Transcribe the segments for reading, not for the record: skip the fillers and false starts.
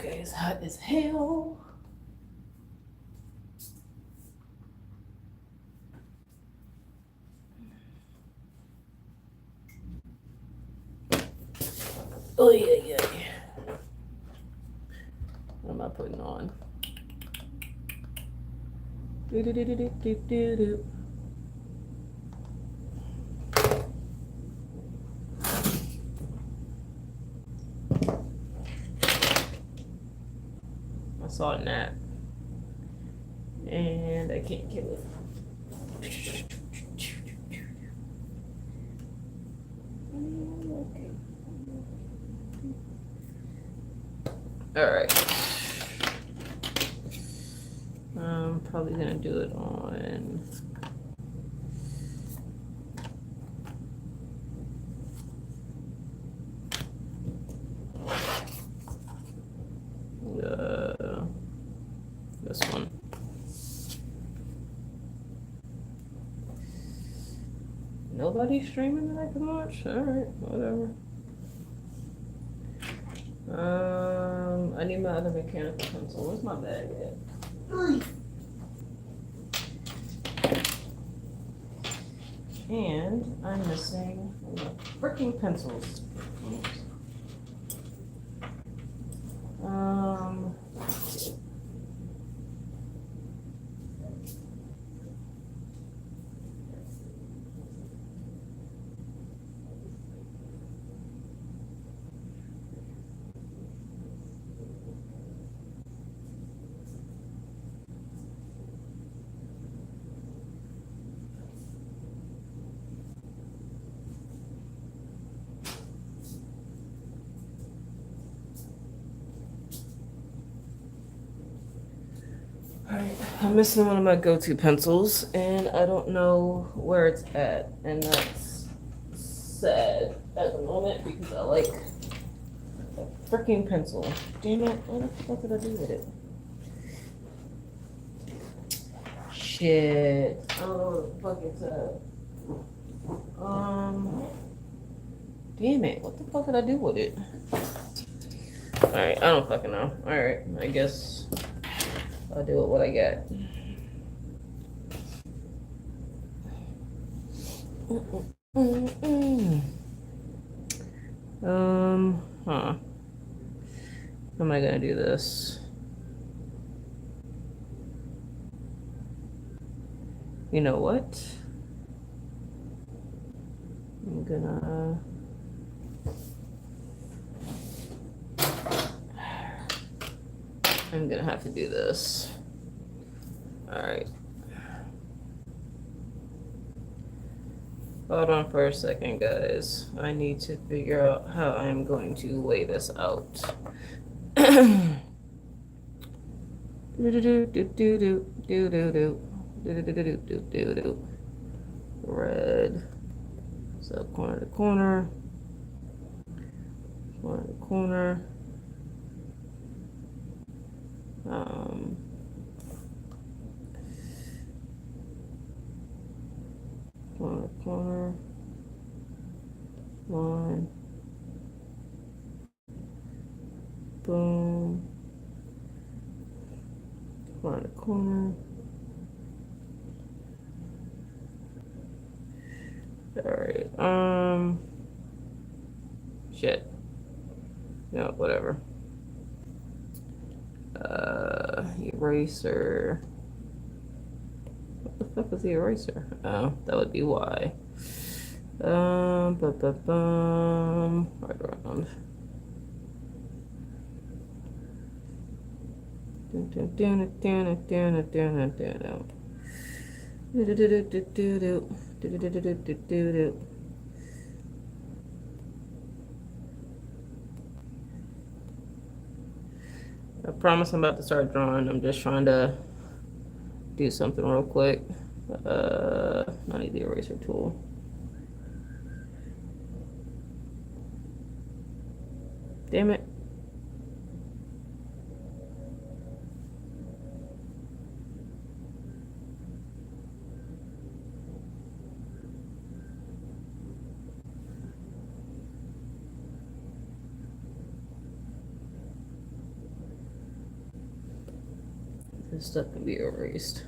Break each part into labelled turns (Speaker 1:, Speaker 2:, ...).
Speaker 1: Okay, it's hot as hell. Oh yeah. What am I putting on? Do. I saw a gnat, and I can't kill it. All right. I'm probably gonna do it on. This one. Nobody streaming that I can watch? Alright, whatever. I need my other mechanical pencil. Where's my bag at? And I'm missing freaking pencils. I'm missing one of my go-to pencils, and I don't know where it's at, and that's sad at the moment because I like a freaking pencil. Damn it! What the fuck did I do with it? Shit! I don't know where the fuck it's at. Damn it! What the fuck did I do with it? All right, I don't fucking know. All right, I guess I'll do it what I got. How am I gonna do this? You know what? I'm gonna have to do this. All right. Hold on for a second, guys. I need to figure out how I'm going to lay this out. Red. So corner to corner. Corner to corner. Corner to corner. Line. Boom. Corner to corner. Alright, shit. No, whatever. Eraser. What the fuck is the eraser? Oh, that would be why. Right around. I promise I'm about to start drawing. I'm just trying to do something real quick. I need the eraser tool. Damn it. This stuff can be erased.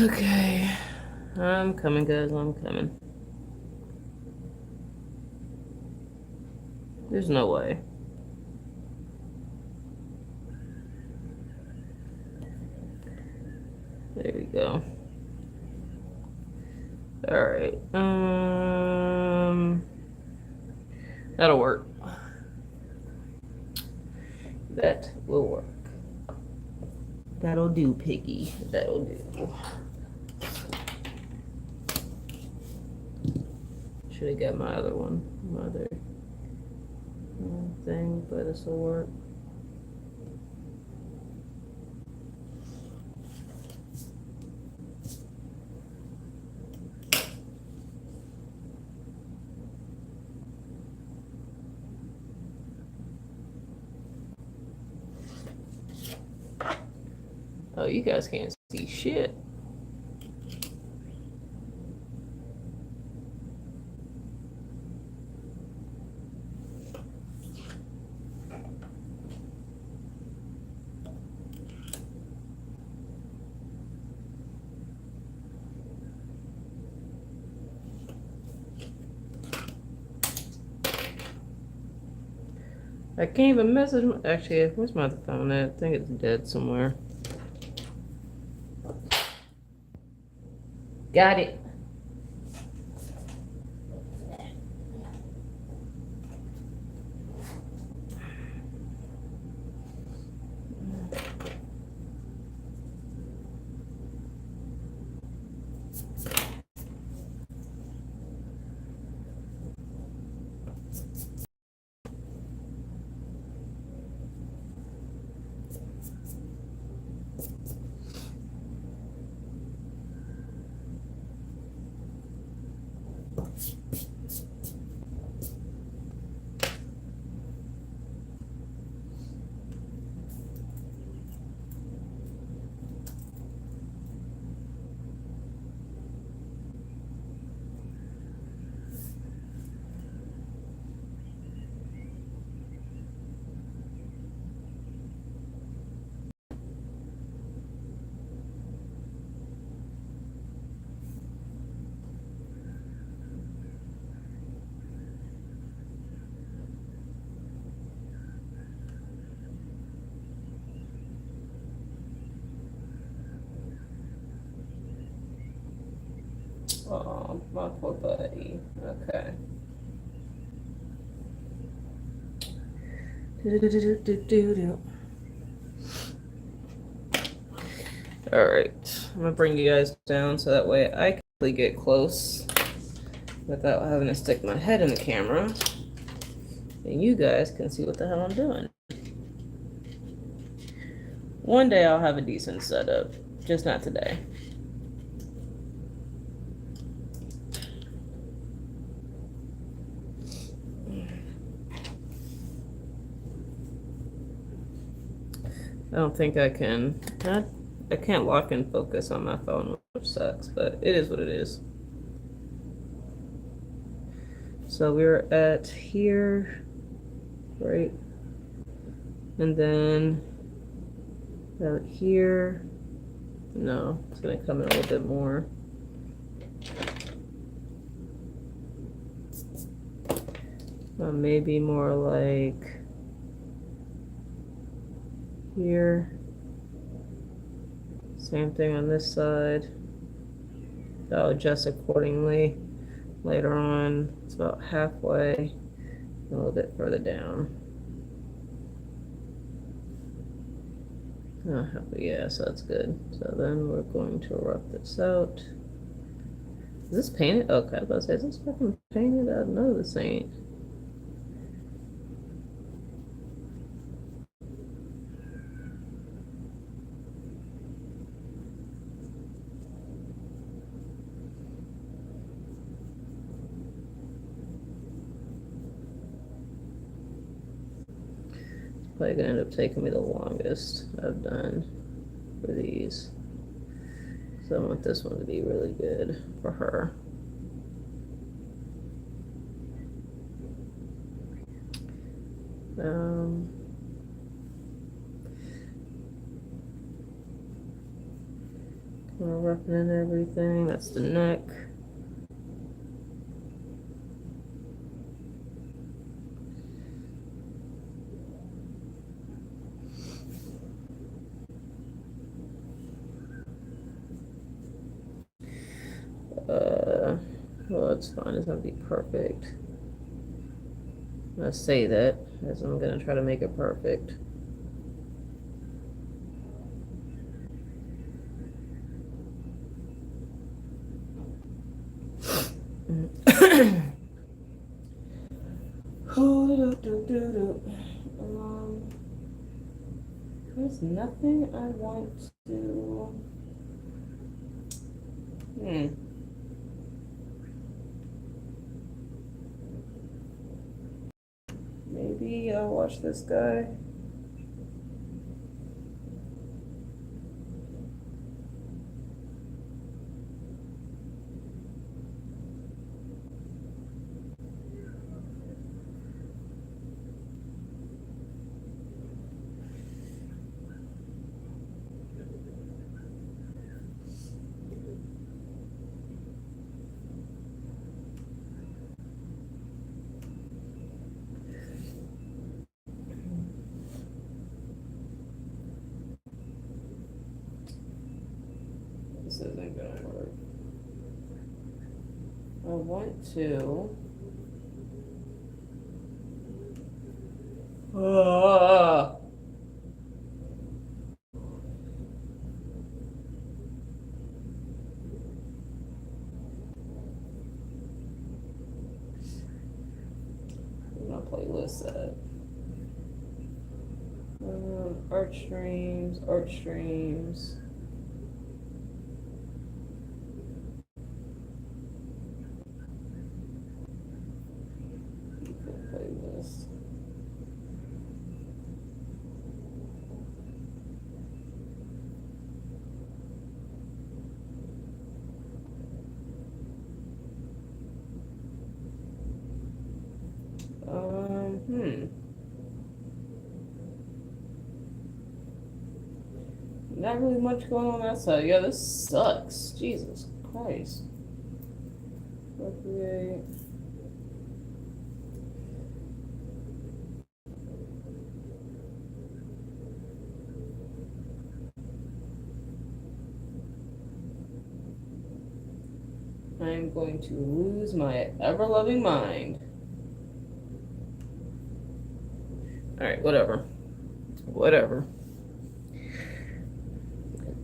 Speaker 1: Okay. I'm coming, guys. I'm coming. There's no way. There we go. All right. That'll work. That will work. That'll do, piggy. That'll do. Should have got my other one, my other thing, but this will work. Oh, you guys can't see shit. I can't even message. Actually, where's my other phone at? I think it's dead somewhere. Got it. Oh, my poor buddy. Okay. All right. I'm gonna bring you guys down so that way I can really get close without having to stick my head in the camera, and you guys can see what the hell I'm doing. One day I'll have a decent setup, just not today. I don't think I can. I can't lock in focus on my phone, which sucks, but it is what it is. So we're at here, right? And then out here. No, it's gonna come in a little bit more. Maybe more like here. Same thing on this side. I'll adjust accordingly later on. It's about halfway, a little bit further down. Oh, yeah, so that's good. So then we're going to rough this out. Is this painted? Okay, I was about to say, is this fucking painted? I know this ain't. Probably gonna end up taking me the longest I've done for these. So I want this one to be really good for her. Roughing in everything. That's the neck. Well, it's fine. It's gonna be perfect. I say that as I'm gonna try to make it perfect. There's nothing I want to. Maybe I'll watch this guy. This isn't gonna work. I want to. My playlist set. Art streams. Playlist. Not really much going on that side. Yeah, this sucks. Jesus Christ. Recreate. I'm going to lose my ever-loving mind. Alright, whatever.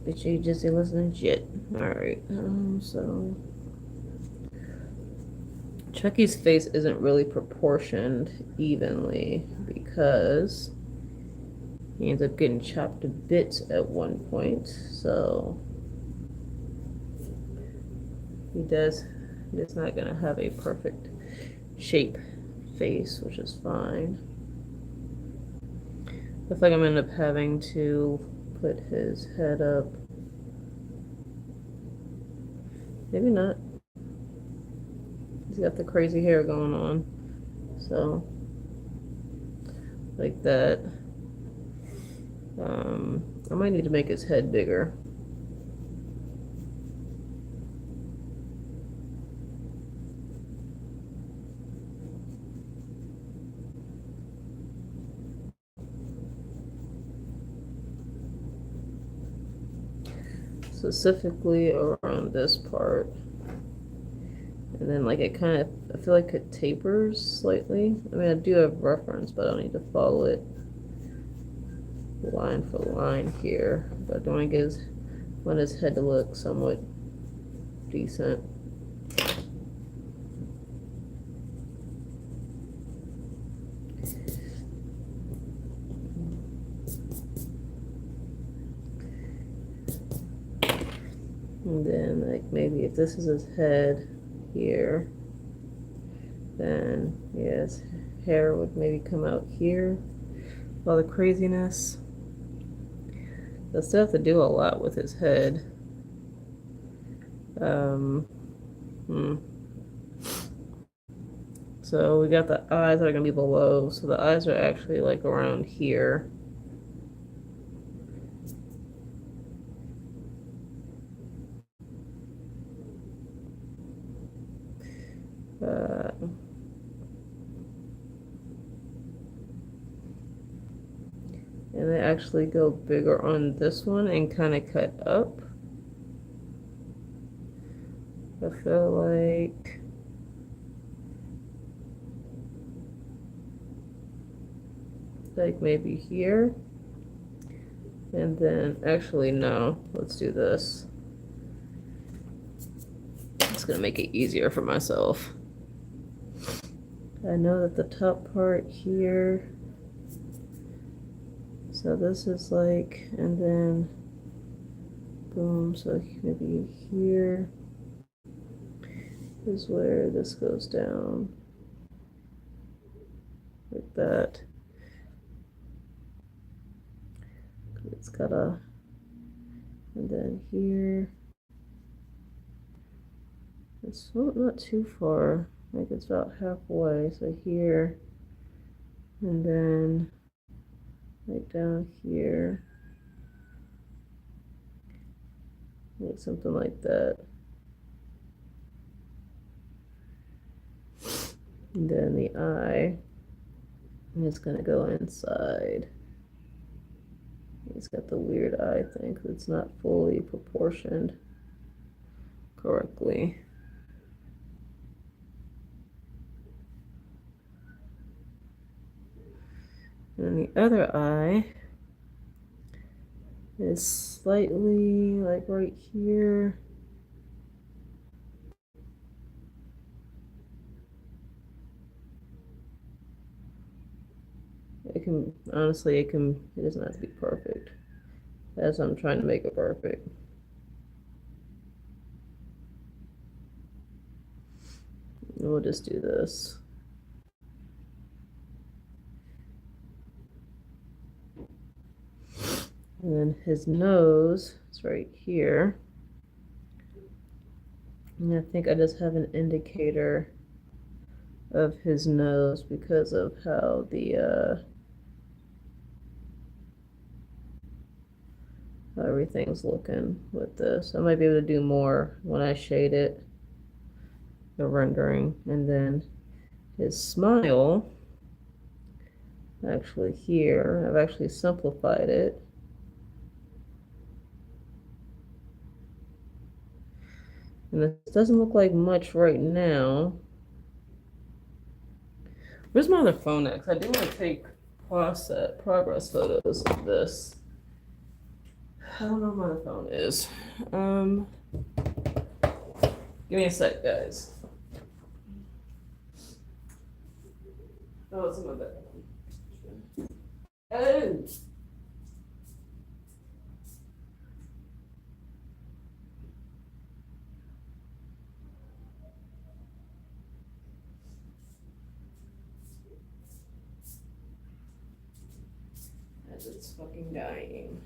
Speaker 1: Bitch, you just ain't listening to shit. Alright, so Chucky's face isn't really proportioned evenly because he ends up getting chopped to bits at one point, so he's not gonna have a perfect shape face, which is fine. I feel like I'm gonna end up having to put his head up. Maybe not. He's got the crazy hair going on. So, like that. I might need to make his head bigger. Specifically around this part. And then like it kind of, I feel like it tapers slightly. I mean, I do have reference, but I don't need to follow it line for line here. But I don't want his head to look somewhat decent. And then like maybe if this is his head here, then yes, hair would maybe come out here. All the craziness. They'll still have to do a lot with his head. So we got the eyes that are gonna be below. So the eyes are actually like around here. And they actually go bigger on this one and kind of cut up. I feel like maybe here. And then, actually, no, let's do this. It's gonna make it easier for myself. I know that the top part here, so this is like, and then boom, so maybe here is where this goes down, like that. It's got a, and then here, it's not too far, like it's about halfway, so here, and then like down here, like something like that. And then the eye is gonna go inside. He's got the weird eye thing, it's not fully proportioned correctly. And the other eye is slightly like right here. It can, honestly, it doesn't have to be perfect, as I'm trying to make it perfect. And we'll just do this. And then his nose is right here. And I think I just have an indicator of his nose because of how the how everything's looking with this. I might be able to do more when I shade it, the rendering. And then his smile, actually here, I've actually simplified it. And this doesn't look like much right now. Where's my other phone at? 'Cause I do want to take progress photos of this. I don't know where my phone is. Give me a sec, guys. Oh, it's in my bed. Oh! As it's fucking dying.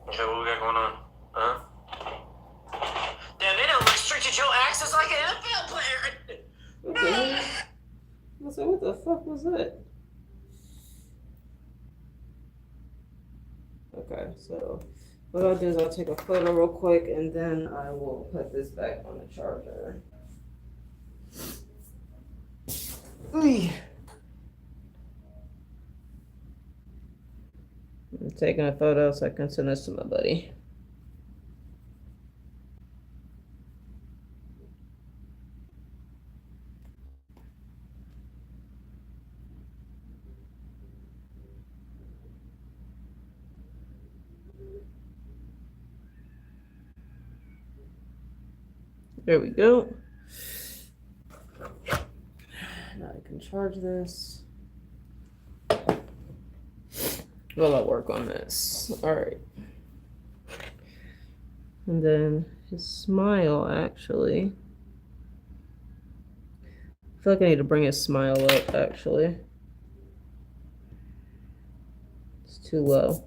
Speaker 2: Okay, what we got going on? Huh? Damn, they done restricted your access like an NFL player.
Speaker 1: Okay. I was like, what the fuck was that? Okay, so what I'll do is I'll take a photo real quick and then I will put this back on the charger. I'm taking a photo so I can send this to my buddy. There we go. Now I can charge this. Well, I'll work on this. All right. And then his smile, actually. I feel like I need to bring his smile up, actually. It's too low.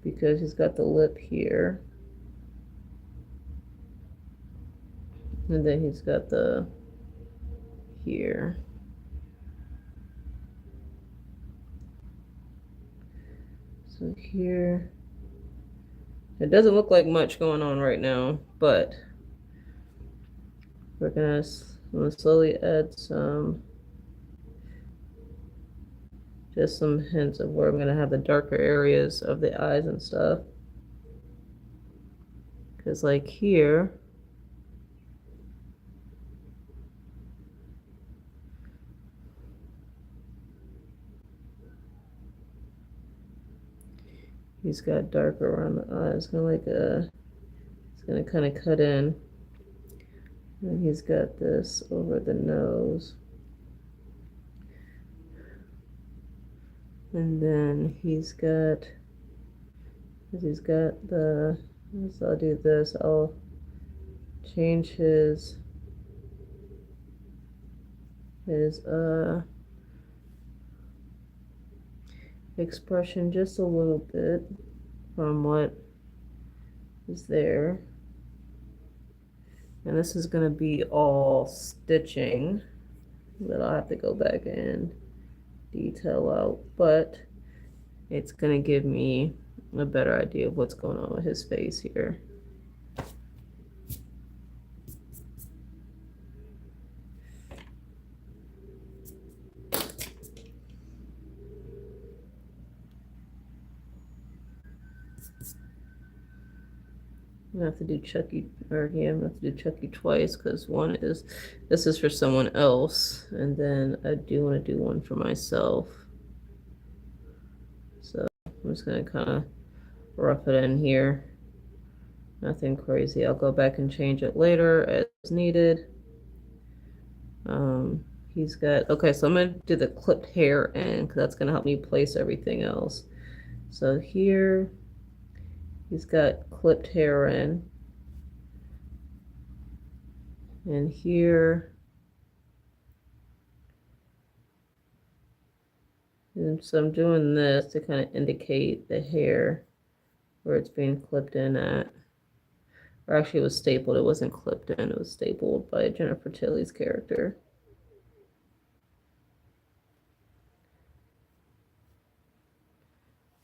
Speaker 1: because he's got the lip here. And then he's got the here. So here, it doesn't look like much going on right now, but we're gonna slowly add just some hints of where I'm gonna have the darker areas of the eyes and stuff. Because like here, he's got darker around the eyes, kind of like it's gonna kind of cut in. And he's got this over the nose. And then he's got the, so I'll do this, I'll change his expression just a little bit from what is there. And this is going to be all stitching that I'll have to go back and detail out, but it's going to give me a better idea of what's going on with his face here. I'm gonna have to do Chucky, or yeah, I'm gonna have to do Chucky twice because this is for someone else, and then I do want to do one for myself. So I'm just gonna kind of rough it in here. Nothing crazy. I'll go back and change it later as needed. He's got, okay, so I'm gonna do the clipped hair in because that's gonna help me place everything else. So here, he's got clipped hair in. And here, and so I'm doing this to kind of indicate the hair where it's being clipped in at. Or actually it was stapled, it wasn't clipped in, it was stapled by Jennifer Tilly's character.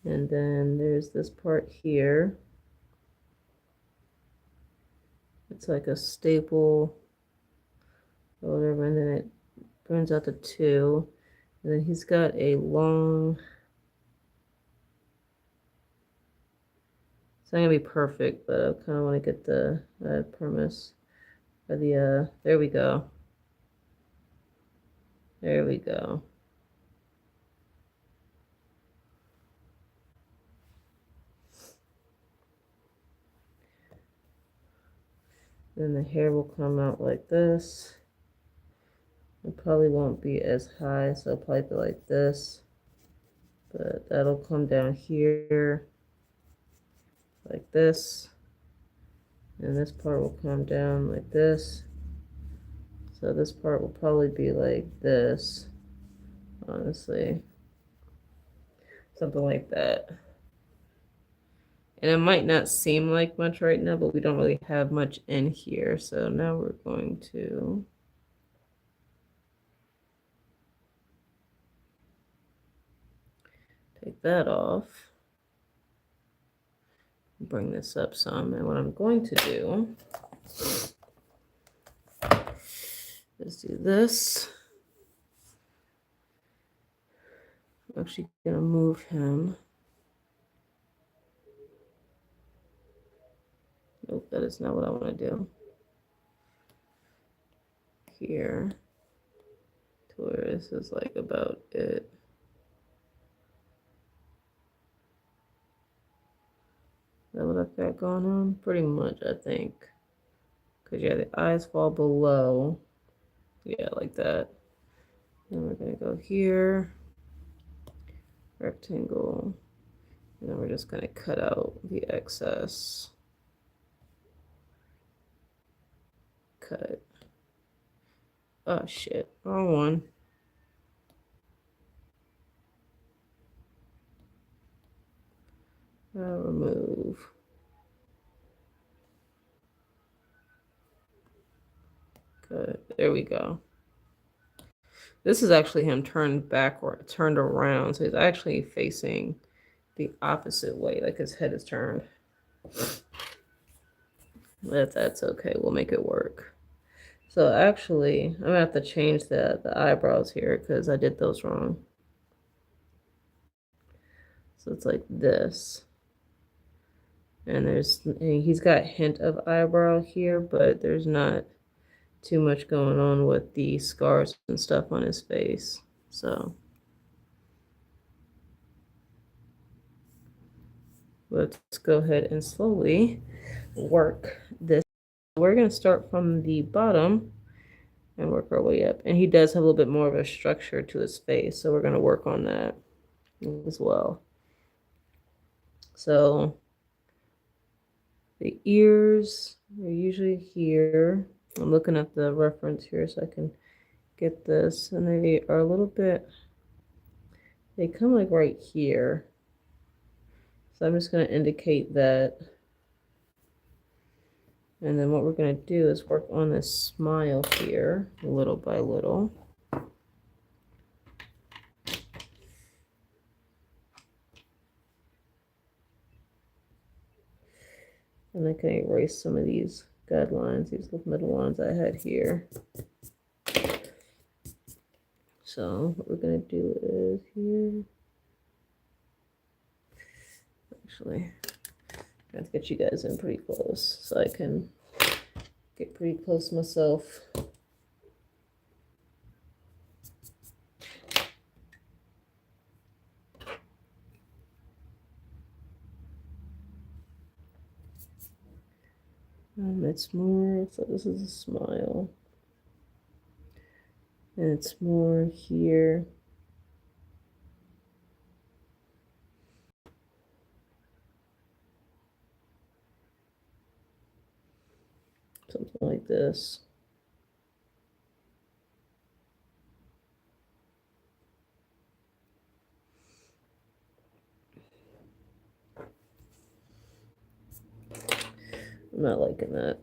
Speaker 1: And then there's this part here. It's like a staple or whatever, and then it burns out to 2. And then he's got a long, it's not gonna be perfect, but I kind of want to get the premise or the, there we go. There we go. Then the hair will come out like this. It probably won't be as high, so it'll probably be like this. But that'll come down here like this. And this part will come down like this. So this part will probably be like this, honestly. Something like that. And it might not seem like much right now, but we don't really have much in here. So now we're going to take that off. Bring this up some. And what I'm going to do is do this. I'm actually going to move him. Nope, that is not what I want to do. Here to where this is like about it. Is that what I've got going on? Pretty much, I think. Because, yeah, the eyes fall below. Yeah, like that. Then we're going to go here. Rectangle. And then we're just going to cut out the excess. Cut. Oh, shit. Wrong one. Remove. Good. There we go. This is actually him turned backward, turned around. So he's actually facing the opposite way, like his head is turned. But that's okay. We'll make it work. So actually, I'm gonna have to change the eyebrows here because I did those wrong. So it's like this. And he's got a hint of eyebrow here, but there's not too much going on with the scars and stuff on his face. So let's go ahead and slowly work this. We're going to start from the bottom and work our way up. And he does have a little bit more of a structure to his face, so we're going to work on that as well. So the ears are usually here. I'm looking at the reference here so I can get this. And they are a little bit, they come like right here. So I'm just going to indicate that. And then what we're going to do is work on this smile here, little by little. And I can erase some of these guidelines, these little middle lines I had here. So what we're going to do is here. Actually, I have to get you guys in pretty close so I can get pretty close myself. It's more, so this is a smile. And it's more here. Something like this. I'm not liking that.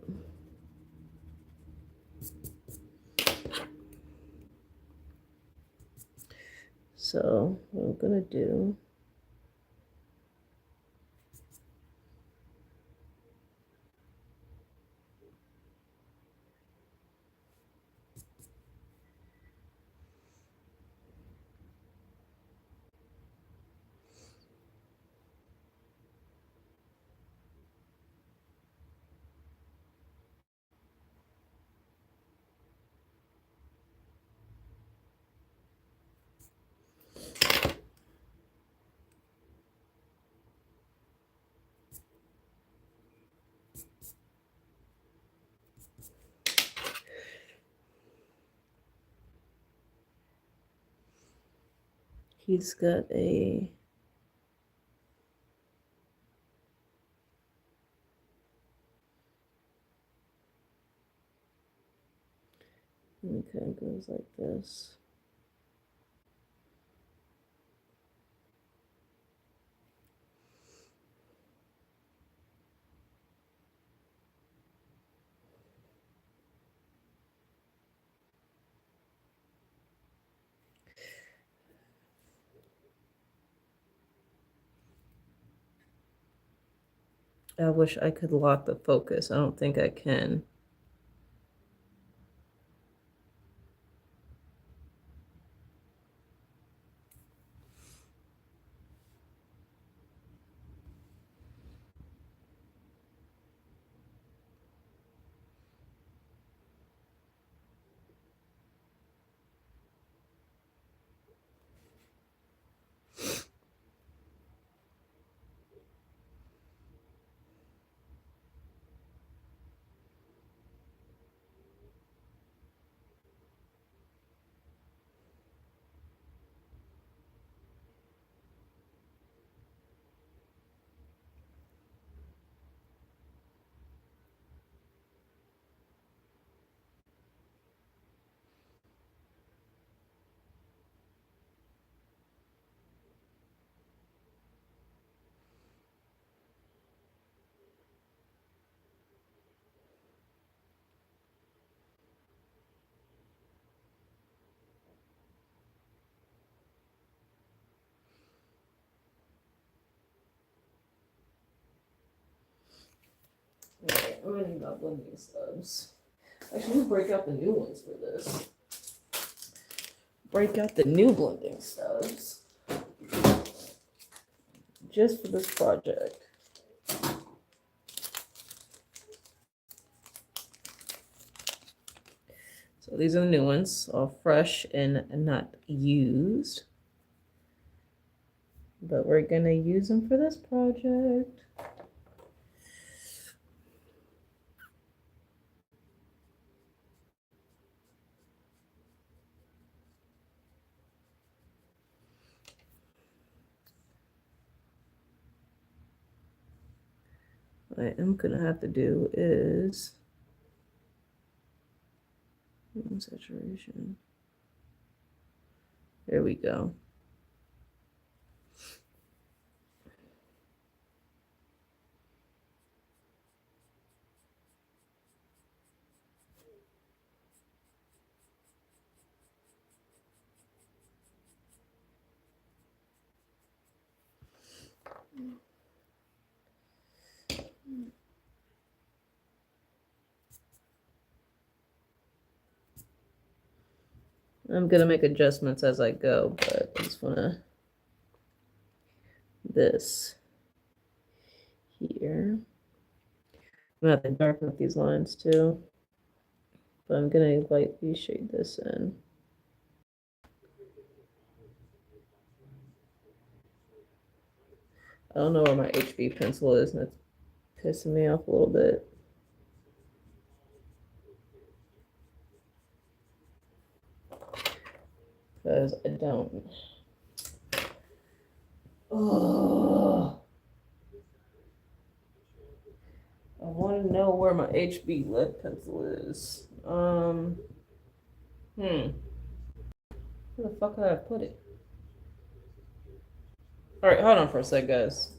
Speaker 1: So what I'm gonna do he's got a and it kind of goes like this. I wish I could lock the focus. I don't think I can. I need my blending stubs. Actually, let's break out the new ones for this. Break out the new blending stubs. Just for this project. So these are the new ones, all fresh and not used. But we're gonna use them for this project. What I am gonna have to do is saturation. There we go. I'm gonna make adjustments as I go, but I just wanna this here. I'm gonna have to darken up these lines too, but I'm gonna lightly shade this in. I don't know where my HB pencil is, and it's pissing me off a little bit. Because I don't. Oh, I want to know where my HB lead pencil is. Where the fuck did I put it? All right, hold on for a sec, guys.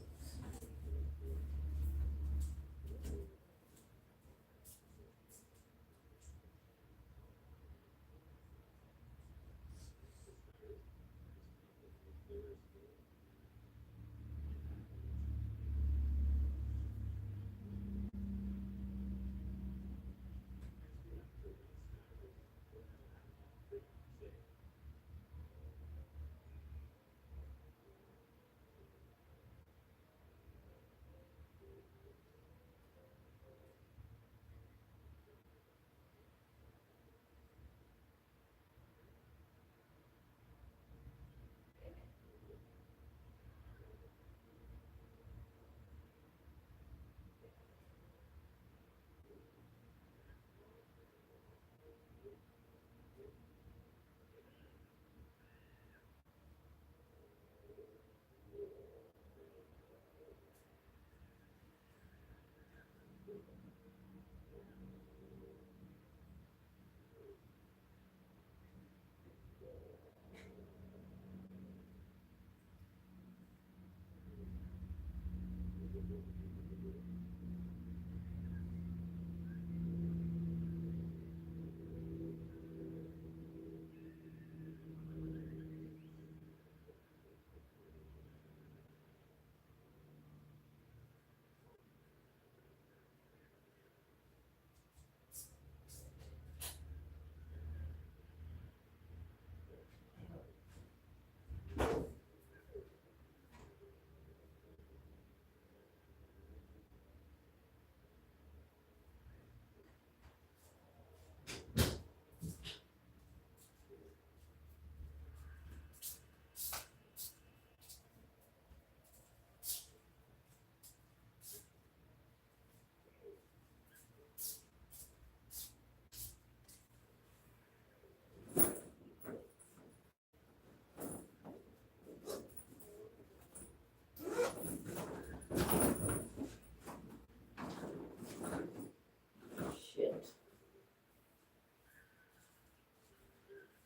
Speaker 1: Shit.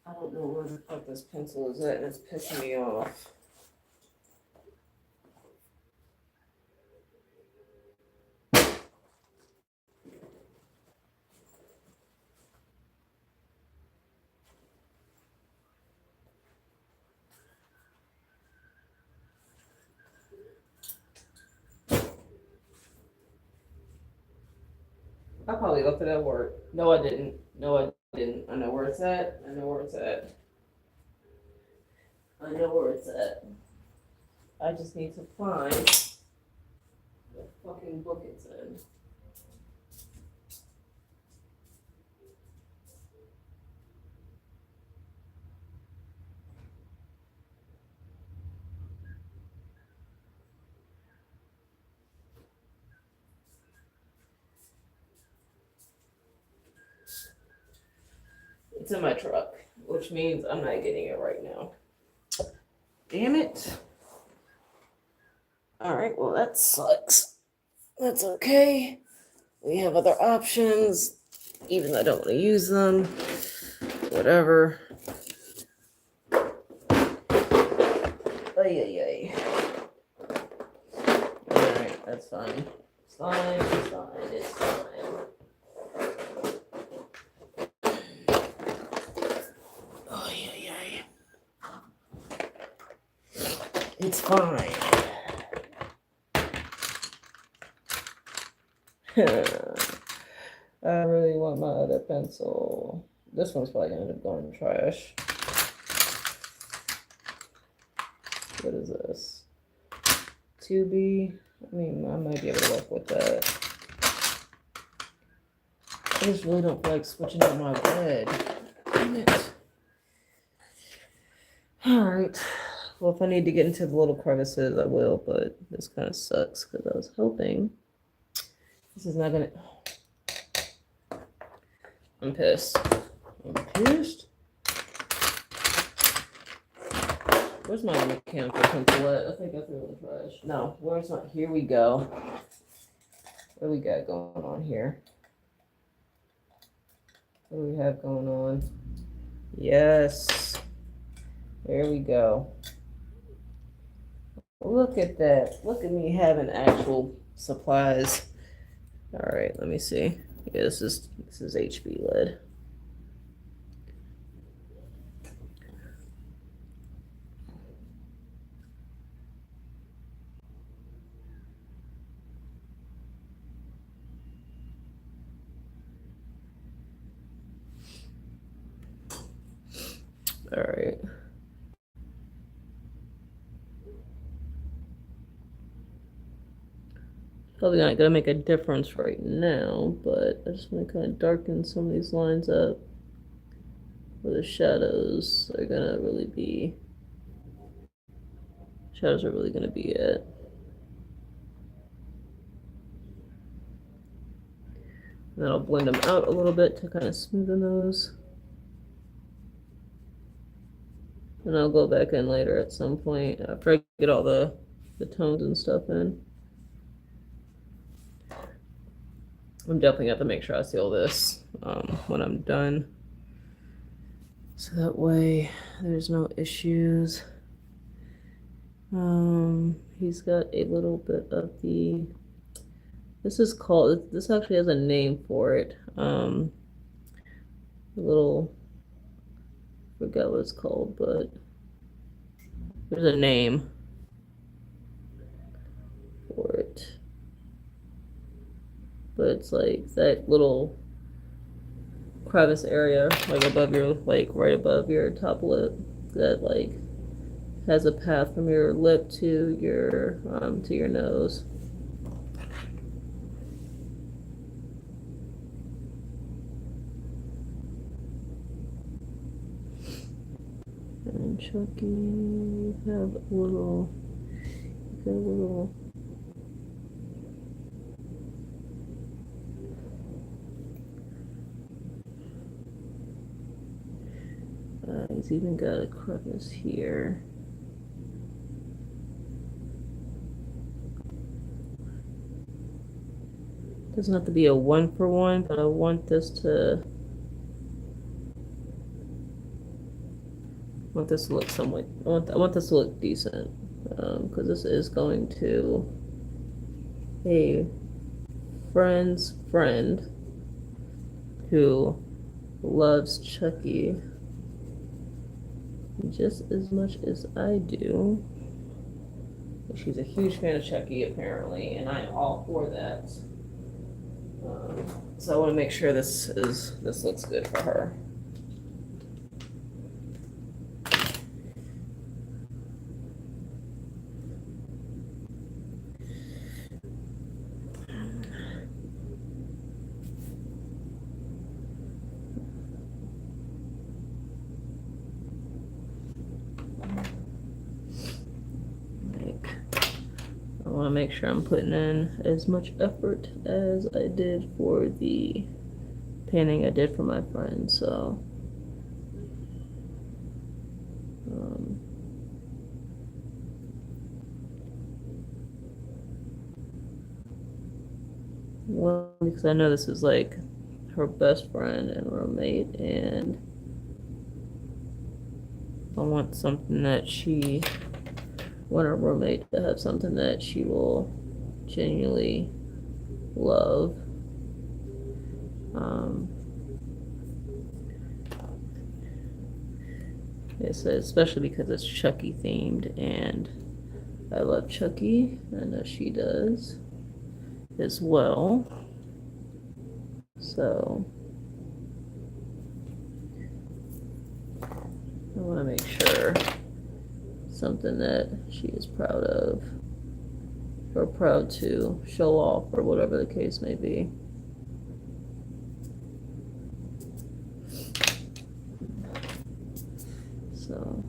Speaker 1: I don't know where the fuck this pencil is at, and it's pissing me off. I probably left it at work. No, I didn't. No, I didn't. I know where it's at. I know where it's at. I know where it's at. I just need to find the fucking book it's in. It's in my truck, which means I'm not getting it right now. Damn it. Alright, well, that sucks. That's okay. We have other options, even though I don't want to use them. Whatever. Ay. Alright, that's fine. It's fine, it's fine, it's fine. Ay. It's fine. I really want my other pencil. This one's probably gonna end up going in the trash. What is this? 2B. I mean, I might be able to work with that. I just really don't feel like switching out my bed. Damn it. Alright. Well, if I need to get into the little crevices, I will, but this kind of sucks because I was hoping this is not gonna. I'm pissed. Where's my mechanical pencil at? I think I threw it in the trash. No, where's my? Here we go. What do we got going on here? What do we have going on? Yes. There we go. Look at that. Look at me having actual supplies. All right, let me see. Yeah, this is HB lead. All right. Probably not gonna make a difference right now, but I just want to kind of darken some of these lines up where the shadows are gonna really be. Shadows are really gonna be at. And then I'll blend them out a little bit to kind of smoothen those. And I'll go back in later at some point after I get all the tones and stuff in. I'm definitely gonna have to make sure I seal this when I'm done. So that way there's no issues. He's got a little bit of the, this actually has a name for it. A little, forgot what it's called, but there's a name for it. But it's like that little crevice area, like above your, like right above your top lip, that like has a path from your lip to your nose. And Chucky, you have a little. He's even got a crevice here. Doesn't have to be a 1-for-1, but I want this to look somewhat. I want this to look decent, because this is going to a friend's friend who loves Chucky just as much as I do. She's a huge fan of Chucky, apparently, and I'm all for that. So I want to make sure this looks good for her. I want to make sure I'm putting in as much effort as I did for the painting I did for my friend, so well, because I know this is like her best friend and roommate, and I want something that she want her roommate to have something that she will genuinely love. Especially because it's Chucky themed, and I love Chucky. I know she does as well. So I want to make sure something that she is proud of, or proud to show off, or whatever the case may be. So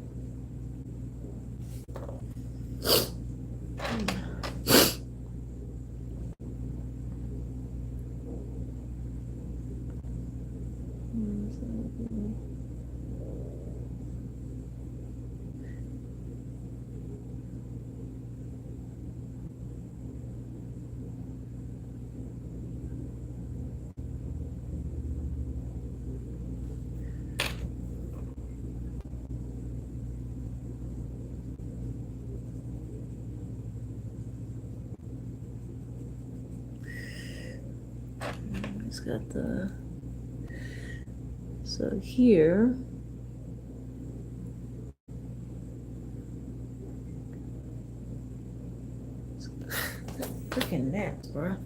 Speaker 1: it's got the, so here freaking naps, bro.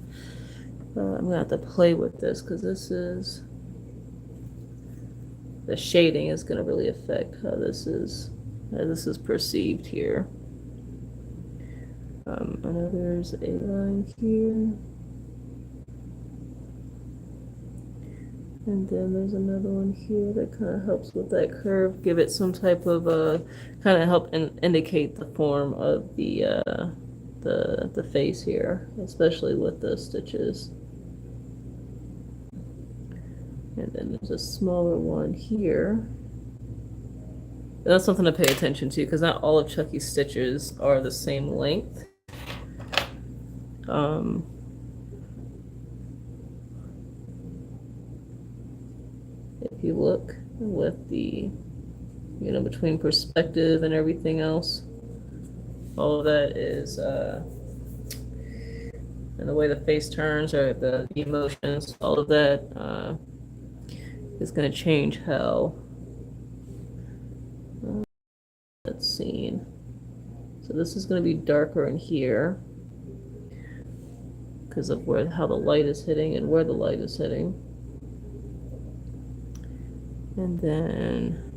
Speaker 1: I'm gonna have to play with this because this is, the shading is gonna really affect how this is perceived here. I know there's a line here, and then there's another one here that kind of helps with that curve, give it some type of kind of help indicate the form of the face here, especially with the stitches. And then there's a smaller one here. And that's something to pay attention to, because not all of Chucky's stitches are the same length. If you look with the, between perspective and everything else, all of that is, and the way the face turns, or the emotions, all of that is going to change how that's seen. So this is going to be darker in here because of how the light is hitting and where the light is hitting. And then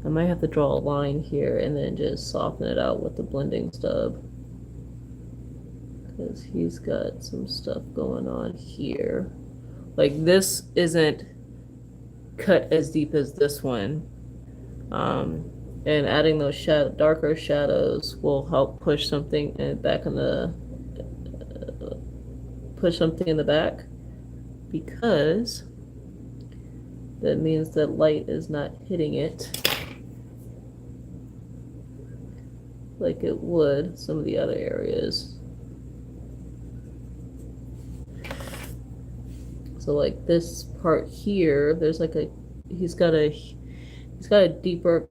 Speaker 1: I might have to draw a line here and then just soften it out with the blending stub, because he's got some stuff going on here. Like, this isn't cut as deep as this one. And adding those darker shadows will help push something back in the back, because that means that light is not hitting it like it would some of the other areas. So like this part here, there's like he's got a deeper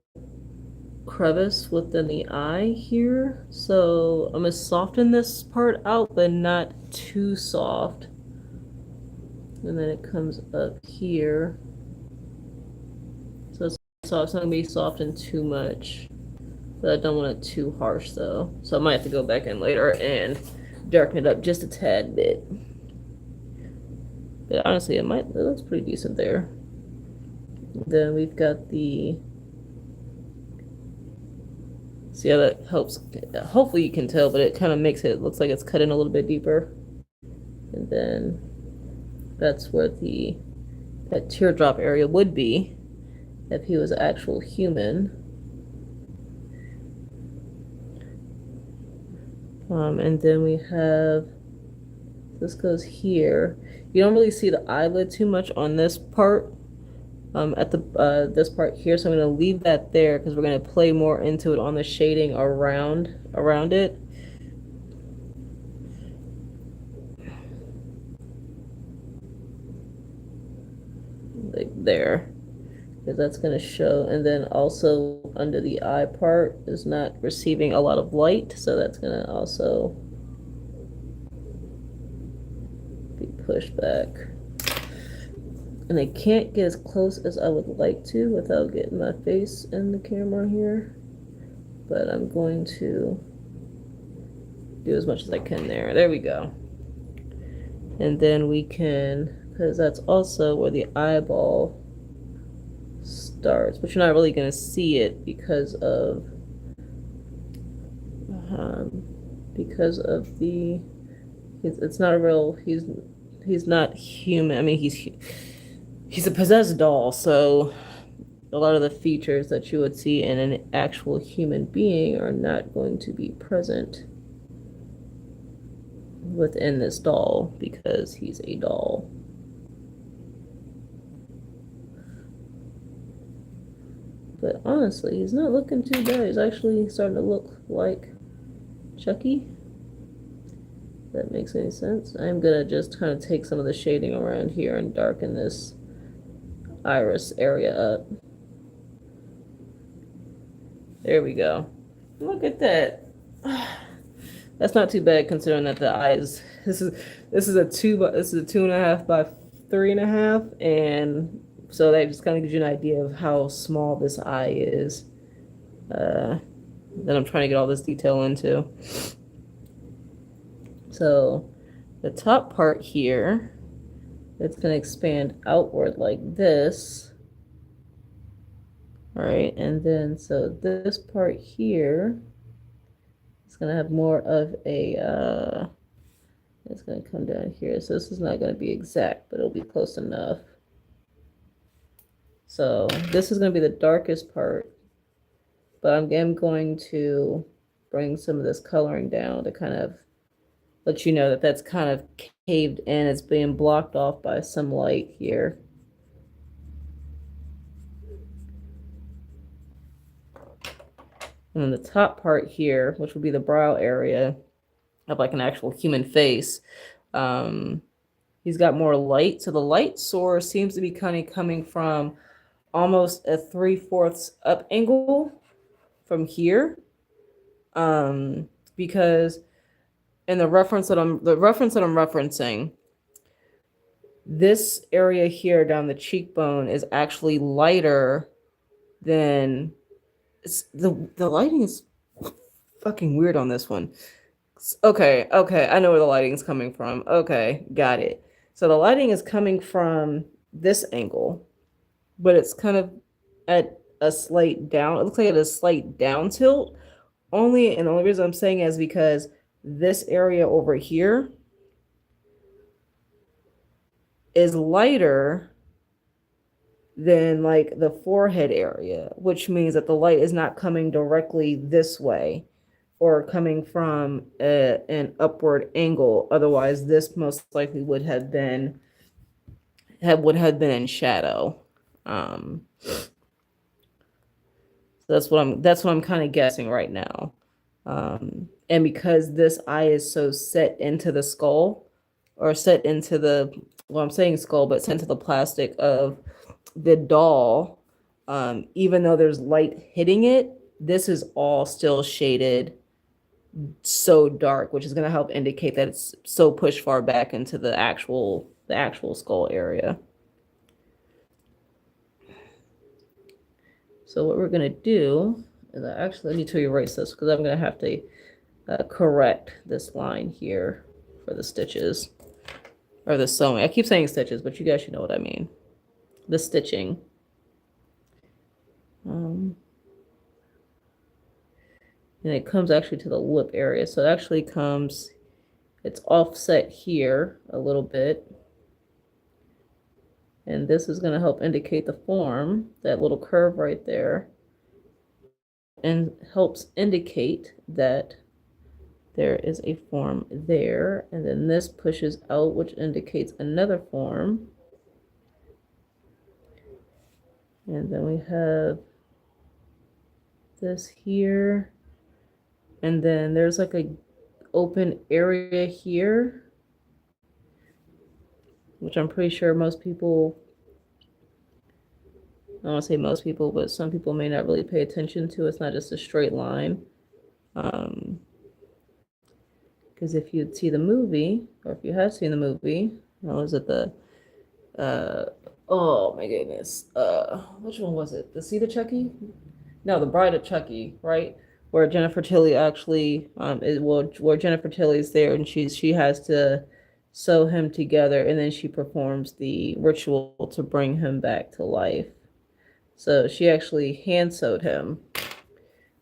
Speaker 1: crevice within the eye here. So I'm gonna soften this part out, but not too soft. And then it comes up here. So it's not gonna be softened too much, but I don't want it too harsh though. So I might have to go back in later and darken it up just a tad bit. But honestly, it looks pretty decent there. Then we've got the, see how that helps? Hopefully you can tell, but it kind of makes it, looks like it's cut in a little bit deeper. And then that's where that teardrop area would be if he was an actual human. And then we have, this goes here. You don't really see the eyelid too much on this part, at the this part here. So I'm going to leave that there because we're going to play more into it on the shading around it. Like there, because that's going to show. And then also under the eye part is not receiving a lot of light, so that's going to also be pushed back. And I can't get as close as I would like to without getting my face in the camera here, but I'm going to do as much as I can there. There we go. And then we can, because that's also where the eyeball starts, but you're not really going to see it because of the, it's not a real, he's not human. I mean, he's a possessed doll, so a lot of the features that you would see in an actual human being are not going to be present within this doll because he's a doll. But honestly, he's not looking too bad. He's actually starting to look like Chucky. If that makes any sense. I'm gonna just kind of take some of the shading around here and darken this iris area up. There we go. Look at that. That's not too bad considering that the eyes. This is a 2.5 by 3.5, and so that just kind of gives you an idea of how small this eye is. That I'm trying to get all this detail into. So the top part here, it's going to expand outward like this. All right, and then so this part here is going to have more of a, it's going to come down here. So this is not going to be exact, but it'll be close enough. So this is going to be the darkest part, but I'm going to bring some of this coloring down to kind of let you know that that's kind of caved in. It's being blocked off by some light here. And then the top part here, which would be the brow area of like an actual human face, he's got more light. So the light source seems to be kind of coming from almost a 3/4 up angle from here, because in the reference that I'm referencing, this area here down the cheekbone is actually lighter than the lighting is fucking weird on this one. Okay, I know where the lighting is coming from. Okay, got it. So the lighting is coming from this angle, but it's kind of at a slight down. It looks like at a slight down tilt. And the only reason I'm saying is because this area over here is lighter than like the forehead area, which means that the light is not coming directly this way or coming from an upward angle. Otherwise, this most likely would have been in shadow. So that's what I'm kind of guessing right now. And because this eye is so set into the skull, or set into the, well, I'm saying skull, but set into the plastic of the doll, even though there's light hitting it, this is all still shaded so dark, which is going to help indicate that it's so pushed far back into the actual skull area. So what we're going to do is I need to erase this because I'm going to have to correct this line here for the stitches or the sewing. I keep saying stitches, but you guys should know what I mean. The stitching. And it comes actually to the lip area. So it actually comes, it's offset here a little bit. And this is going to help indicate the form, that little curve right there, and helps indicate that there is a form there. And then this pushes out, which indicates another form. And then we have this here. And then there's like a open area here, which I'm pretty sure most people, I don't want to say most people, but some people may not really pay attention to. It's not just a straight line. Because if you'd see the movie, or if you have seen the movie, was it the, oh my goodness, which one was it? The Seed of Chucky? No, The Bride of Chucky, right? Where Jennifer Tilly actually, where Jennifer Tilly's there and she has to sew him together, and then she performs the ritual to bring him back to life. So she actually hand sewed him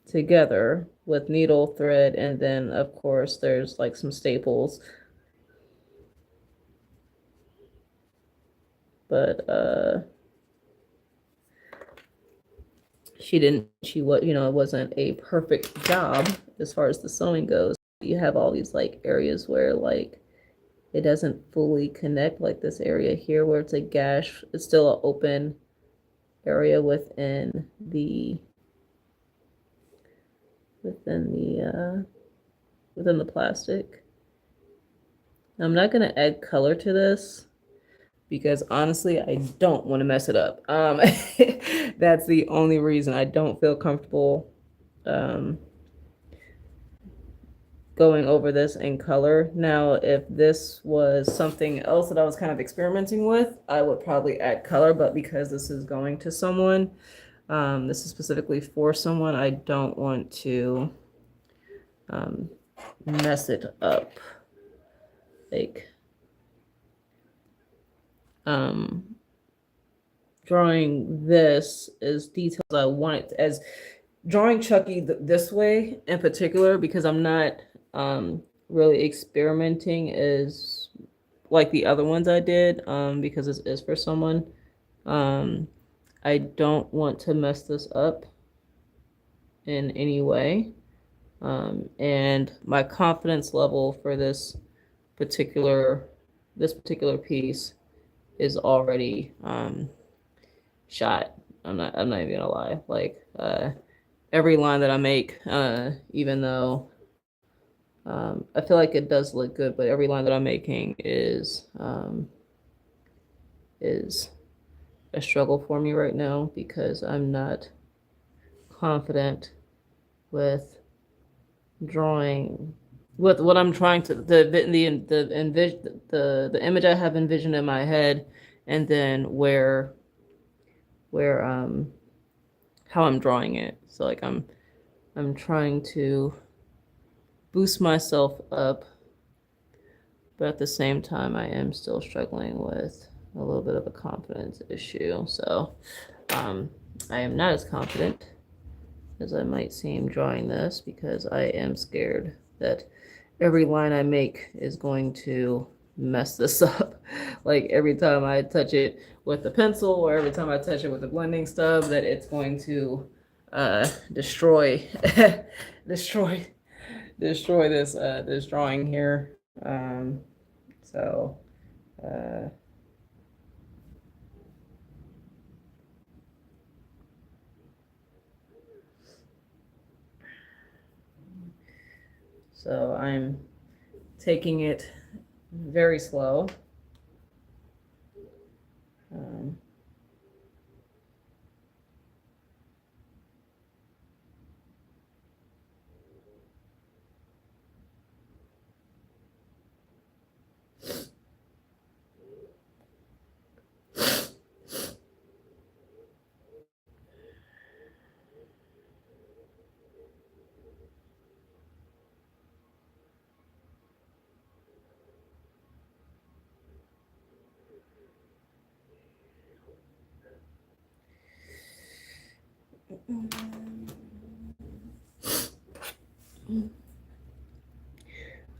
Speaker 1: together with needle, thread, and then of course there's like some staples. But it wasn't a perfect job as far as the sewing goes. You have all these like areas where like it doesn't fully connect, like this area here where it's a gash. It's still an open area within the plastic. I'm not going to add color to this because honestly, I don't want to mess it up. That's the only reason I don't feel comfortable going over this in color. Now, if this was something else that I was kind of experimenting with, I would probably add color, but because this is going to someone, this is specifically for someone, I don't want to mess it up. Like, drawing this as details I want it as drawing Chucky this way in particular, because I'm not really experimenting as like the other ones I did, because this is for someone. I don't want to mess this up in any way. And my confidence level for this particular piece is already shot. I'm not even gonna lie. Like every line that I make, even though I feel like it does look good, but every line that I'm making is a struggle for me right now because I'm not confident with drawing with what I'm trying to the image I have envisioned in my head, and then where how I'm drawing it. So like I'm trying to boost myself up, but at the same time I am still struggling with a little bit of a confidence issue. So I am not as confident as I might seem drawing this because I am scared that every line I make is going to mess this up. Like every time I touch it with the pencil or every time I touch it with the blending stub, that it's going to destroy destroy this drawing here. So so I'm taking it very slow.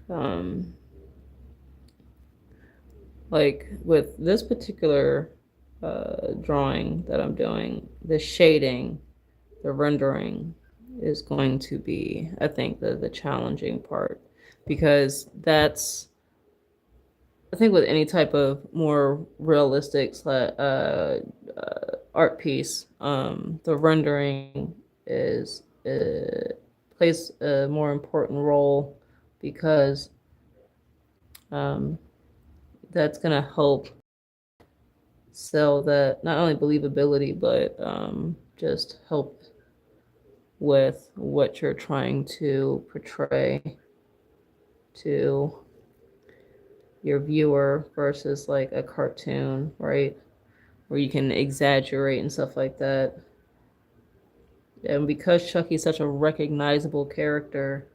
Speaker 1: Um, like with this particular drawing that I'm doing, the shading, the rendering is going to be, I think, the challenging part, because that's, I think with any type of more realistic art piece, the rendering is plays a more important role, because um, that's gonna help sell that, not only believability, but just help with what you're trying to portray to your viewer versus like a cartoon, right? Where you can exaggerate and stuff like that. And because Chucky's such a recognizable character,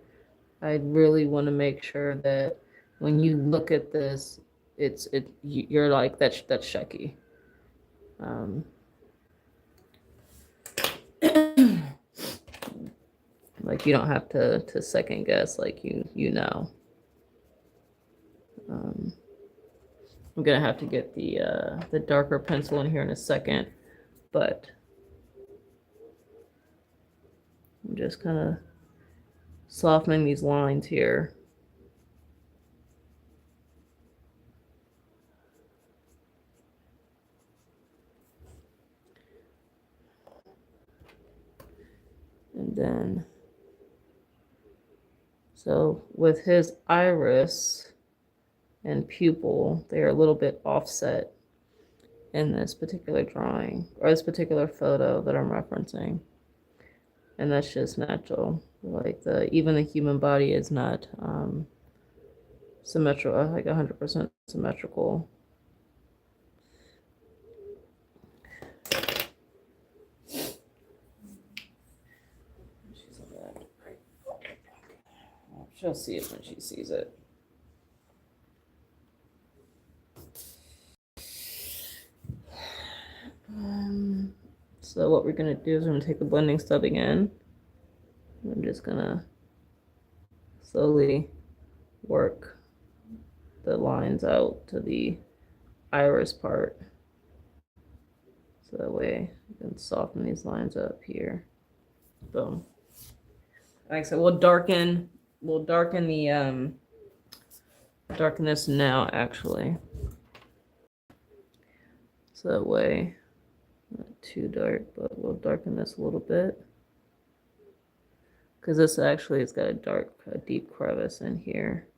Speaker 1: I really want to make sure that when you look at this, you're like, that's Chucky. Like you don't have to second guess, like you know. I'm gonna have to get the darker pencil in here in a second, but I'm just kind of softening these lines here. And then, so with his iris and pupil, they're a little bit offset in this particular drawing, or this particular photo that I'm referencing. And that's just natural. Like even the human body is not symmetrical, like 100% symmetrical. She'll see it when she sees it. So what we're gonna do is we're gonna take the blending stub again. I'm just gonna slowly work the lines out to the iris part. So that way you can soften these lines up here. Boom. Like I said, we'll darken the darken this now actually. So that way, not too dark, but we'll darken this a little bit. Because this actually has got a deep crevice in here.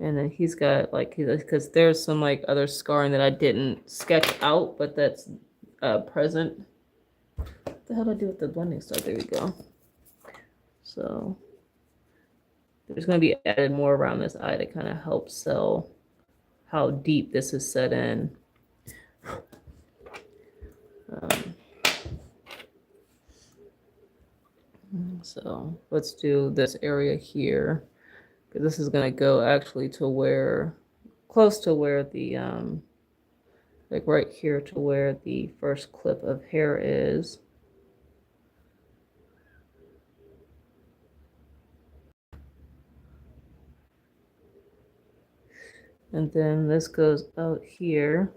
Speaker 1: And then he's got like, because there's some like other scarring that I didn't sketch out, but that's present. What the hell did I do with the blending stuff? There we go. So there's going to be added more around this eye to kind of help sell how deep this is set in. So let's do this area here. This is going to go actually to where, close to where the, like right here to where the first clip of hair is. And then this goes out here.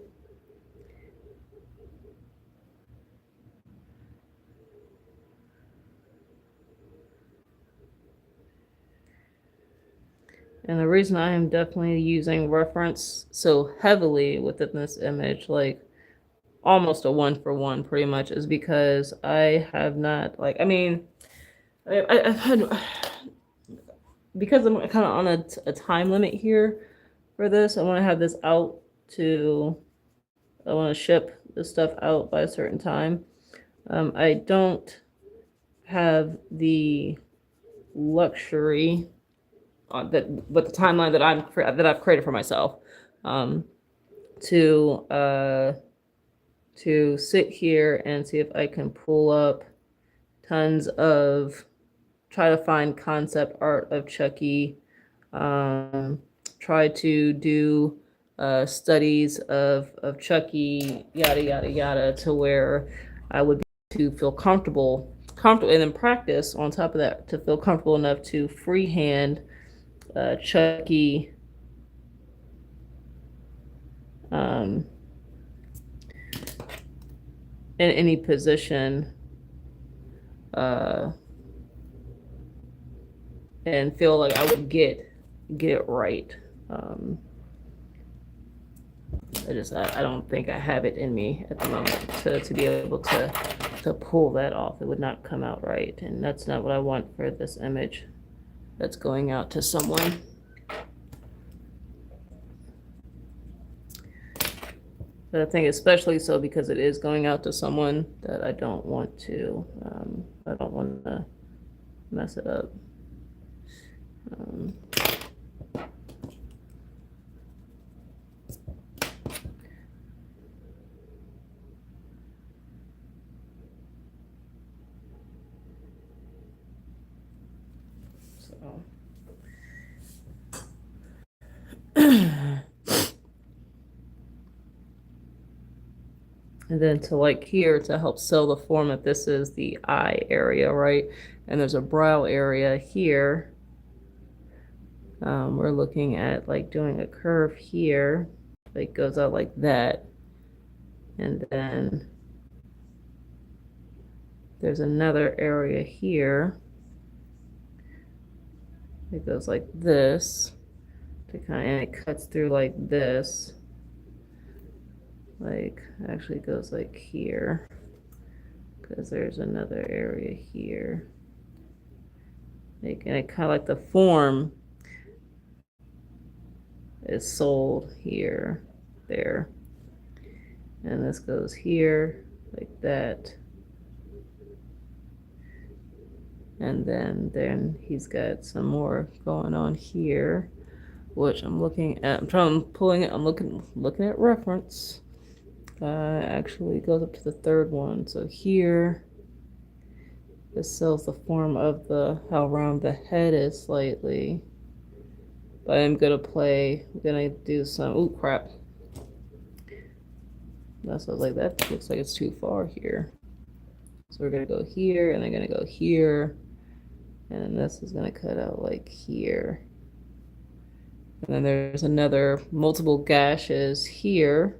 Speaker 1: And the reason I am definitely using reference so heavily within this image, like almost a 1-for-1 pretty much, is because I have not, like, I mean, I've had, because I'm kind of on a time limit here for this, I want to have this out I want to ship this stuff out by a certain time. I don't have the luxury that with the timeline that I've created for myself, to sit here and see if I can pull up try to find concept art of Chucky, try to do studies of Chucky, yada yada yada, to where I would be to feel comfortable, and then practice on top of that to feel comfortable enough to freehand Chucky in any position and feel like I would get it right. I don't think I have it in me at the moment to be able to pull that off. It would not come out right, and that's not what I want for this image that's going out to someone. But I think especially so because it is going out to someone that I don't want to mess it up. So. And then to like here to help sell the form that this is the eye area, right? And there's a brow area here. We're looking at like doing a curve here, like goes out like that. And then there's another area here. It goes like this to and it cuts through like this. Like actually goes like here because there's another area here. Like, and it kind of like the form is sold here, there, and this goes here like that. And then he's got some more going on here, which I'm looking at. I'm looking at reference. Actually goes up to the third one. So here, this sells the form of how round the head is slightly. But I'm gonna do some, oh crap. That's what I was like, that looks like it's too far here. So we're gonna go here, and then gonna go here. And then this is gonna cut out like here. And then there's another multiple gashes here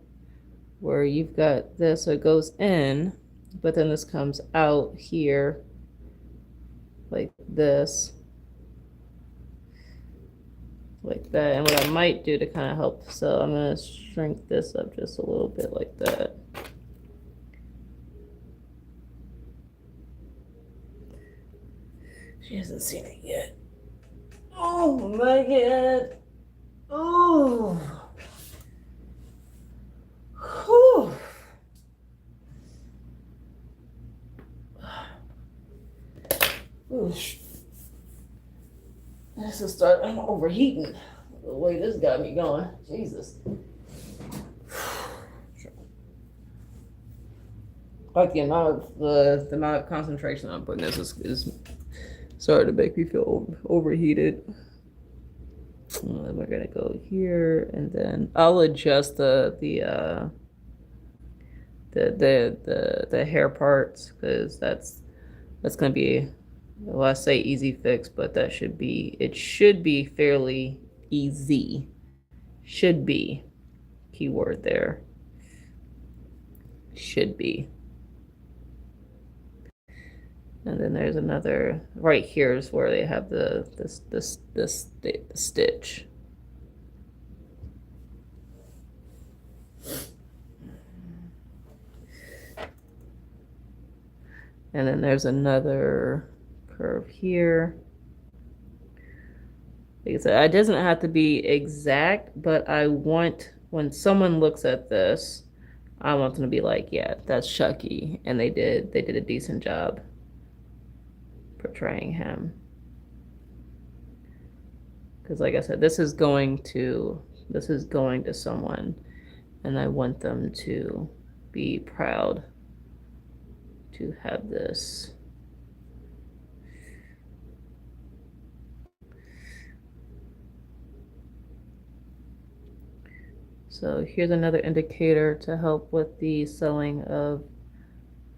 Speaker 1: where you've got this, so it goes in, but then this comes out here like this, like that. And what I might do to kind of help, so I'm gonna shrink this up just a little bit like that. She hasn't seen it yet. Oh my god. Oh. Whew. This is I'm overheating the way this got me going. Jesus. Like the amount of concentration I'm putting this is starting to make me feel overheated. And we're gonna go here, and then I'll adjust the hair parts because that's gonna be, well, I say easy fix, but it should be fairly easy. Should be, keyword there. Should be. And then there's another right here is where they have the stitch. And then there's another curve here. Like I said, it doesn't have to be exact, but I want, when someone looks at this, I want them to be like, yeah, that's Chucky, and they did a decent job portraying him. Because like I said, this is going to someone, and I want them to be proud to have this. So here's another indicator to help with the selling of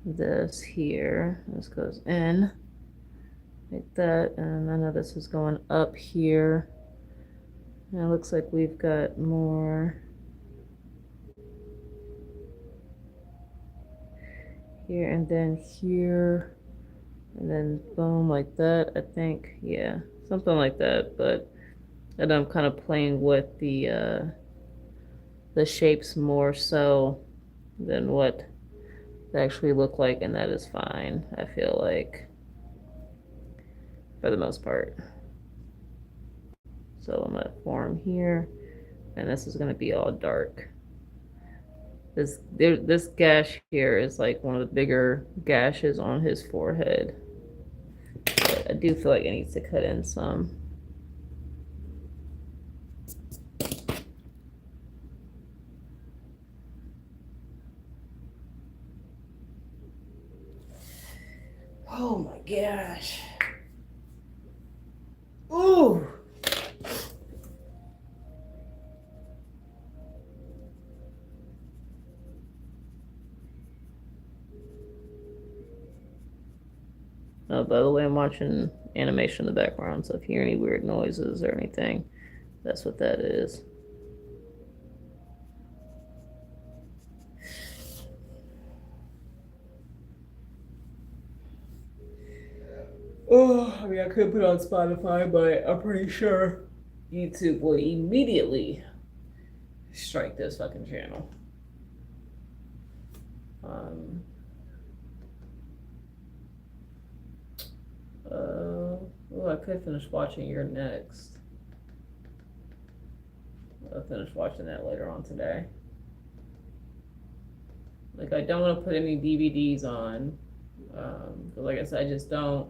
Speaker 1: this here. This goes in like that, and I know this is going up here. And it looks like we've got more here and then here, and then boom, like that, I think. Yeah, something like that. But then I'm kind of playing with the shapes more so than what they actually look like, and that is fine, I feel like, for the most part. So I'm gonna form here, and this is gonna be all dark. This gash here is like one of the bigger gashes on his forehead. But I do feel like it needs to cut in some. Oh my gosh. Ooh. Oh, by the way, I'm watching animation in the background, so if you hear any weird noises or anything, that's what that is. Oh, I mean, I could put it on Spotify, but I'm pretty sure YouTube will immediately strike this fucking channel. Oh, I could finish watching You're Next. I'll finish watching that later on today. Like, I don't want to put any DVDs on, but like I said, I just don't.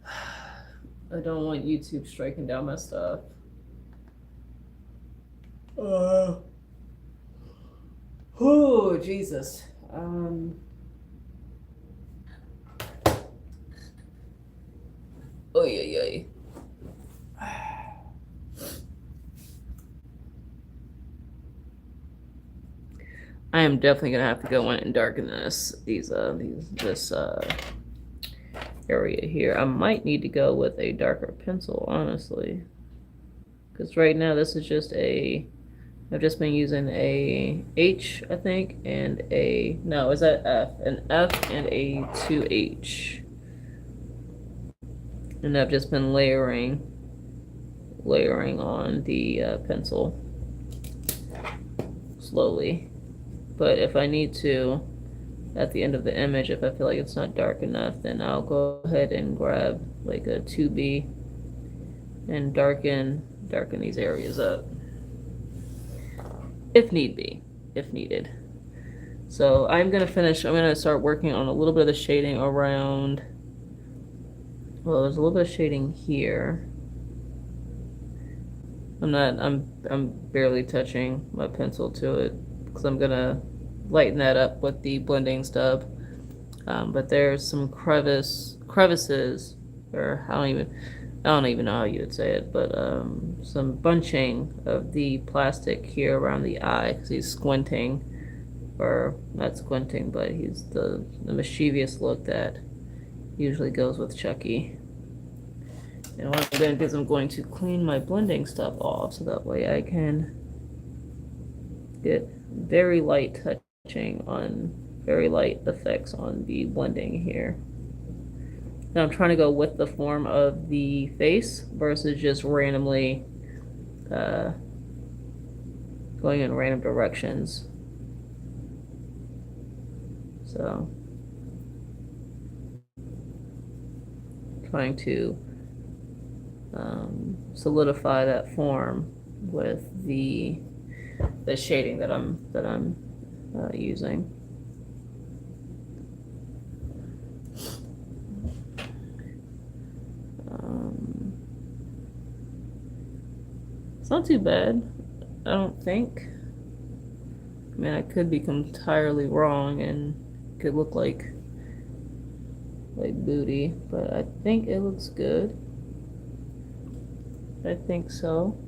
Speaker 1: I don't want YouTube striking down my stuff. Oh, Jesus. Oh, yeah. I am definitely gonna have to go in and darken this area here. I might need to go with a darker pencil, honestly, because right now this is just I've just been using a H, I think, and no, is that F? An F and a 2H. And I've just been layering on the pencil slowly. But if I need to, at the end of the image, if I feel like it's not dark enough, then I'll go ahead and grab like a 2B and darken these areas up, if need be, if needed. So I'm gonna start working on a little bit of the shading around. Well, there's a little bit of shading here. I'm barely touching my pencil to it because I'm gonna lighten that up with the blending stub. But there's some crevices, or I don't even know how you would say it, but some bunching of the plastic here around the eye because he's squinting, or not squinting, but he's the mischievous look that usually goes with Chucky. And what I'm going to do is I'm going to clean my blending stuff off so that way I can get very light effects on the blending here. Now I'm trying to go with the form of the face versus just randomly going in random directions. So trying to solidify that form with the shading that I'm using. It's not too bad, I don't think. I mean, I could be entirely wrong and could look like booty, but I think it looks good. I think so.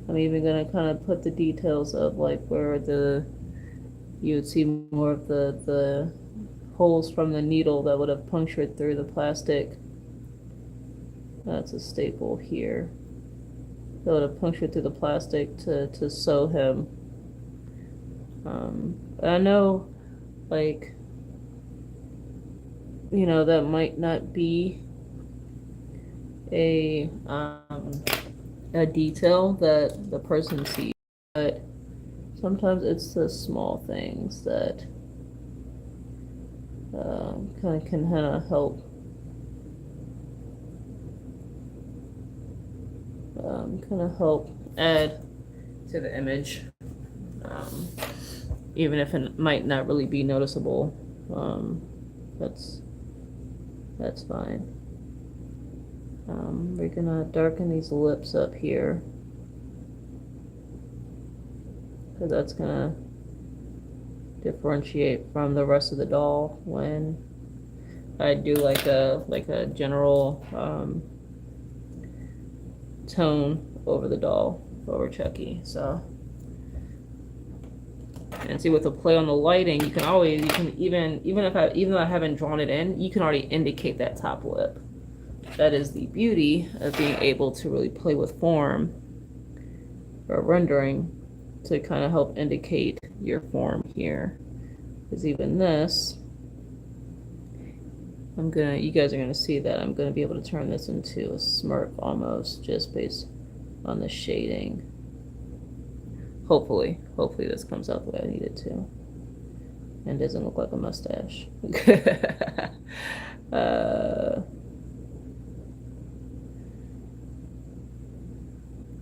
Speaker 1: I'm even gonna kind of put the details of like where the you would see more of the holes from the needle that would have punctured through the plastic. That's a staple here. That would have punctured through the plastic to sew him. I know, like, you know, that might not be a detail that the person sees, but sometimes it's the small things that can kind of help add to the image, even if it might not really be noticeable. That's fine. We're gonna darken these lips up here, because that's gonna differentiate from the rest of the doll when I do like a general tone over the doll, over Chucky. So, and see, with the play on the lighting, you can even though I haven't drawn it in, you can already indicate that top lip. That is the beauty of being able to really play with form or rendering to kind of help indicate your form here. Because even this, you guys are gonna see that I'm gonna be able to turn this into a smirk almost, just based on the shading. Hopefully this comes out the way I need it to, and doesn't look like a mustache.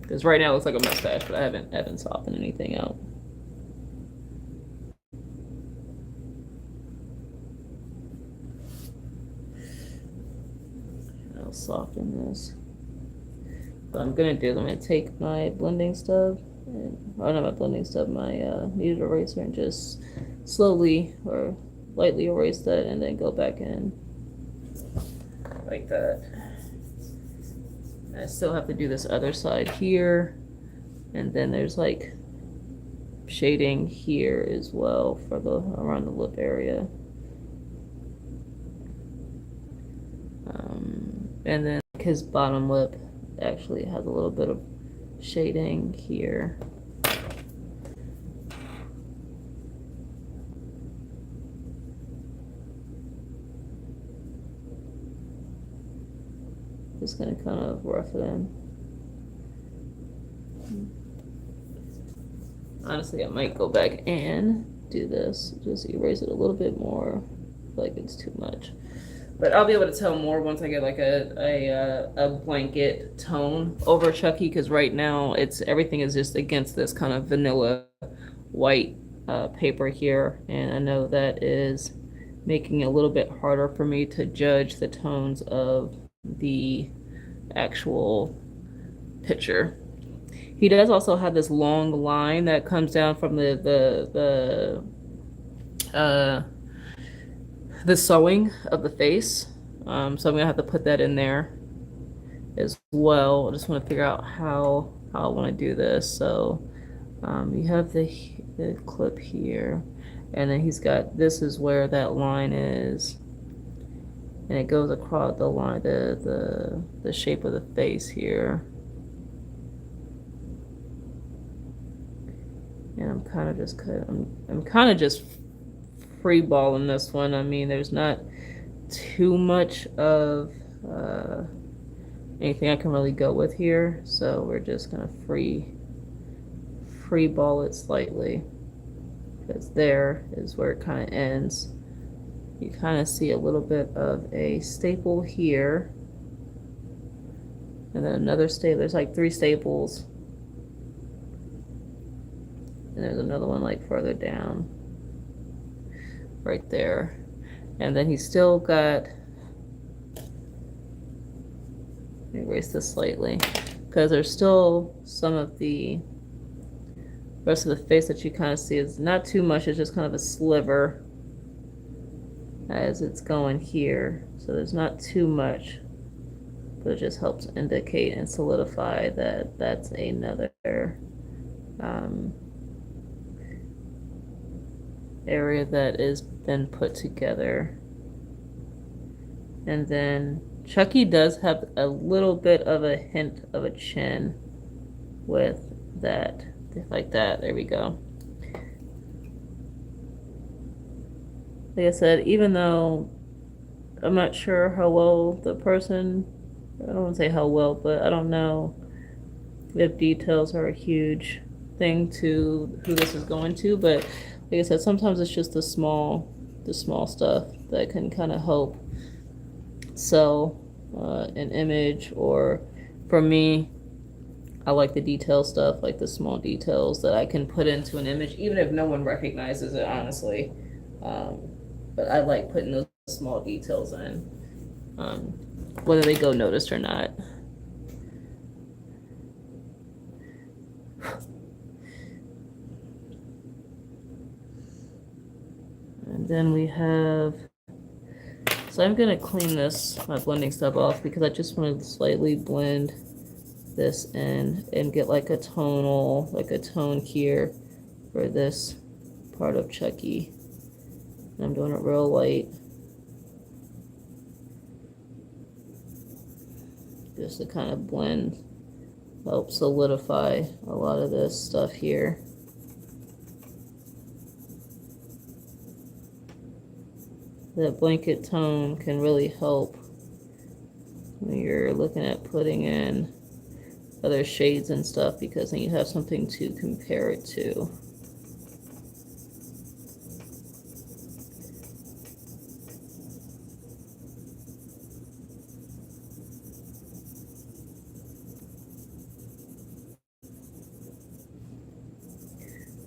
Speaker 1: Because right now it looks like a mustache, but I haven't softened anything out. I'll soften this. What I'm gonna take my blending stub, my kneaded eraser, and just slowly or lightly erase that, and then go back in like that. I still have to do this other side here, and then there's like shading here as well for around the lip area. And then his bottom lip actually has a little bit of shading here. Just gonna kind of rough it in. Honestly, I might go back and do this, just erase it a little bit more. I feel like it's too much. But I'll be able to tell more once I get like a blanket tone over Chucky, because right now everything is just against this kind of vanilla white paper here, and I know that is making it a little bit harder for me to judge the tones of the actual picture. He does also have this long line that comes down from the sewing of the face, so I'm gonna have to put that in there as well. I just want to figure out how I want to do this. So you have the clip here, and then he's got, this is where that line is, and it goes across the line, the shape of the face here. And I'm kind of just free balling this one. I mean, there's not too much of anything I can really go with here, so we're just gonna free ball it slightly, because there is where it kind of ends. You kind of see a little bit of a staple here, and then another staple. There's like 3 staples, and there's another one like further down right there. And then he's still got, let me erase this slightly, because there's still some of the rest of the face that you kind of see. Is not too much, it's just kind of a sliver as it's going here, so there's not too much, but it just helps indicate and solidify that that's another area that is then put together. And then Chucky does have a little bit of a hint of a chin with that, like that. There we go. Like I said, even though I'm not sure how well the person, I don't want to say how well, but I don't know if details are a huge thing to who this is going to, but like I said, sometimes it's just the small stuff that can kind of help sell an image. Or for me, I like the detail stuff, like the small details that I can put into an image, even if no one recognizes it, honestly. But I like putting those small details in, whether they go noticed or not. And then we have, so I'm gonna clean my blending stuff off because I just want to slightly blend this in and get like a tone here for this part of Chucky. And I'm doing it real light, just to kind of blend, help solidify a lot of this stuff here. That blanket tone can really help when you're looking at putting in other shades and stuff, because then you have something to compare it to.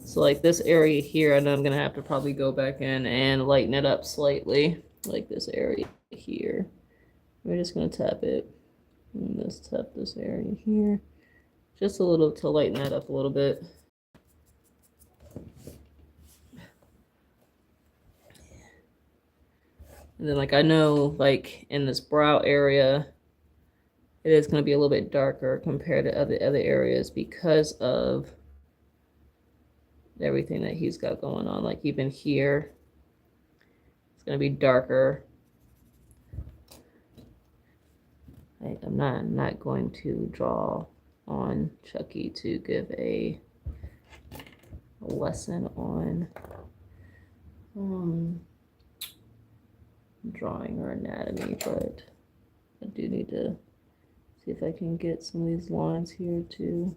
Speaker 1: So like this area here, I know I'm gonna have to probably go back in and lighten it up slightly, like this area here. We're just gonna tap it, and just tap this area here, just a little to lighten that up a little bit. And then like I know like in this brow area, it is gonna be a little bit darker compared to other areas because of everything that he's got going on. Like even here, it's gonna be darker. I'm not going to draw on Chucky to give a lesson on drawing or anatomy, but I do need to see if I can get some of these lines here too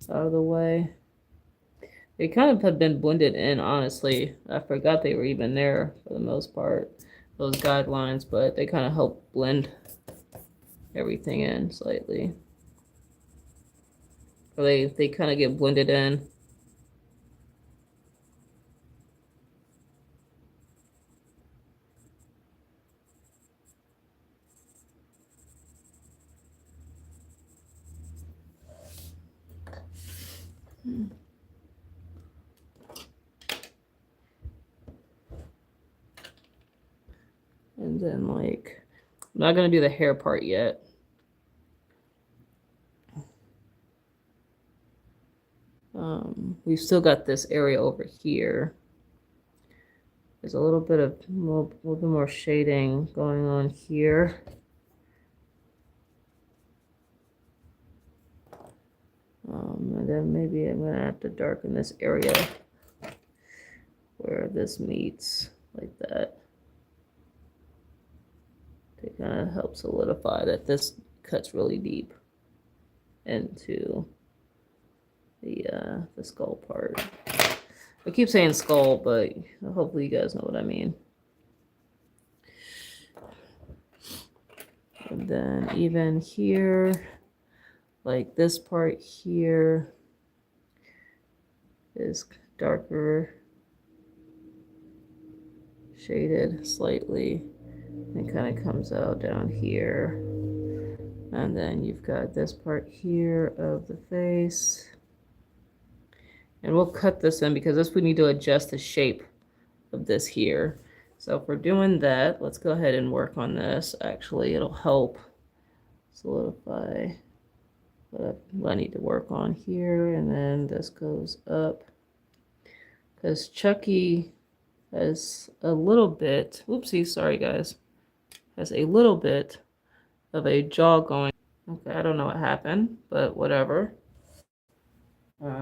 Speaker 1: out of the way. They kind of have been blended in, honestly. I forgot they were even there for the most part, those guidelines, but they kind of help blend everything in slightly. Or they kind of get blended in. And then like, I'm not gonna do the hair part yet. We've still got this area over here. There's a little bit more shading going on here. And then maybe I'm gonna have to darken this area where this meets, like that, to kind of help solidify that this cuts really deep into the skull part. I keep saying skull, but hopefully you guys know what I mean. And then even here, like this part here is darker shaded slightly, and kind of comes out down here. And then you've got this part here of the face. And we'll cut this in because this we need to adjust the shape of this here. So if we're doing that, let's go ahead and work on this. Actually, it'll help solidify what I need to work on here. And then this goes up, Because Chucky has a little bit, oopsie, sorry guys, has a little bit of a jaw going. Okay, I don't know what happened, but whatever. Has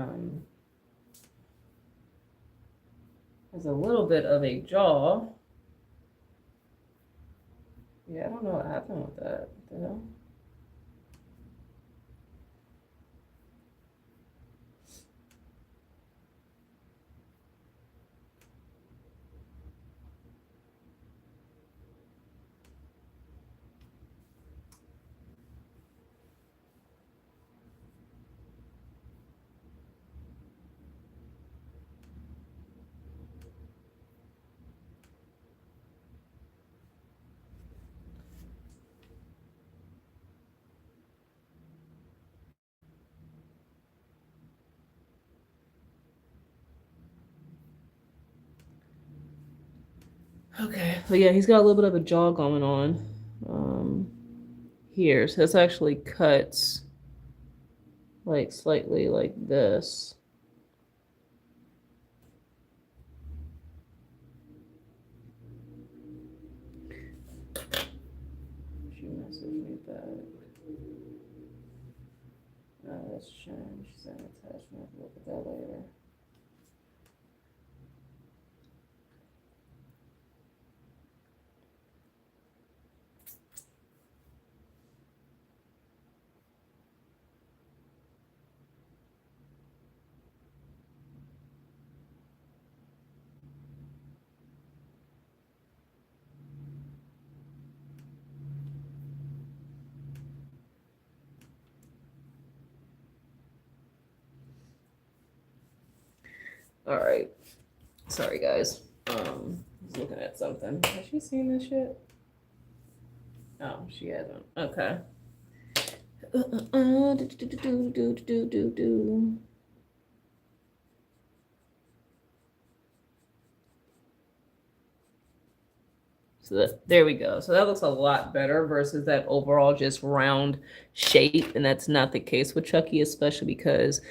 Speaker 1: a little bit of a jaw. Yeah, I don't know what happened with that. You know? Okay, so yeah, he's got a little bit of a jaw going on here. So this actually cuts like slightly like this. She messaged me back. Oh, that's changed. She sent an attachment. Look at that later. All right. Sorry, guys. I was looking at something. Has she seen this shit? Oh, she hasn't. Okay. So there we go. So that looks a lot better versus that overall just round shape. And that's not the case with Chucky, especially because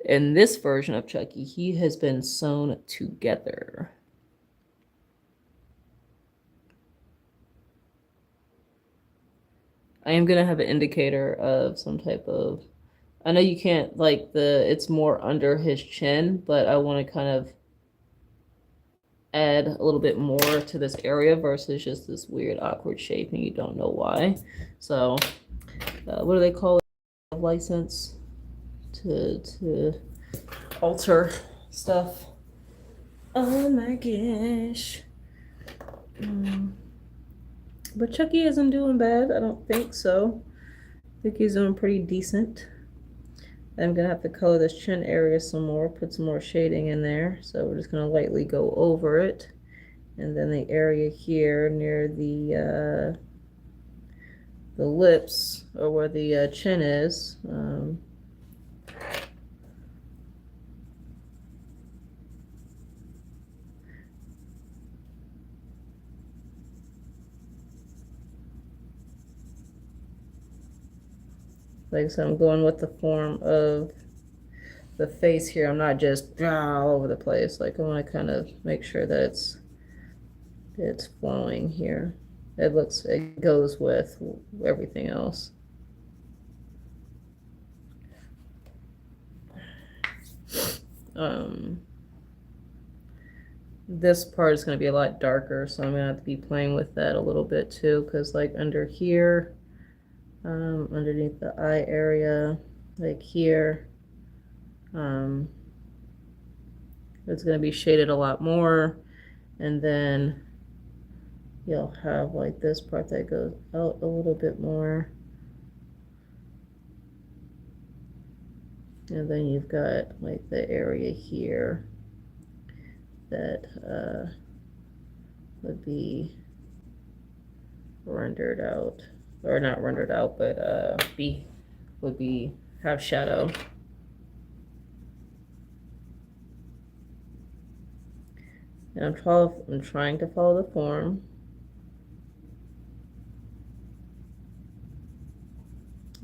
Speaker 1: in this version of Chucky, he has been sewn together. I am going to have an indicator of some type of, I know you can't like it's more under his chin, but I want to kind of add a little bit more to this area versus just this weird awkward shape and you don't know why. So what do they call it? License to alter stuff. Oh my gosh. But Chucky isn't doing bad. I don't think so. I think he's doing pretty decent. I'm gonna have to color this chin area some more, put some more shading in there. So we're just gonna lightly go over it. And then the area here near the lips, or where the chin is, like I said, I'm going with the form of the face here. I'm not just all over the place. Like I want to kind of make sure that it's flowing here. It goes with everything else. This part is going to be a lot darker, so I'm going to have to be playing with that a little bit too, because like under here, underneath the eye area, like here, it's going to be shaded a lot more, and then you'll have like this part that goes out a little bit more, and then you've got like the area here that would be rendered out, or not rendered out, but would be have shadow. And I'm trying to follow the form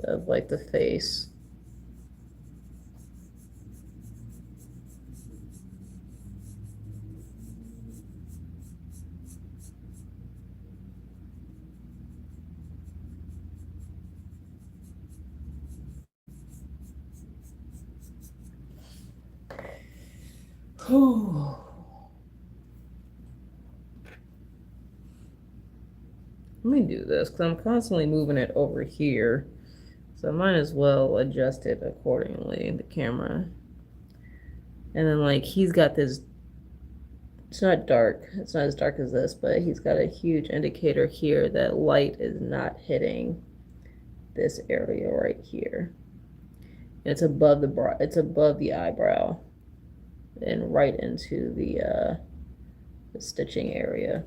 Speaker 1: of like the face. Let me do this because I'm constantly moving it over here. So I might as well adjust it accordingly, the camera. And then like he's got this, it's not dark, it's not as dark as this, but he's got a huge indicator here that light is not hitting this area right here. And it's above the eyebrow and right into the stitching area.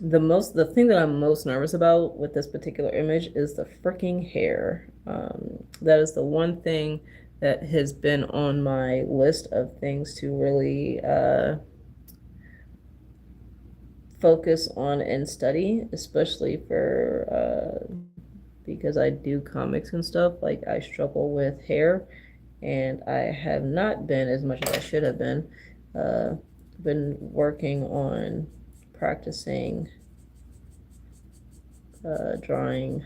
Speaker 1: The thing that I'm most nervous about with this particular image is the freaking hair. That is the one thing that has been on my list of things to really focus on and study, especially for because I do comics and stuff. Like I struggle with hair, and I have not been as much as I should have been. Been working on practicing drawing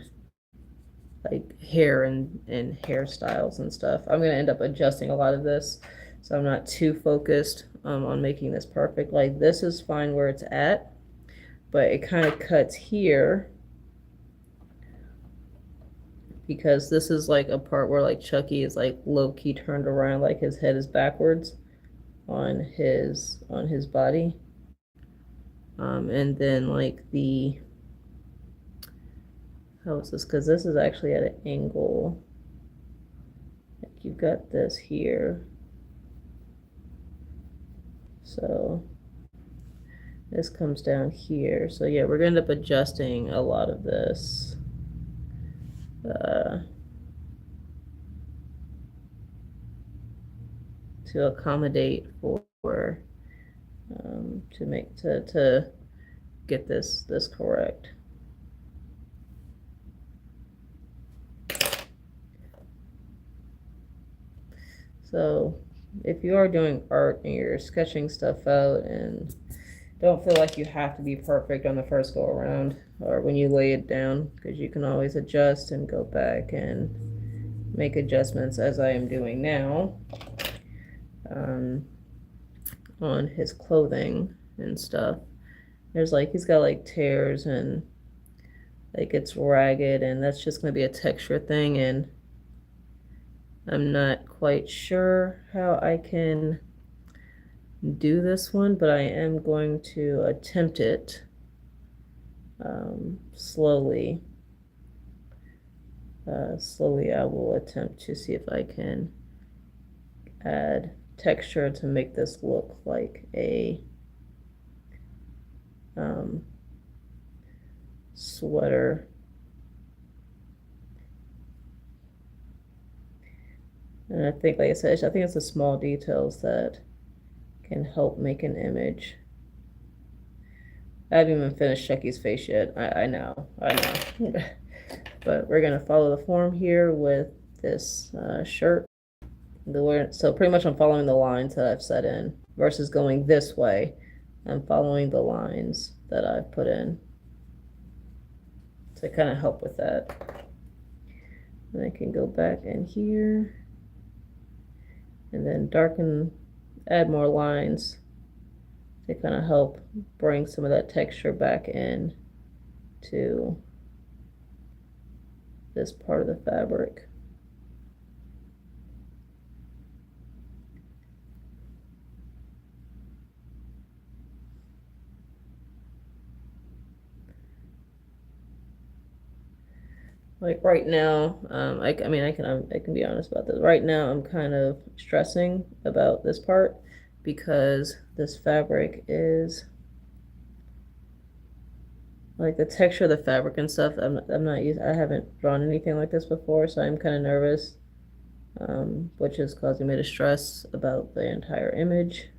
Speaker 1: like hair and hairstyles and stuff. I'm gonna end up adjusting a lot of this, so I'm not too focused on making this perfect. Like this is fine where it's at, but it kind of cuts here because this is like a part where like Chucky is like low-key turned around, like his head is backwards on his body. And then like how is this? Because this is actually at an angle. Like you've got this here. So this comes down here. So yeah, we're gonna end up adjusting a lot of this. To accommodate for to get this correct. So if you are doing art and you're sketching stuff out and don't feel like you have to be perfect on the first go around or when you lay it down, because you can always adjust and go back and make adjustments as I am doing now on his clothing and stuff. There's like, he's got like tears and like it's ragged, and that's just going to be a texture thing, and I'm not quite sure how I can do this one, but I am going to attempt it slowly. Slowly I will attempt to see if I can add texture to make this look like a sweater. And I think, like I said, I think it's the small details that can help make an image. I haven't even finished Chucky's face yet. I know. But we're gonna follow the form here with this shirt. So pretty much I'm following the lines that I've set in versus going this way. I'm following the lines that I've put in to kind of help with that. And I can go back in here and then darken, add more lines to kind of help bring some of that texture back in to this part of the fabric. Like right now, I can be honest about this. Right now, I'm kind of stressing about this part because this fabric is like the texture of the fabric and stuff. I'm not used. I haven't drawn anything like this before, so I'm kind of nervous, which is causing me to stress about the entire image.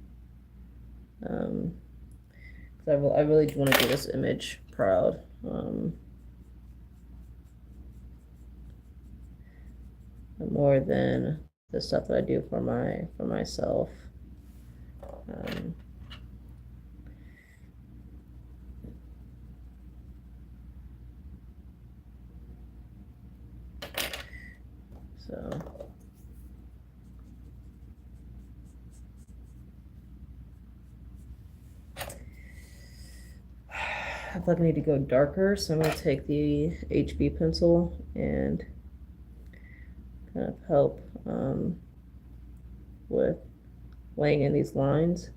Speaker 1: Because I really do want to do this image proud. More than the stuff that I do for myself. So I feel like I need to go darker, so I'm going to take the HB pencil and kind of help with laying in these lines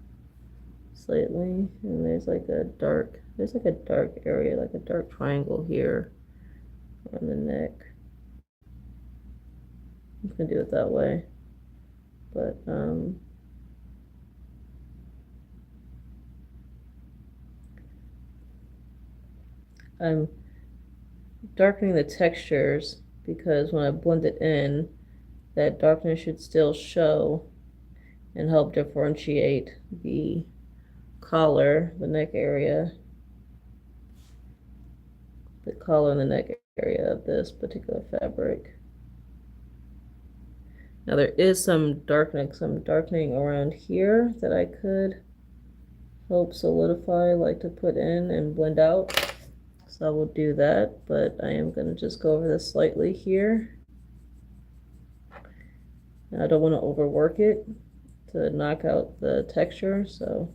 Speaker 1: slightly. And there's like a dark area, like a dark triangle here on the neck. I'm just going to do it that way. But I'm darkening the textures because when I blend it in, that darkness should still show and help differentiate the collar, the neck area, the collar and the neck area of this particular fabric. Now there is some darkening around here that I could help solidify, like to put in and blend out. So I will do that, but I am going to just go over this slightly here. And I don't want to overwork it to knock out the texture, so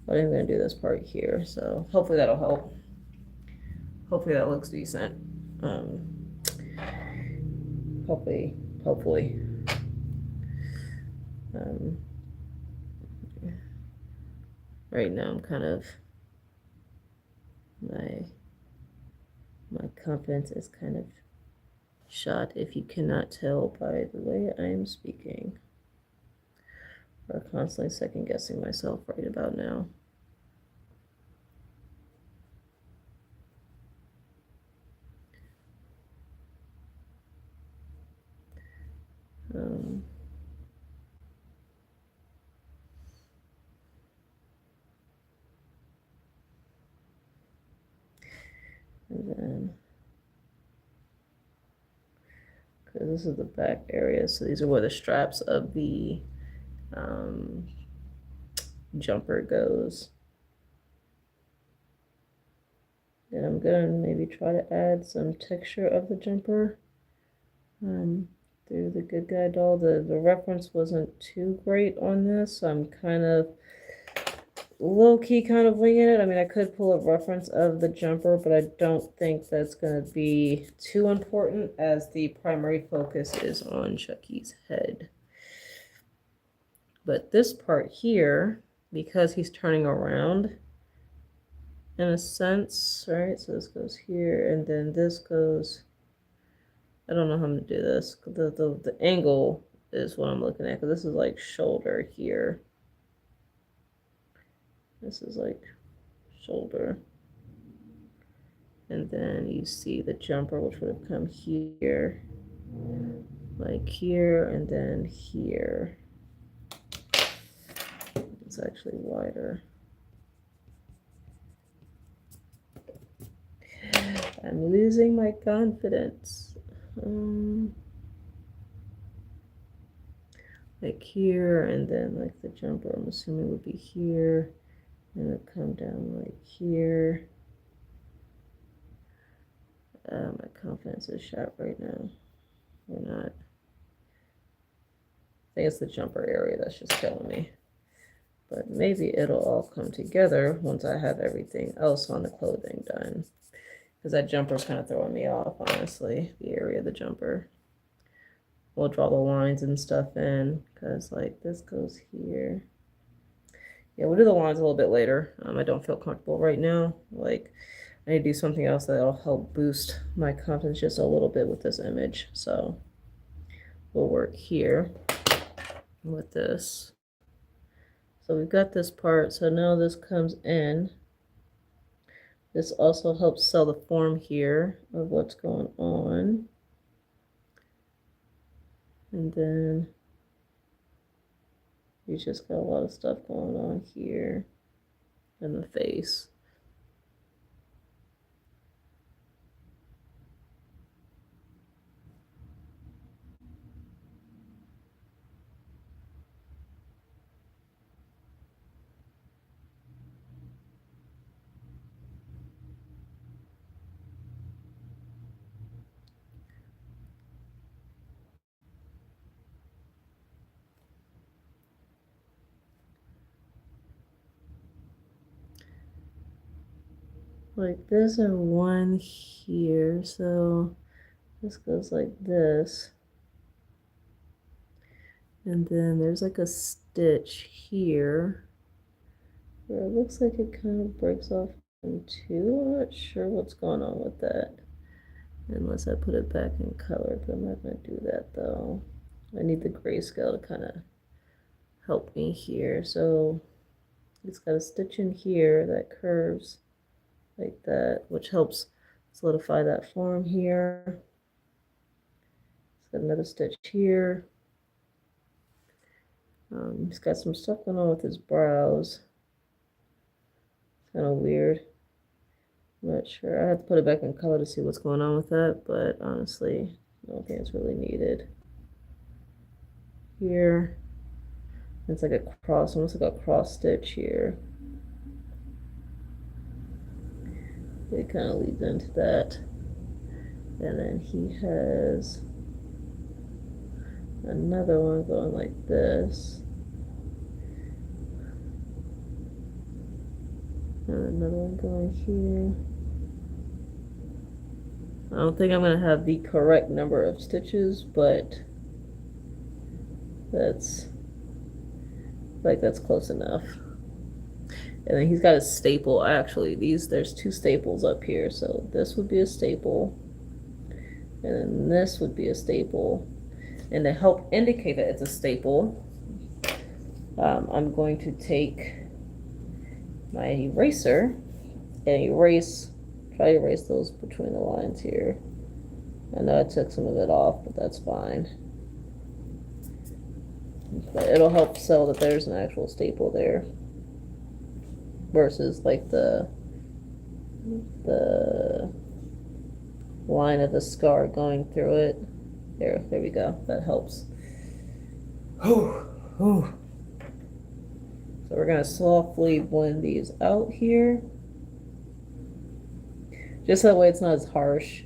Speaker 1: I'm going to do this part here. So hopefully that'll help. Hopefully that looks decent. Hopefully. Right now I'm kind of, my confidence is kind of shot, if you cannot tell by the way I am speaking, or constantly second guessing myself right about now. And then, because this is the back area, so these are where the straps of the jumper goes. And I'm gonna maybe try to add some texture of the jumper through the Good Guy doll. The reference wasn't too great on this, so I'm kind of low-key kind of winging it. I mean, I could pull a reference of the jumper, but I don't think that's going to be too important, as the primary focus is on Chucky's head. But this part here, because he's turning around, in a sense, right? So this goes here, and then this goes, I don't know how I'm going to do this. The angle is what I'm looking at, because this is like shoulder here. This is like shoulder. And then you see the jumper, which would have come here, like here, and then here. It's actually wider. I'm losing my confidence. Like here, and then like the jumper, I'm assuming would be here, and it would come down like here. My confidence is shot right now. Or not. I think it's the jumper area that's just killing me. But maybe it'll all come together once I have everything else on the clothing done. Because that jumper's kind of throwing me off, honestly, the area of the jumper. We'll draw the lines and stuff in, because like this goes here. Yeah, we'll do the lines a little bit later. I don't feel comfortable right now. Like, I need to do something else that'll help boost my confidence just a little bit with this image. So we'll work here with this. So we've got this part. So now this comes in. This also helps sell the form here of what's going on. And then you just got a lot of stuff going on here in the face. like there's a one here, so this goes like this. And then there's like a stitch here where it looks like it kind of breaks off in two. I'm not sure what's going on with that unless I put it back in color, but I'm not going to do that though. I need the grayscale to kind of help me here. So it's got a stitch in here that curves like that, which helps solidify that form here. It's got another stitch here. He's got some stuff going on with his brows. It's kind of weird. I'm not sure. I have to put it back in color to see what's going on with that, but honestly, I don't think it's really needed. Here, it's like a cross, almost like a cross stitch here. It kind of leads into that. And then he has another one going like this. And another one going here. I don't think I'm going to have the correct number of stitches, but that's close enough. And then he's got a staple. Actually, there's two staples up here. So this would be a staple. And then this would be a staple. And to help indicate that it's a staple, I'm going to take my eraser and try to erase those between the lines here. I know I took some of it off, but that's fine. But it'll help sell that there's an actual staple there versus like the line of the scar going through it. There we go. That helps. So we're gonna softly blend these out here. Just that way it's not as harsh.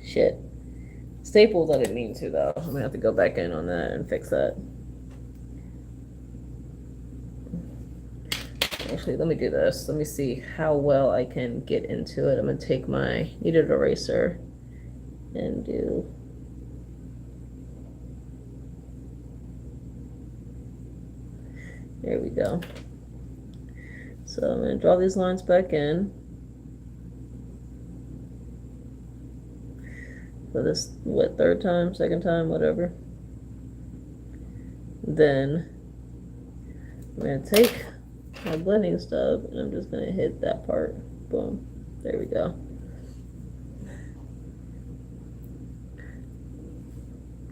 Speaker 1: Shit. Staples, I didn't mean to though. I'm gonna have to go back in on that and fix that. Actually, let me do this. Let me see how well I can get into it. I'm gonna take my kneaded eraser and do. There we go. So I'm gonna draw these lines back in. For this, what, third time, second time, whatever. Then I'm gonna take my blending stub and I'm just gonna hit that part. Boom. There we go.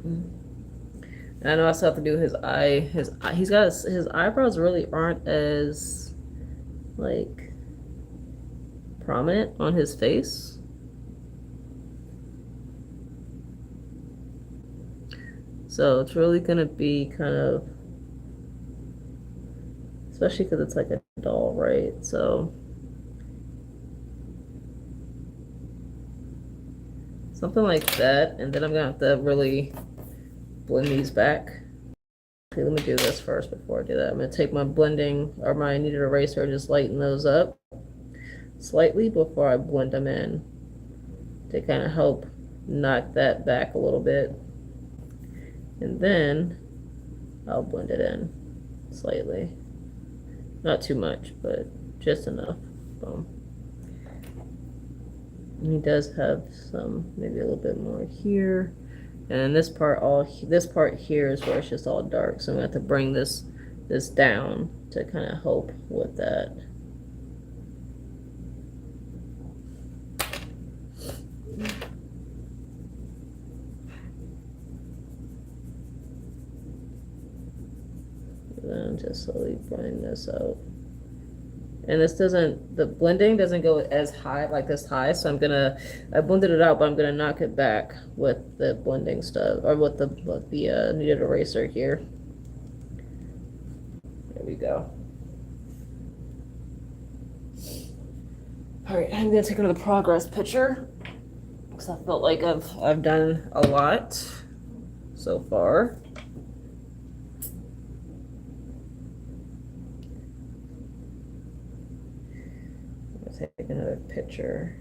Speaker 1: And I know I also have to do his eye. His eyebrows really aren't as like prominent on his face. So it's really gonna be kind of, especially because it's like a doll, right? So something like that, and then I'm gonna have to really blend these back. Okay, let me do this first before I do that. I'm gonna take my blending or my kneaded eraser and just lighten those up slightly before I blend them in to kind of help knock that back a little bit. And then I'll blend it in slightly. Not too much, but just enough. Boom. And he does have some, maybe a little bit more here. And this part here is where it's just all dark. So I'm gonna have to bring this down to kind of help with that. Then just slowly blend this out. And the blending doesn't go as high, like this high, so I blended it out, but I'm gonna knock it back with the blending stuff, or with the kneaded eraser here. There we go. All right, I'm gonna take another progress picture, because I felt like I've done a lot so far. take another picture.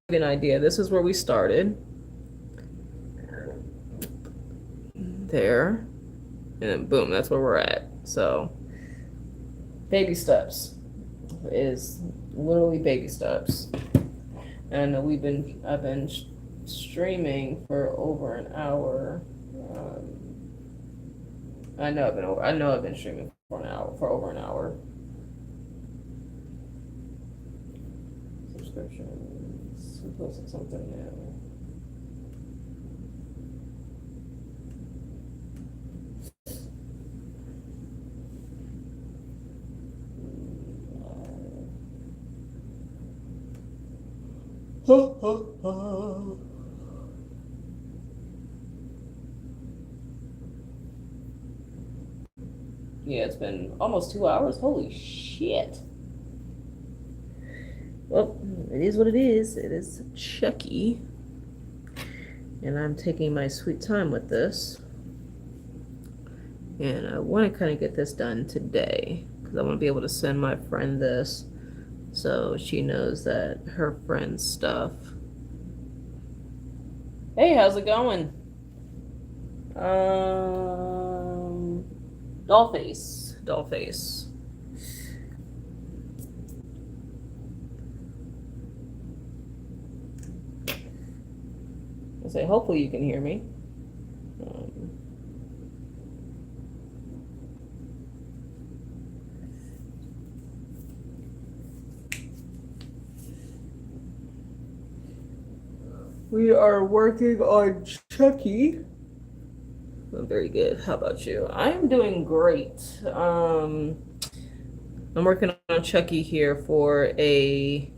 Speaker 1: An idea. This is where we started. There. And then boom, that's where we're at. So baby steps is literally baby steps. And I've been streaming for over an hour. I know I've been streaming for over an hour. Subscriptions. I'm posting something new. Yeah, it's been almost 2 hours. Holy shit. Well, it is what it is. It is Chucky. And I'm taking my sweet time with this. And I want to kind of get this done today. Because I want to be able to send my friend this. So she knows that her friend's stuff. Hey, how's it going? Dollface. I say, hopefully you can hear me. We are working on Chucky. I'm very good. How about you? I am doing great. I'm working on Chucky here for a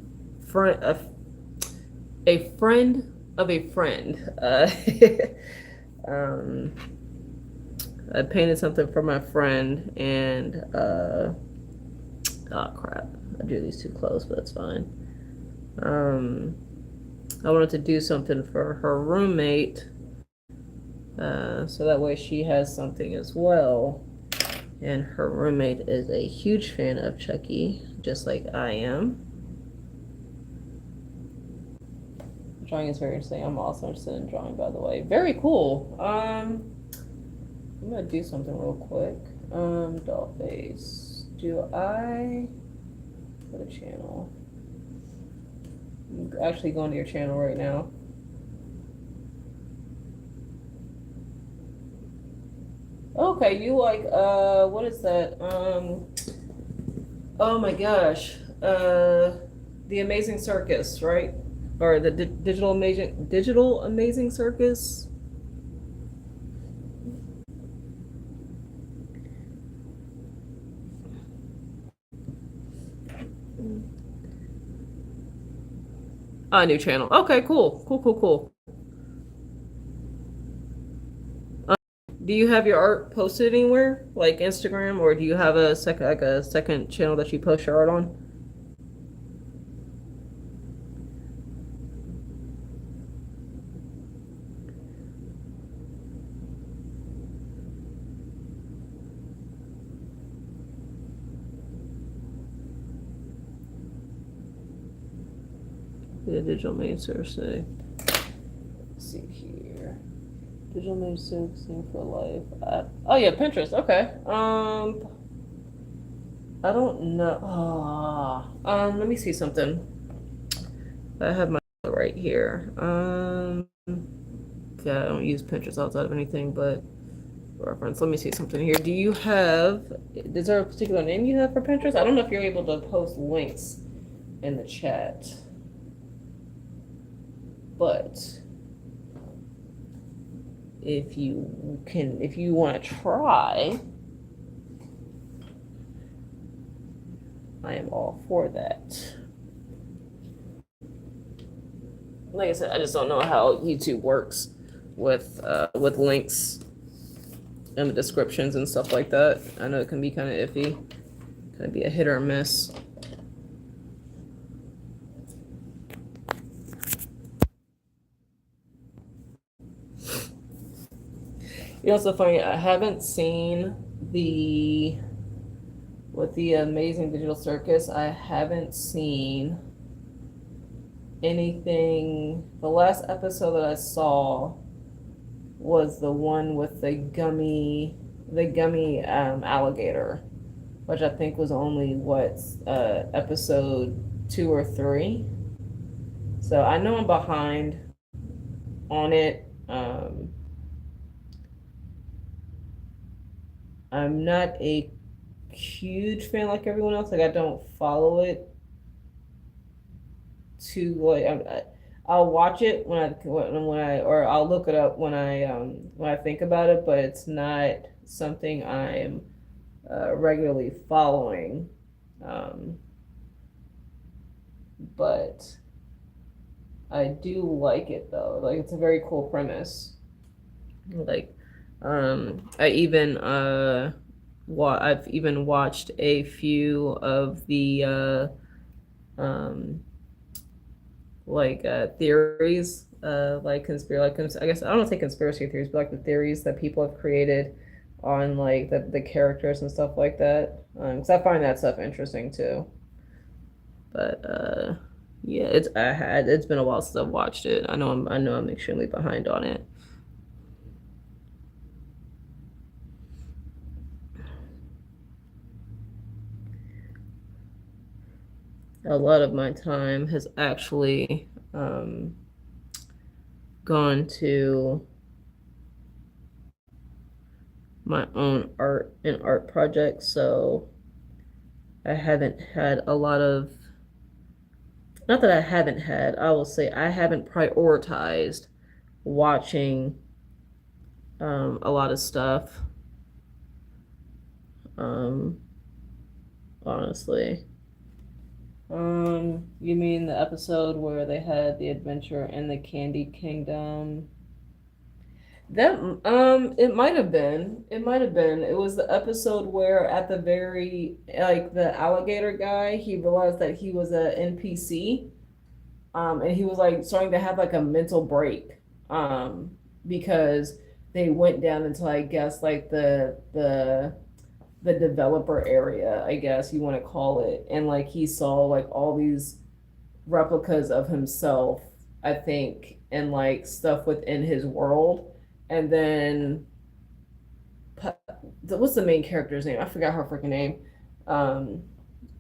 Speaker 1: friend of a friend. I painted something for my friend, and oh crap! I drew these too close, but that's fine. I wanted to do something for her roommate, so that way she has something as well. And her roommate is a huge fan of Chucky, just like I am. Drawing is very interesting. I'm also interested in drawing, by the way. Very cool. I'm gonna do something real quick. Dollface. Do I go to channel? I'm actually going to your channel right now. Okay, you like what is that? Oh my gosh. The Amazing Circus, right? Or the Digital Amazing Circus. A new channel. Okay, cool. Do you have your art posted anywhere, like Instagram, or do you have a second channel that you post your art on? The Digital Main Source. Let's see here. Digital Main Source for life. Oh yeah, Pinterest. Okay. I don't know. Let me see something. I have my right here. Yeah, I don't use Pinterest outside of anything but reference. Let me see something here. Is there a particular name you have for Pinterest? I don't know if you're able to post links in the chat. But if you want to try, I am all for that. Like I said, I just don't know how YouTube works with links and the descriptions and stuff like that. I know it can be kind of iffy, can be a hit or miss. You know, so funny. I haven't seen the with the Amazing Digital Circus. I haven't seen anything. The last episode that I saw was the one with the gummy alligator, which I think was only what episode 2 or 3. So I know I'm behind on it. I'm not a huge fan like everyone else. Like I don't follow it too like I'll watch it or I'll look it up when I think about it, but it's not something I'm regularly following. But I do like it though. Like it's a very cool premise. Like I even I've even watched a few of the theories, I guess I don't say conspiracy theories, but like the theories that people have created on like the characters and stuff like that. Because I find that stuff interesting too. But yeah, it's been a while since I've watched it. I know I'm extremely behind on it. A lot of my time has actually gone to my own art projects, so I haven't had a lot of, not that I haven't had, I will say I haven't prioritized watching a lot of stuff, honestly. You mean the episode where they had the adventure in the Candy Kingdom? That it might have been. It might have been. It was the episode where at the very like the alligator guy, he realized that he was a NPC. And he was like starting to have like a mental break. Because they went down into I guess like the developer area, I guess you want to call it, and like he saw like all these replicas of himself, I think, and like stuff within his world. And then what's the main character's name? I forgot her freaking name.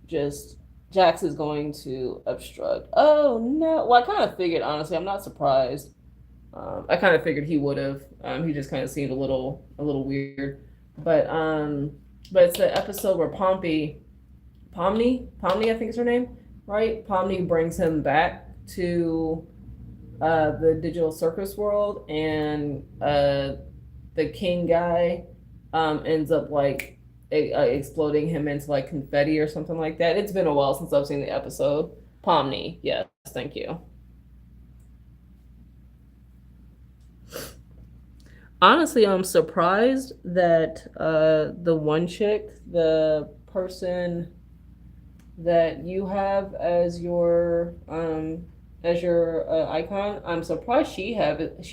Speaker 1: Just Jax is going to obstruct. Oh no! Well, I kind of figured, honestly. I'm not surprised. I kind of figured he would have. He just kind of seemed a little weird. But it's the episode where Pomni, I think is her name, right? Pomni brings him back to the digital circus world, and the king guy ends up like exploding him into like confetti or something like that. It's been a while since I've seen the episode. Pomni, yes, thank you. Honestly, I'm surprised that the one chick, the person that you have as your icon, I'm surprised she hasn't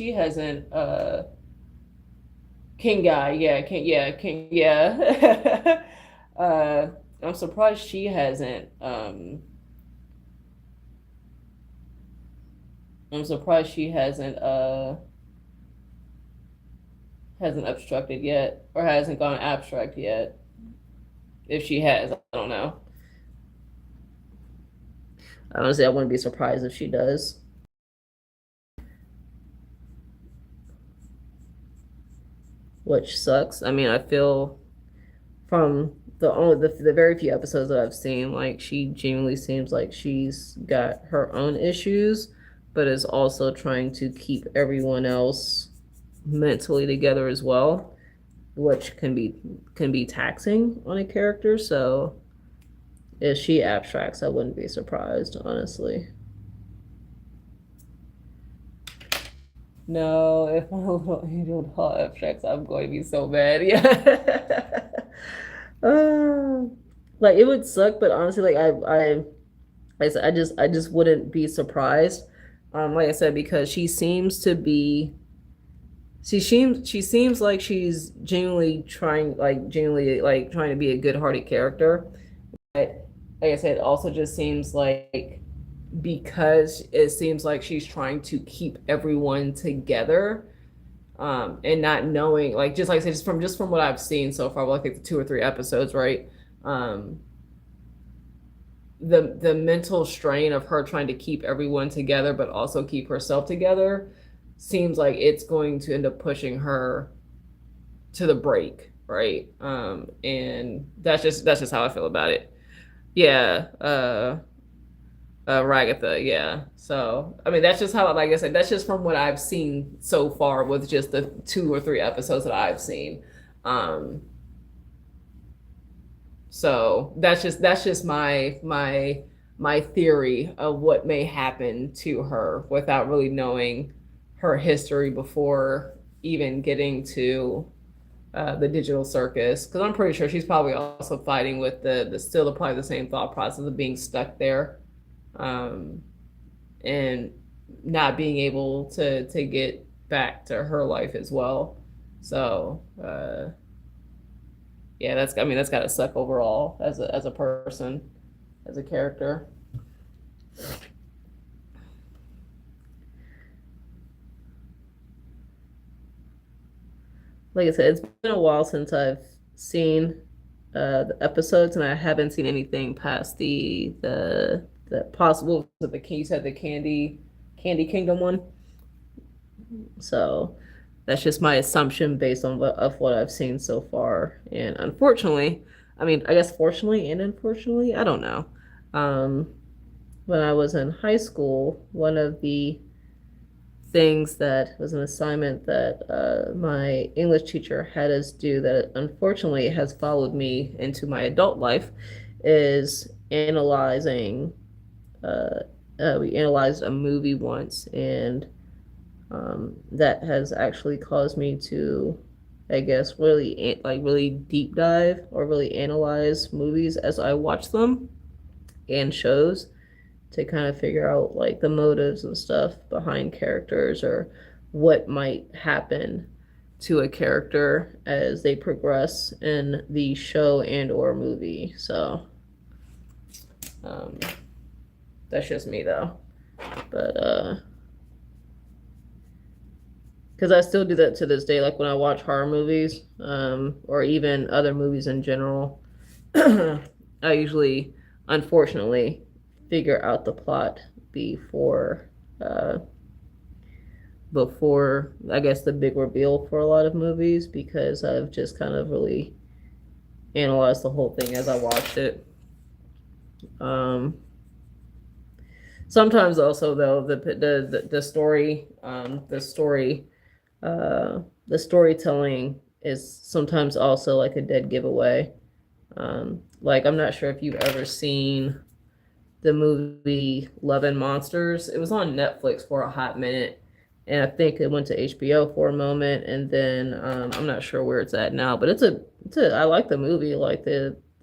Speaker 1: King guy, yeah, King, yeah. I'm surprised she hasn't obstructed yet, or hasn't gone abstract yet. If she has, I don't know. Honestly, I wouldn't be surprised if she does. Which sucks. I mean, I feel from the very few episodes that I've seen, like she genuinely seems like she's got her own issues, but is also trying to keep everyone else mentally together as well, which can be taxing on a character. So if she abstracts, I wouldn't be surprised, honestly. No, if my little angel doll abstracts, I'm going to be so mad. Yeah. Like it would suck, but honestly, like I just wouldn't be surprised. Like I said, because she seems to be she seems like she's genuinely like trying to be a good-hearted character. But like I said, it also just seems like because it seems like she's trying to keep everyone together, and not knowing, like, just like I said, just from what I've seen so far, well, I think the 2 or 3 episodes, right? Um, the mental strain of her trying to keep everyone together but also keep herself together seems like it's going to end up pushing her to the break, right? And that's just how I feel about it. Yeah, Ragatha, yeah. So I mean, that's just how, like I said, that's just from what I've seen so far with just the 2 or 3 episodes that I've seen. Um, so that's just my theory of what may happen to her without really knowing her history before even getting to the digital circus, because I'm pretty sure she's probably also fighting with the still probably the same thought process of being stuck there, um, and not being able to get back to her life as well. So yeah, that's gotta suck overall as a person, as a character. Like I said, it's been a while since I've seen the episodes, and I haven't seen anything past the possible the you said the Candy Kingdom one. So that's just my assumption based on what I've seen so far. And unfortunately, I mean, I guess fortunately and unfortunately, I don't know. Um, when I was in high school, one of the things that was an assignment that my English teacher had us do that unfortunately has followed me into my adult life is analyzing. Uh, we analyzed a movie once, and that has actually caused me to, I guess, really deep dive or really analyze movies as I watch them and shows to kind of figure out like the motives and stuff behind characters or what might happen to a character as they progress in the show and or movie. So um, that's just me though. But because I still do that to this day, like when I watch horror movies, or even other movies in general, I usually, unfortunately, figure out the plot before uh, before I guess the big reveal for a lot of movies, because I've just kind of really analyzed the whole thing as I watched it. Um, Sometimes also though the storytelling is sometimes also like a dead giveaway. Like I'm not sure if you've ever seen the movie Love and Monsters. It was on Netflix for a hot minute, and I think it went to HBO for a moment, and then I'm not sure where it's at now. But I like the movie, like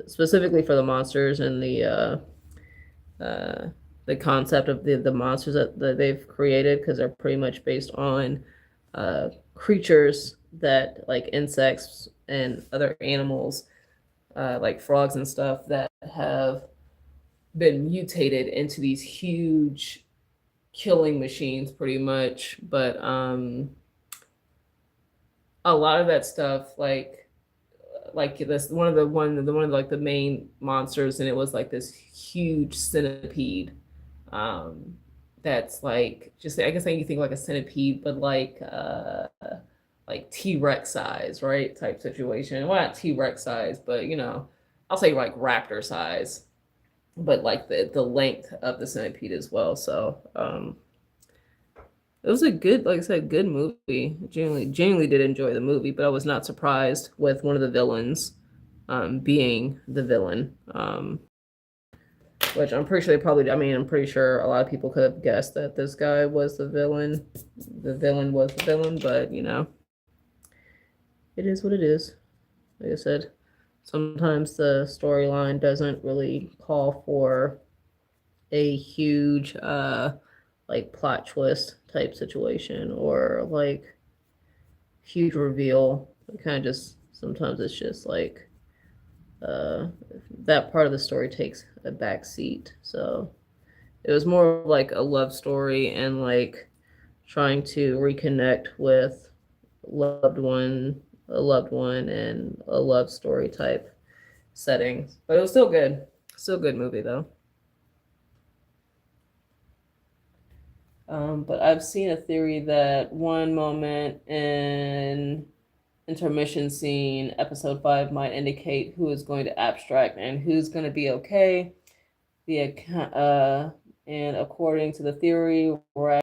Speaker 1: specifically for the monsters and the concept of the monsters that they've created, because they're pretty much based on creatures that like insects and other animals, like frogs and stuff, that have been mutated into these huge killing machines pretty much. But a lot of that stuff, like this one of like the main monsters, and it was like this huge centipede, um that's like, just I guess you think like a centipede, but like T-Rex size, right? Type situation. Well, not T-Rex size, but I'll say like raptor size, but like the length of the centipede as well. So it was a good, like I said, good movie. Genuinely did enjoy the movie, but I was not surprised with one of the villains being the villain. Which I'm pretty sure I'm pretty sure a lot of people could have guessed that this guy was the villain. The villain was the villain, but it is what it is. Like I said, sometimes the storyline doesn't really call for a huge like plot twist type situation, or like huge reveal. It kind of just sometimes it's just like uh, that part of the story takes a back seat. So it was more like a love story and like trying to reconnect with loved one, a loved one, and a love story type setting. But it was still good. Still a good movie though. But I've seen a theory that one moment in intermission scene, episode 5, might indicate who is going to abstract and who's going to be okay. And according to the theory, Raya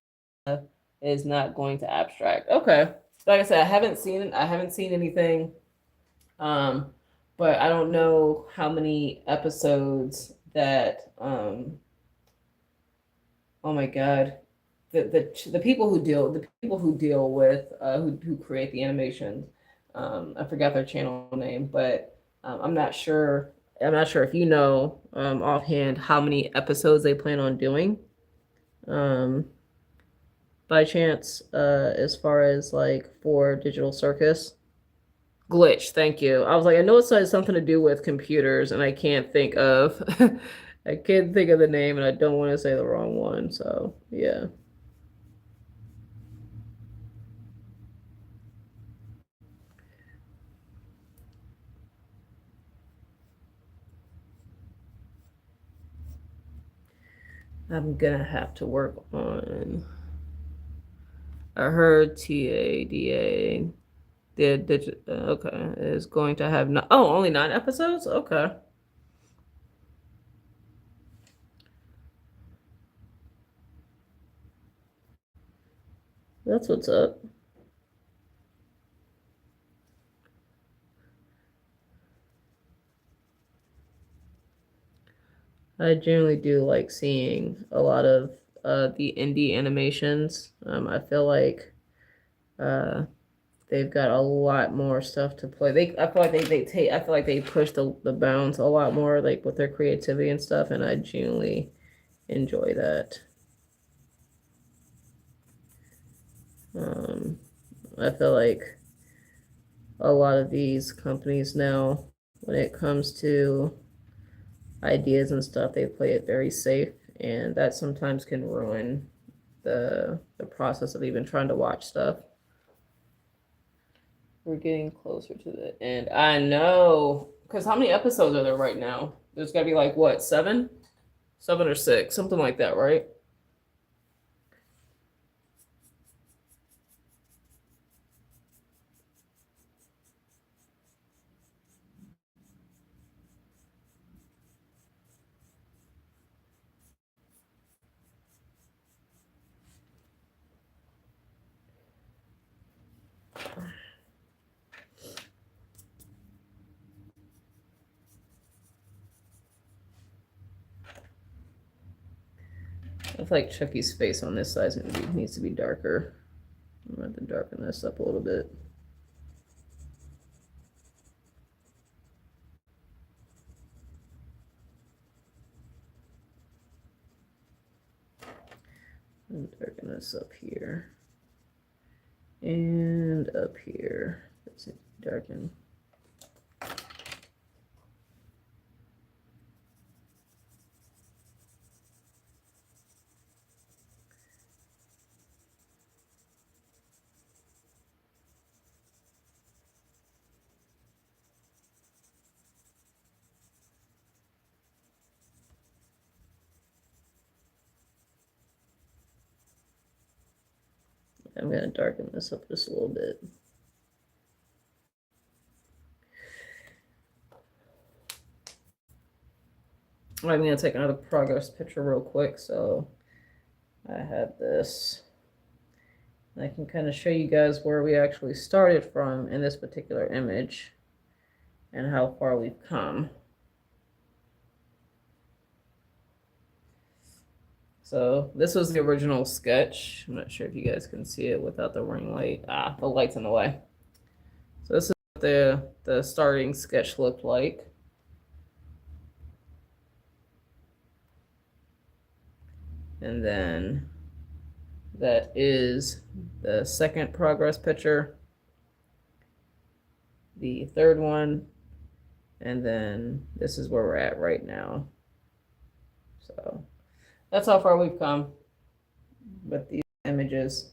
Speaker 1: is not going to abstract. Okay, like I said, I haven't seen it. I haven't seen anything. But I don't know how many episodes that. Oh my God, the people who deal with who create the animations. I forgot their channel name, but I'm not sure. I'm not sure if you know offhand how many episodes they plan on doing. Um, by chance, as far as like for Digital Circus. Glitch, thank you. I was like, I know it has something to do with computers, and I can't think of I can't think of the name, and I don't want to say the wrong one. So yeah. I'm gonna have to work on. I heard TADA okay is going to have only 9 episodes. Okay, that's what's up. I generally do like seeing a lot of the indie animations. I feel like uh, they've got a lot more stuff to play. I feel like they take. I feel like they push the bounds a lot more, like with their creativity and stuff, and I genuinely enjoy that. Um, I feel like a lot of these companies now, when it comes to ideas and stuff, they play it very safe, and that sometimes can ruin the process of even trying to watch stuff. We're getting closer to the end. I know, because how many episodes are there right now? There's got to be like what, 7, 7 or 6, something like that, right? I feel like Chucky's face on this side needs to be darker. I'm gonna have to darken this up a little bit. And darken this up here. And up here. Let's see, darken. I'm going to darken this up just a little bit. I'm going to take another progress picture real quick. So I have this. I can kind of show you guys where we actually started from in this particular image and how far we've come. So this was the original sketch. I'm not sure if you guys can see it without the ring light. The light's in the way. So this is what the starting sketch looked like. And then that is the second progress picture. the third one, and then this is where we're at right now. So that's how far we've come with these images.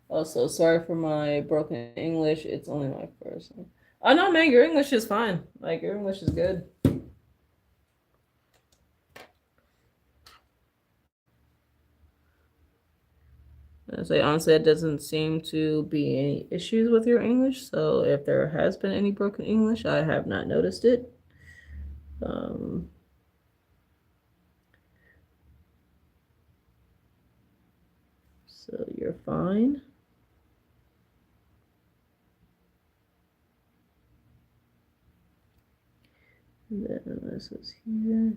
Speaker 1: Also, sorry for my broken English. It's only my first one. Oh no, man, your English is fine. Like, your English is good. I say honestly, it doesn't seem to be any issues with your English. So if there has been any broken English, I have not noticed it. So you're fine. And then this is here.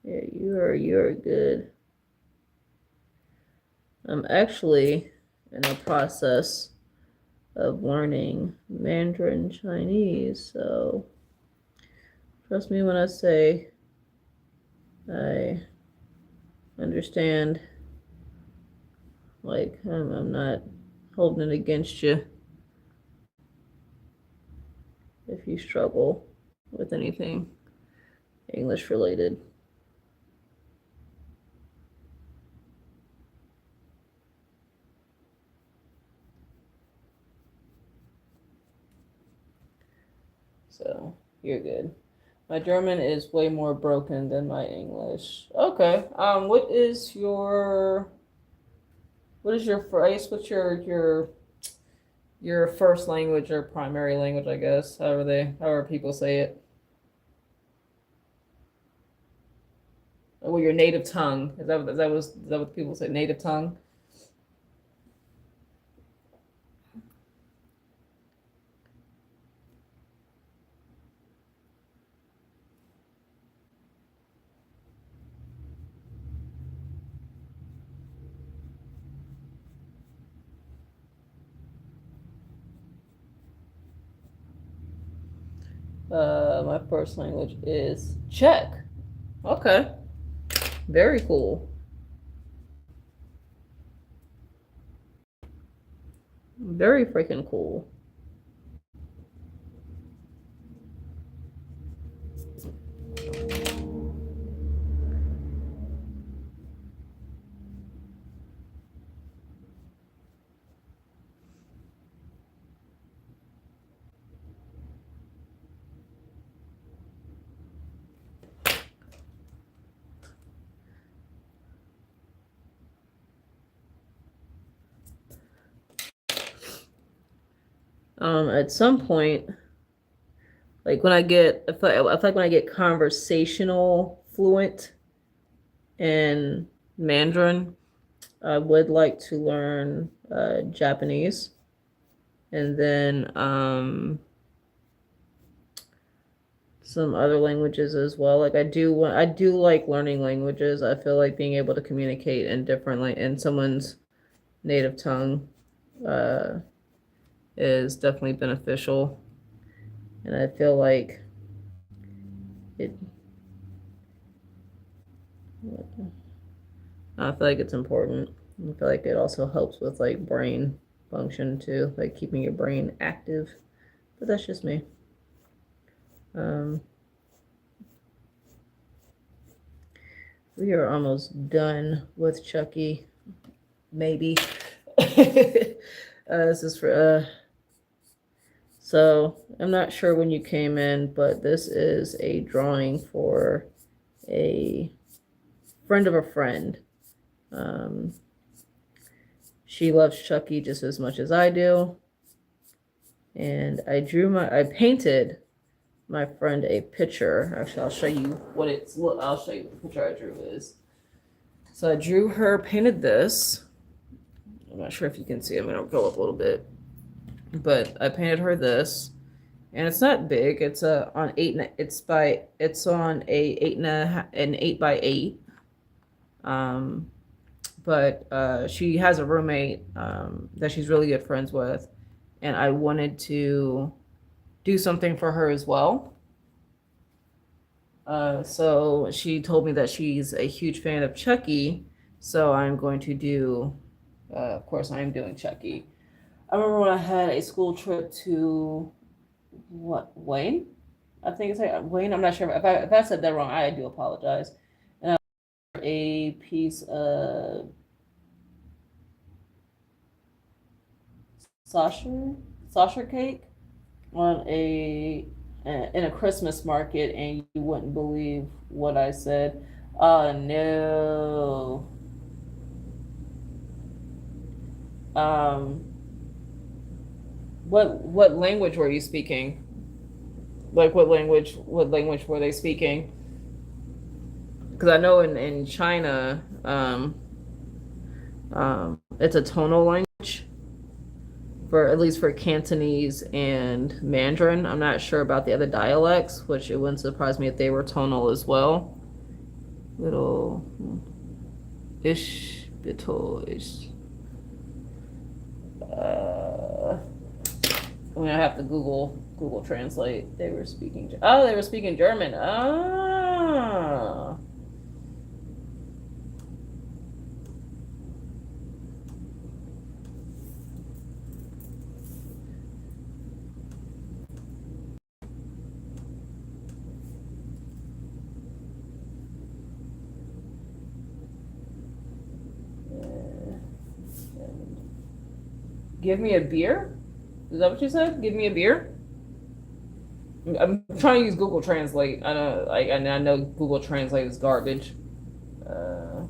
Speaker 1: Yeah, you're good. I'm actually in the process of learning Mandarin Chinese, so trust me when I say I understand. Like, I'm not holding it against you if you struggle with anything English related. So you're good. My German is way more broken than my English. Okay. What is your phrase? What's your first language or primary language, I guess, however people say it. Well, your native tongue. Is that what people say? Native tongue? My first language is Czech. Okay. Very cool. Very freaking cool. At some point, like when I feel like when I get conversational fluent in Mandarin, I would like to learn Japanese, and then some other languages as well. Like I do like learning languages. I feel like being able to communicate in in someone's native tongue uh, is definitely beneficial, and I feel like it. I feel like it's important. I feel like it also helps with like brain function too, like keeping your brain active. But that's just me. Um, we are almost done with Chucky. Maybe. This is for so I'm not sure when you came in, but this is a drawing for a friend of a friend. She loves Chucky just as much as I do. And I painted my friend a picture. Actually, I'll show you I'll show you what the picture I drew is. So I drew her, painted this. I'm not sure if you can see. I'm gonna go up a little bit, but I painted her this, and it's not big. It's on eight. It's on a 8 by 8. but she has a roommate that she's really good friends with, and I wanted to do something for her as well. So she told me that she's a huge fan of Chucky, so I'm going to do. Of course, I am doing Chucky. I remember when I had a school trip to Wayne. I think it's like Wayne. I'm not sure if I said that wrong. I do apologize. And I ordered a piece of saucer cake on a in a Christmas market, and you wouldn't believe what I said. Oh no. Um, what language were you speaking? Like what language were they speaking? Because I know in China, it's a tonal language for at least for Cantonese and Mandarin. I'm not sure about the other dialects, which it wouldn't surprise me if they were tonal as well. Little ish, bittle ish. I mean, I have to Google Translate. They were speaking. Oh, they were speaking German. Ah. Give me a beer? Is that what you said? Give me a beer? I'm trying to use Google Translate. I know Google Translate is garbage. Uh,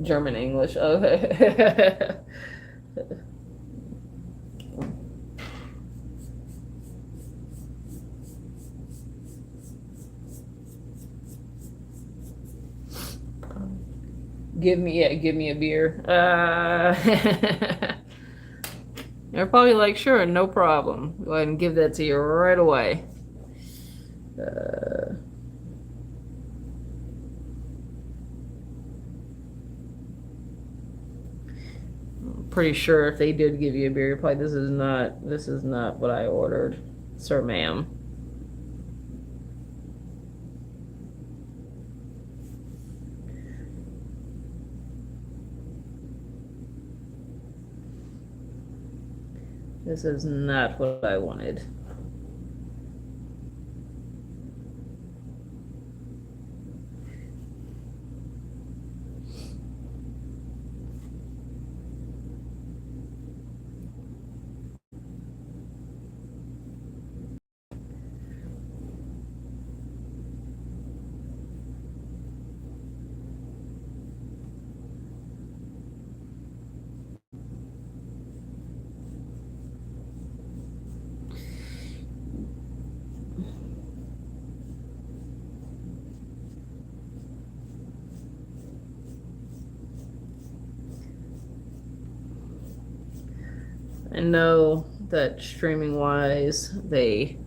Speaker 1: German English. Okay. Give me a beer. They're probably like, sure, no problem. Go ahead and give that to you right away. I'm pretty sure if they did give you a beer, you're probably this is not what I ordered, sir, ma'am. This is not what I wanted. I know that streaming wise, they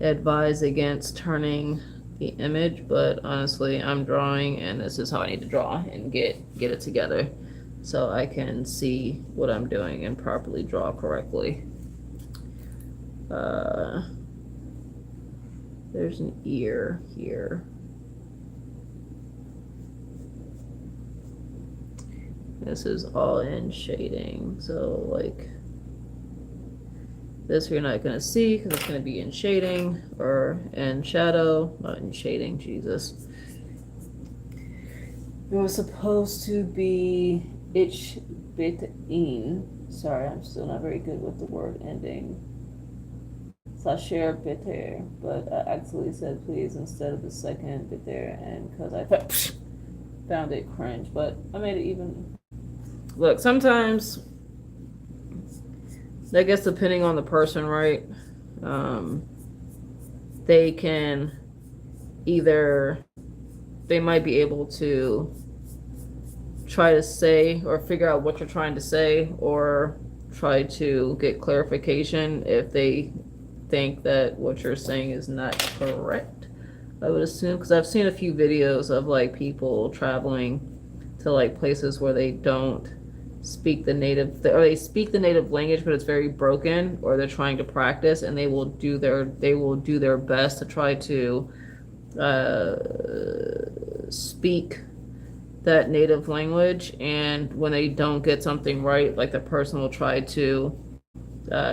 Speaker 1: advise against turning the image, but honestly, I'm drawing and this is how I need to draw and get it together so I can see what I'm doing and properly draw correctly. There's an ear here. This is all in shading, so like this you're not gonna see because it's gonna be in shading or in shadow, not in shading, Jesus. It was supposed to be ich bitte ihn. Sorry, I'm still not very good with the word ending. Sacher bitte, but I actually said please instead of the second bitte, and because I found it cringe, but I made it even. Look, sometimes I guess depending on the person, right? They can they might be able to try to say or figure out what you're trying to say, or try to get clarification if they think that what you're saying is not correct. I would assume, because I've seen a few videos of like people traveling to like places where they don't speak the native, or they speak the native language but it's very broken, or they're trying to practice, and they will do their best to try to speak that native language, and when they don't get something right, like the person will try to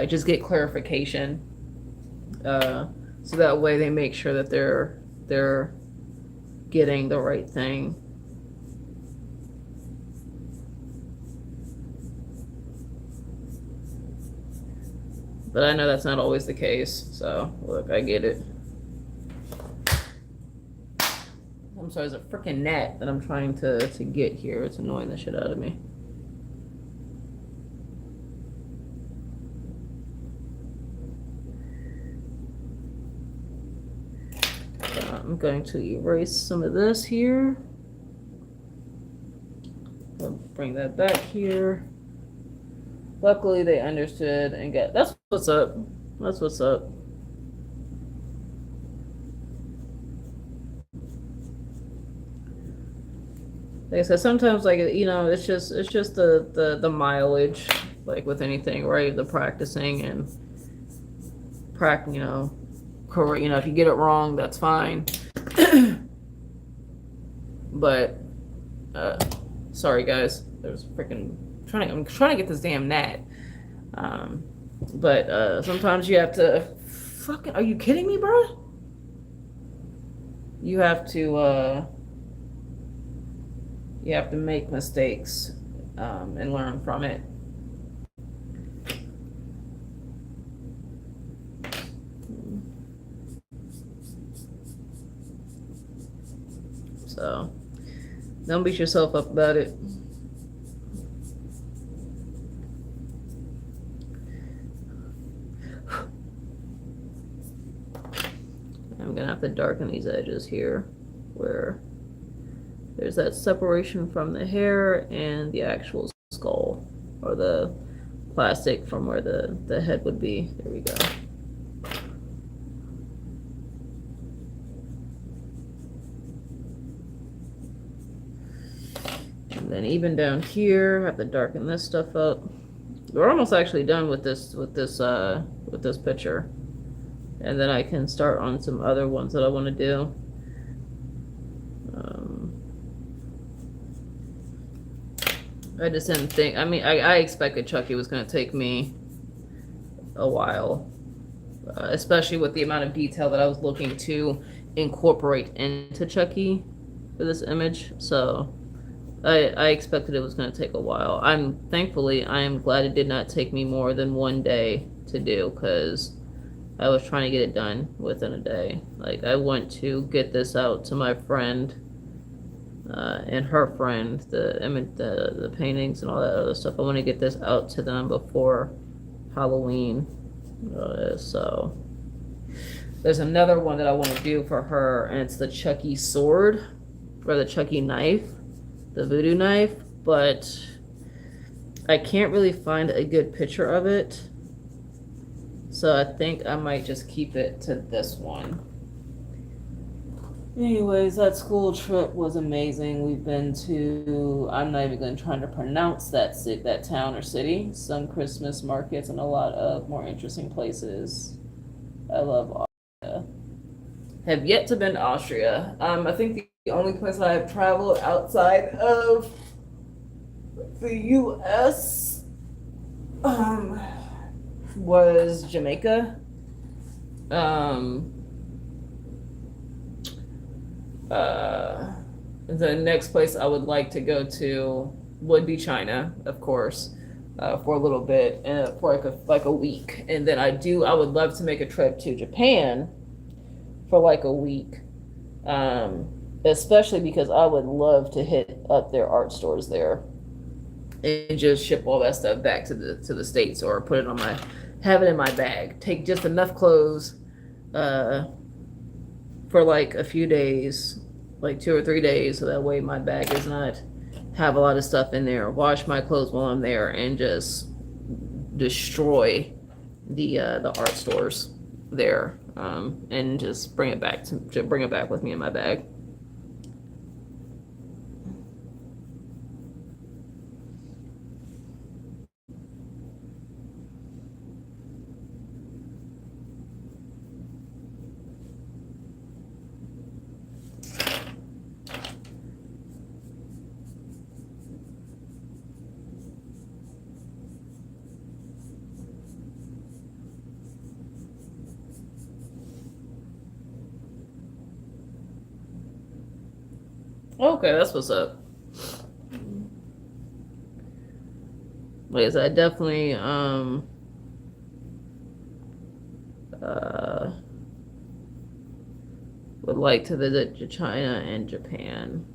Speaker 1: just get clarification, so that way they make sure that they're getting the right thing. But I know that's not always the case, so look, I get it. I'm sorry, there's a freaking gnat that I'm trying to get here. It's annoying the shit out of me. I'm going to erase some of this here. I'll bring that back here. Luckily, they understood and got. That's what's up. That's what's up. Like I said, sometimes, like, you know, it's just the mileage, like with anything, right? The practicing and you know, correct. You know, if you get it wrong, that's fine. But sorry guys, there's freaking I'm trying to get this damn gnat. But sometimes you have to fucking. Are you kidding me, bro? You have to make mistakes and learn from it. So don't beat yourself up about it. I'm gonna have to darken these edges here where there's that separation from the hair and the actual skull, or the plastic from where the head would be. There we go. And then even down here, I have to darken this stuff up. We're almost actually done with this picture. And then I can start on some other ones that I want to do. I just didn't think, I mean, I expected Chucky was going to take me a while, especially with the amount of detail that I was looking to incorporate into Chucky for this image. So I expected it was going to take a while. I am glad it did not take me more than one day to do, because I was trying to get it done within a day. Like, I want to get this out to my friend and her friend, the paintings and all that other stuff. I want to get this out to them before Halloween. So there's another one that I want to do for her, and it's the Chucky sword, or the Chucky knife, the voodoo knife, but I can't really find a good picture of it. So I think I might just keep it to this one. Anyways, that school trip was amazing. We've been to, I'm not even going to try to pronounce that town or city, some Christmas markets, and a lot of more interesting places. I love Austria. Have yet to been to Austria. I think the only place I have traveled outside of the U.S. Was Jamaica. The next place I would like to go to would be China, of course, for a little bit, for like a week, and then I would love to make a trip to Japan for like a week, especially because I would love to hit up their art stores there and just ship all that stuff back to the States, or have it in my bag. Take just enough clothes for like a few days, like 2 or 3 days, so that way my bag is not have a lot of stuff in there, wash my clothes while I'm there, and just destroy the art stores there, and just bring it back to bring it back with me in my bag. Okay, that's what's up. Like I said, I definitely uh would like to visit China and Japan.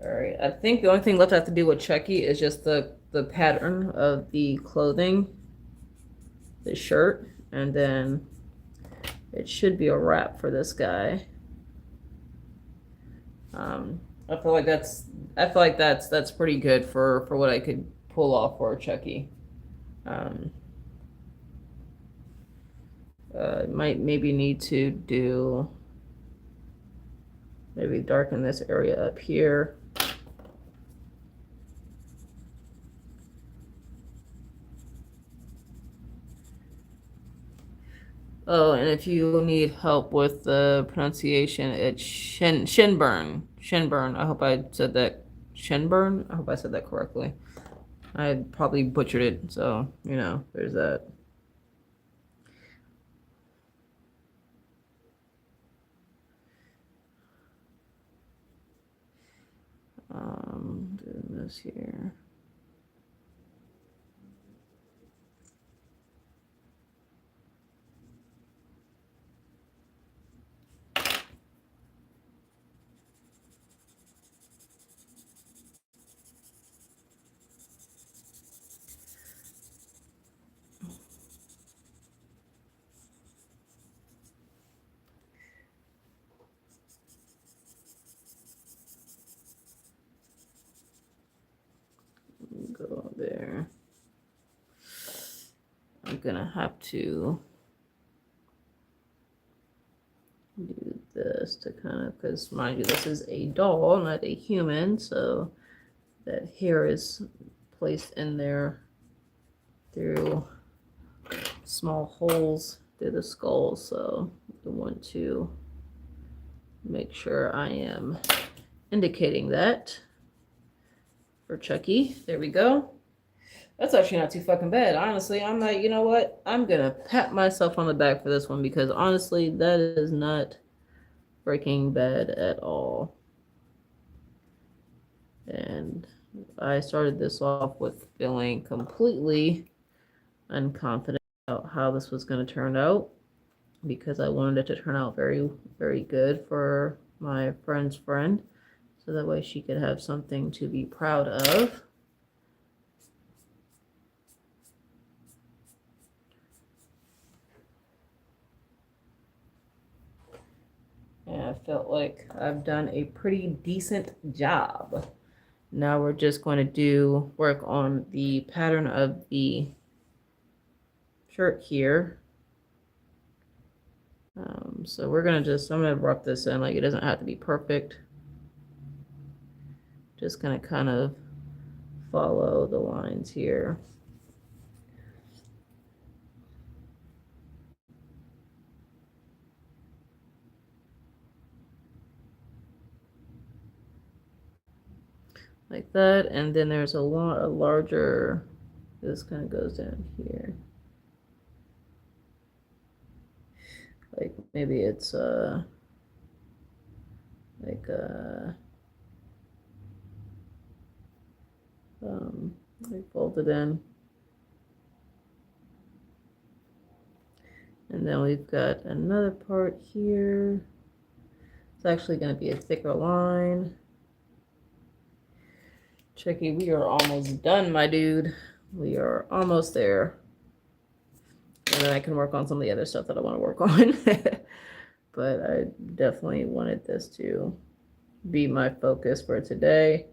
Speaker 1: All right, I think the only thing left I have to do with Chucky is just the pattern of the clothing, the shirt, and then it should be a wrap for this guy. I feel like that's pretty good for what I could pull off for Chucky. Might maybe need to do maybe darken this area up here. Oh, and if you need help with the pronunciation, it's Shinburn. Shinburn. I hope I said that. Shinburn. I hope I said that correctly. I probably butchered it, so you know, there's that. Doing this here. Go there. I'm gonna have to do this to kind of, because mind you, this is a doll, not a human, so that hair is placed in there through small holes through the skull, so I want to make sure I am indicating that for Chucky. There we go. That's actually not too fucking bad. Honestly, I'm like, you know what? I'm gonna pat myself on the back for this one because honestly, that is not freaking bad at all. And I started this off with feeling completely unconfident about how this was going to turn out because I wanted it to turn out very, very good for my friend's friend. So that way she could have something to be proud of. And I felt like I've done a pretty decent job. Now we're just going to do work on the pattern of the shirt here. So we're gonna I'm gonna rub this in, like it doesn't have to be perfect. Just gonna kind of follow the lines here. Like that, and then there's a larger, this kind of goes down here. Like maybe it's like fold it in. And then we've got another part here. It's actually going to be a thicker line. Tricky, we are almost done, my dude. We are almost there. And then I can work on some of the other stuff that I want to work on. But I definitely wanted this to be my focus for today.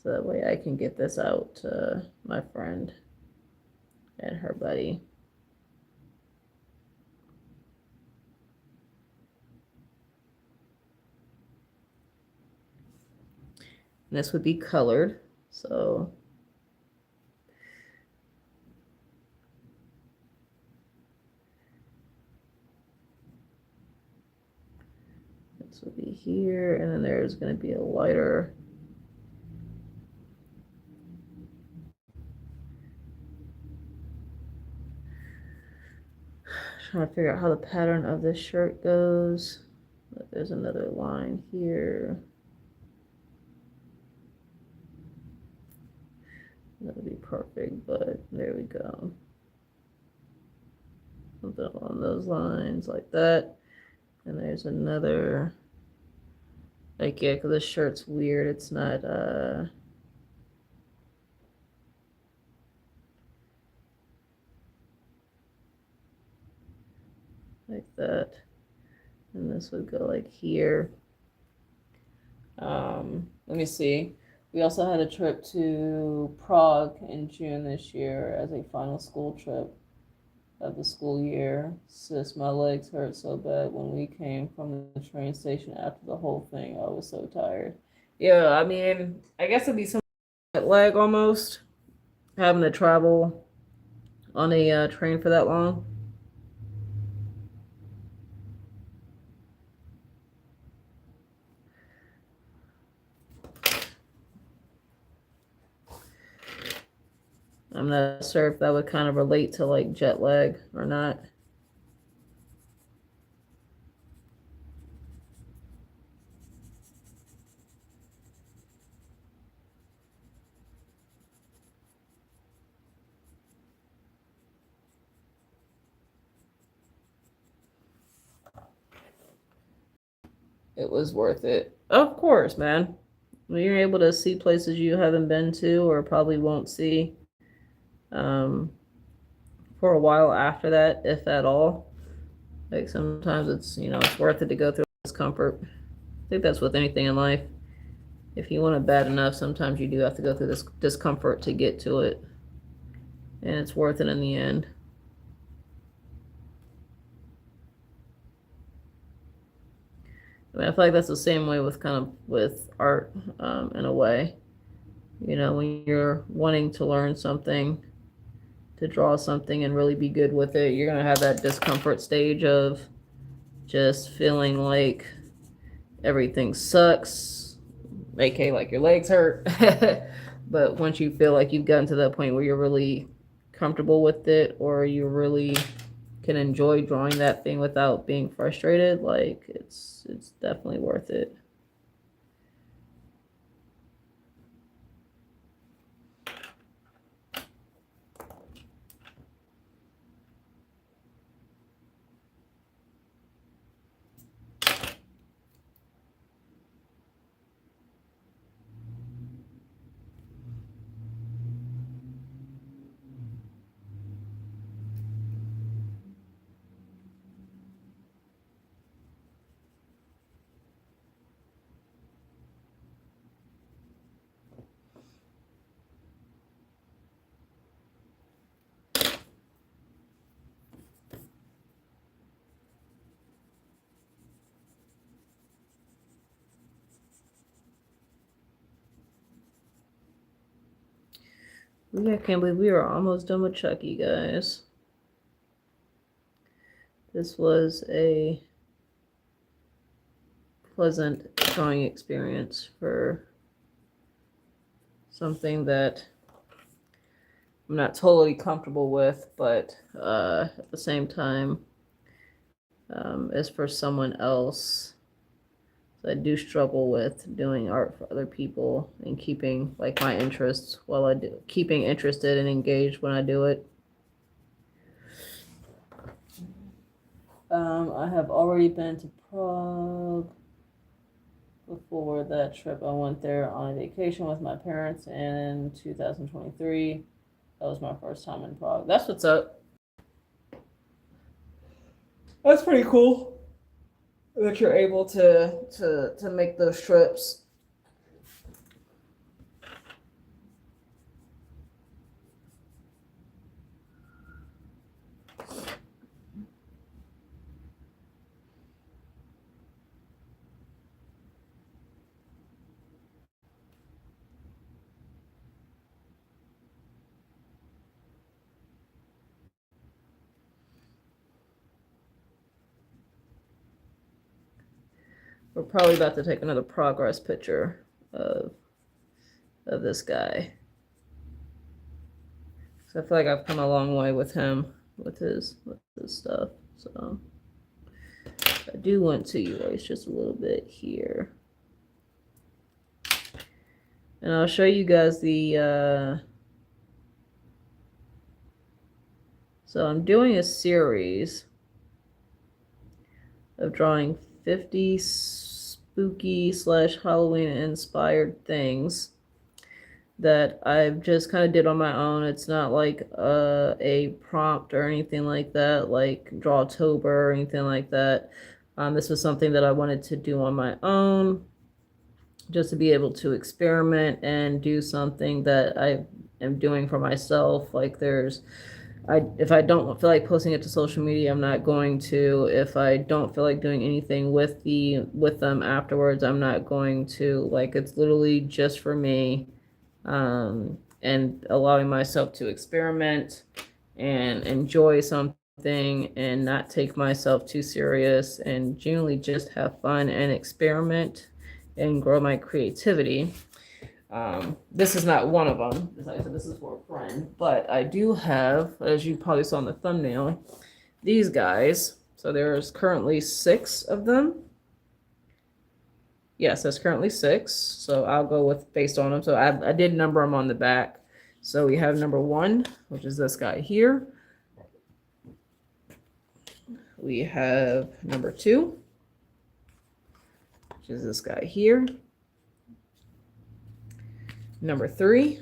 Speaker 1: So that way I can get this out to my friend and her buddy. And this would be colored. So this would be here, and then there's going to be a lighter. Trying to figure out how the pattern of this shirt goes. But there's another line here. That would be perfect, but there we go. Something along those lines, like that. And there's another, like, yeah, because this shirt's weird. It's not, like that. And this would go like here. Let me see. We also had a trip to Prague in June this year as a final school trip of the school year. Sis, my legs hurt so bad when we came from the train station after the whole thing. I was so tired. Yeah, I mean, I guess it'd be some jet lag almost, having to travel on a train for that long. I'm not sure if that would kind of relate to like jet lag or not. It was worth it. Of course, man. When you're able to see places you haven't been to or probably won't see for a while after that, if at all. Like sometimes it's, it's worth it to go through discomfort. I think that's with anything in life. If you want it bad enough, sometimes you do have to go through this discomfort to get to it. And it's worth it in the end. I mean, I feel like that's the same way with with art, in a way. When you're wanting to learn something, to draw something and really be good with it, you're gonna have that discomfort stage of just feeling like everything sucks, aka like your legs hurt. But once you feel like you've gotten to that point where you're really comfortable with it, or you really can enjoy drawing that thing without being frustrated, like it's definitely worth it. I can't believe we are almost done with Chucky, guys. This was a pleasant drawing experience for something that I'm not totally comfortable with, but at the same time, is for someone else. So I do struggle with doing art for other people and keeping like my interests while I do, keeping interested and engaged when I do it. I have already been to Prague. Before that trip, I went there on a vacation with my parents in 2023. That was my first time in Prague. That's what's up. That's pretty cool that you're able to make those trips. We're probably about to take another progress picture of this guy. So I feel like I've come a long way with him, with his stuff. So I do want to erase just a little bit here. And I'll show you guys the so I'm doing a series of drawing 50 spooky / Halloween inspired things that I've just kind of did on my own. It's not like a prompt or anything like that, like Drawtober or anything like that. This was something that I wanted to do on my own, just to be able to experiment and do something that I am doing for myself. Like if I don't feel like posting it to social media, I'm not going to. If I don't feel like doing anything with them afterwards, I'm not going to. Like, it's literally just for me, and allowing myself to experiment and enjoy something and not take myself too serious and genuinely just have fun and experiment and grow my creativity. This is not one of them. As I said, this is for a friend. But I do have, as you probably saw in the thumbnail, these guys. So there's currently 6 of them. Yes, there's currently 6. So I'll go with based on them. So I did number them on the back. So we have number 1, which is this guy here. We have number 2, which is this guy here. Number 3,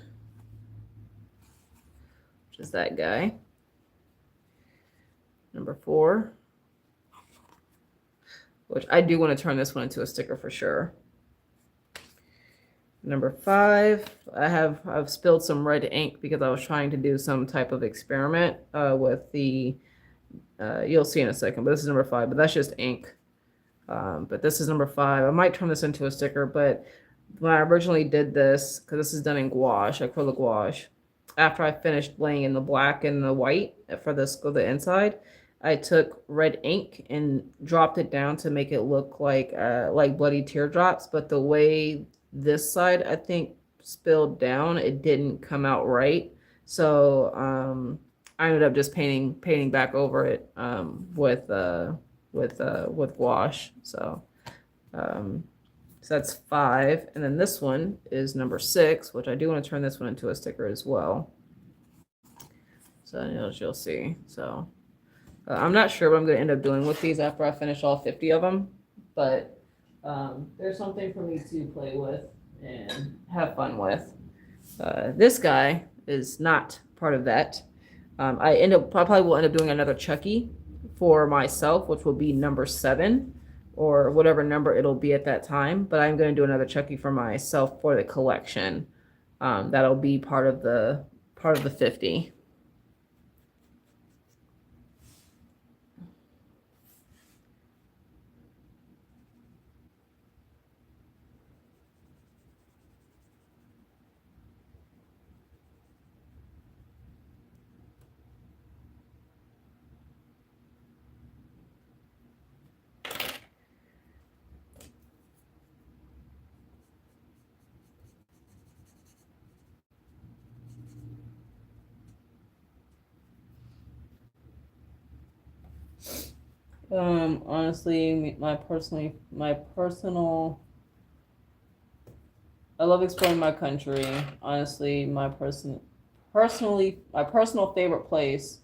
Speaker 1: which is that guy. Number 4, which I do want to turn this one into a sticker for sure. Number 5, I've spilled some red ink because I was trying to do some type of experiment with the, you'll see in a second, but this is number 5, but that's just ink. But this is number 5. I might turn this into a sticker, but when I originally did this, because this is done in gouache, acrylic gouache, after I finished laying in the black and the white for the inside, I took red ink and dropped it down to make it look like bloody teardrops. But the way this side, I think, spilled down, it didn't come out right. So I ended up just painting back over it with gouache. So that's 5. And then this one is number 6, which I do want to turn this one into a sticker as well. So as you'll see. So I'm not sure what I'm going to end up doing with these after I finish all 50 of them. But there's something for me to play with and have fun with. This guy is not part of that. I probably will end up doing another Chucky for myself, which will be number 7. Or whatever number it'll be at that time. But I'm going to do another Chucky for myself for the collection. That'll be part of the 50. Honestly, my personal, I love exploring my country. Honestly, my personal favorite place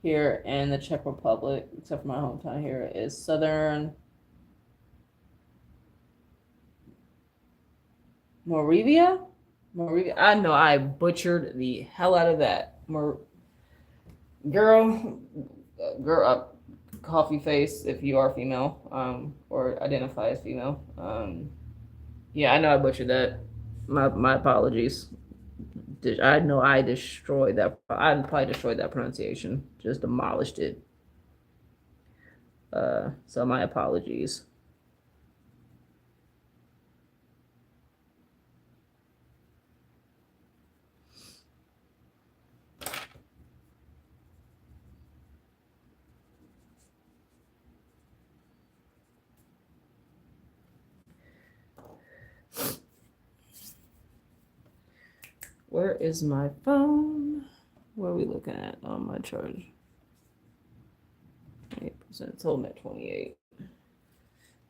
Speaker 1: here in the Czech Republic, except for my hometown here, is Southern Moravia. I know I butchered the hell out of that. Girl up, coffee face if you are female, or identify as female. Yeah, I know I butchered that. My apologies. I know I destroyed that. I probably destroyed that pronunciation. Just demolished it. So my apologies. Where is my phone? What are we looking at on my charge? 8%. It's holding at 28. All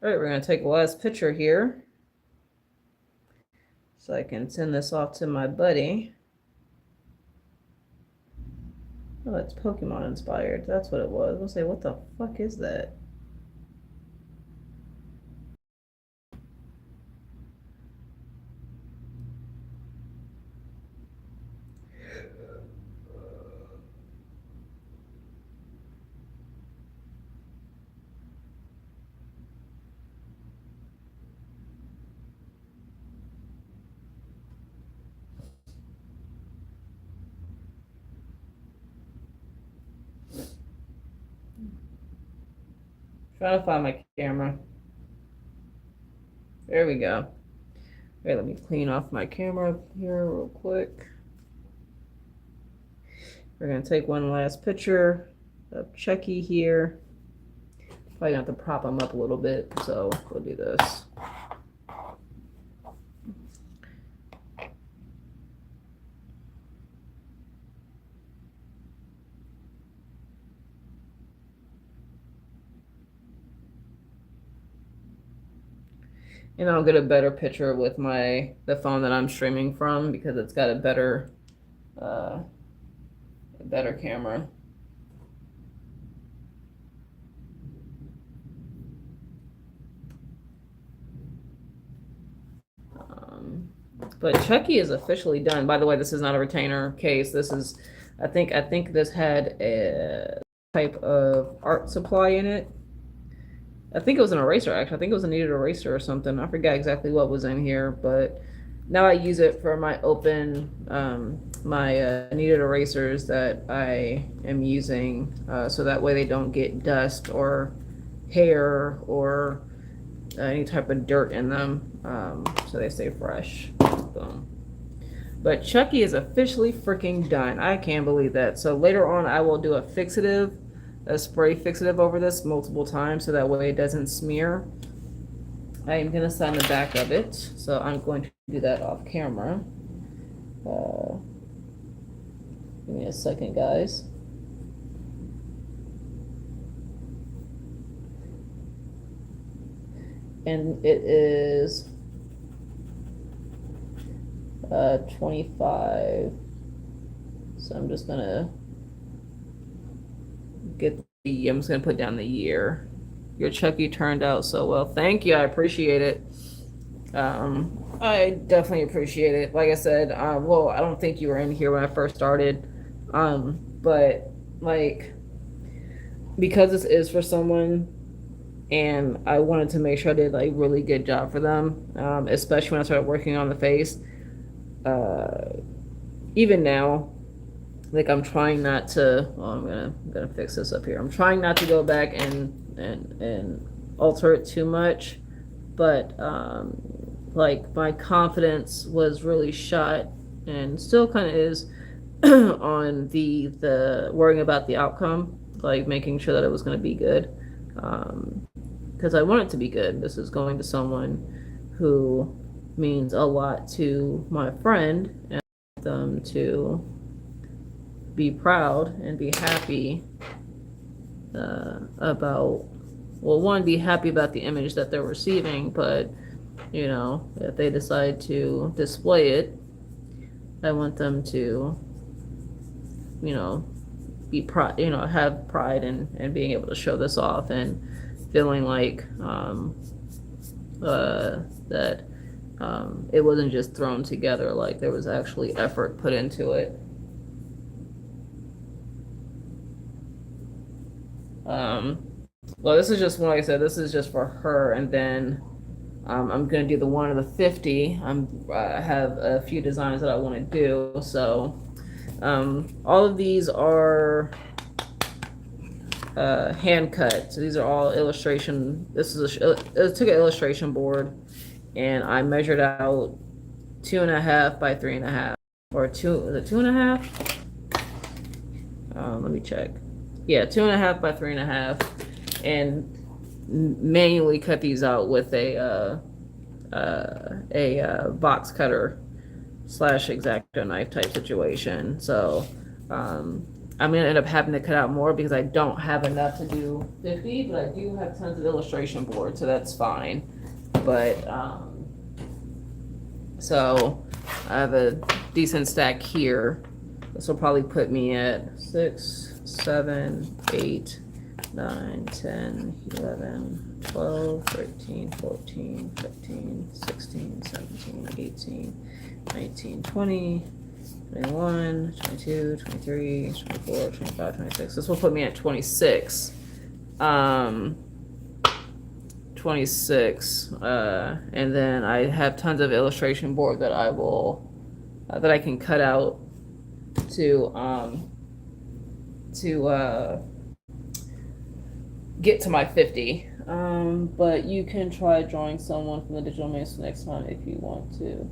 Speaker 1: right, we're gonna take a last picture here, so I can send this off to my buddy. Oh, it's Pokemon inspired. That's what it was. I'll say, what the fuck is that? Trying to find my camera. There we go. Okay, let me clean off my camera here real quick. We're gonna take one last picture of Chucky here. Probably gonna have to prop him up a little bit, so we'll do this. And I'll get a better picture with the phone that I'm streaming from, because it's got a better camera. But Chucky is officially done. By the way, this is not a retainer case. This is, I think this had a type of art supply in it. I think it was an eraser, actually. I think it was a kneaded eraser or something. I forgot exactly what was in here, but now I use it for my my kneaded erasers that I am using, so that way they don't get dust or hair or any type of dirt in them, so they stay fresh. Boom. But Chucky is officially freaking done. I can't believe that. So later on, I will do a spray fixative over this multiple times, so that way it doesn't smear. I am going to sign the back of it, so I'm going to do that off camera. Give me a second, guys. And it is 25. So I'm just gonna I'm just gonna put down the year. Your Chucky turned out so well. Thank you. I appreciate it. I definitely appreciate it. Like I said, well, I don't think you were in here when I first started. But like, because this is for someone, and I wanted to make sure I did like really good job for them, especially when I started working on the face. Even now, like, I'm trying not to. Well, I'm gonna fix this up here. I'm trying not to go back and alter it too much, but like, my confidence was really shot, and still kind of is, on the worrying about the outcome, like making sure that it was going to be good, because I want it to be good. This is going to someone who means a lot to my friend, and I want them to be proud and be happy about, well, one, be happy about the image that they're receiving, but you know, if they decide to display it, I want them to, you know, be pride, have pride in being able to show this off and feeling like that it wasn't just thrown together, like there was actually effort put into it. Well, this is just, like I said, this is just for her, and then I'm gonna do the one of the 50. I have a few designs that I want to do, so all of these are hand cut. So these are all illustration. This is I took an illustration board, and I measured out 2.5 by 3.5, or two. Is it 2.5? Let me check. Yeah, 2.5 by 3.5, and manually cut these out with a box cutter / X-Acto knife type situation. So I'm gonna end up having to cut out more because I don't have enough to do 50, but I do have tons of illustration board, so that's fine. But so I have a decent stack here. This will probably put me at 6, 7, 8, 9, 10, 11, 12, 13, 14, 15, 16, 17, 18, 19, 20, 21, 22, 23, 24, 25, 26. This will put me at 26. 26. And then I have tons of illustration board that I will, that I can cut out to get to my 50. But you can try drawing someone from the digital maze next time if you want to.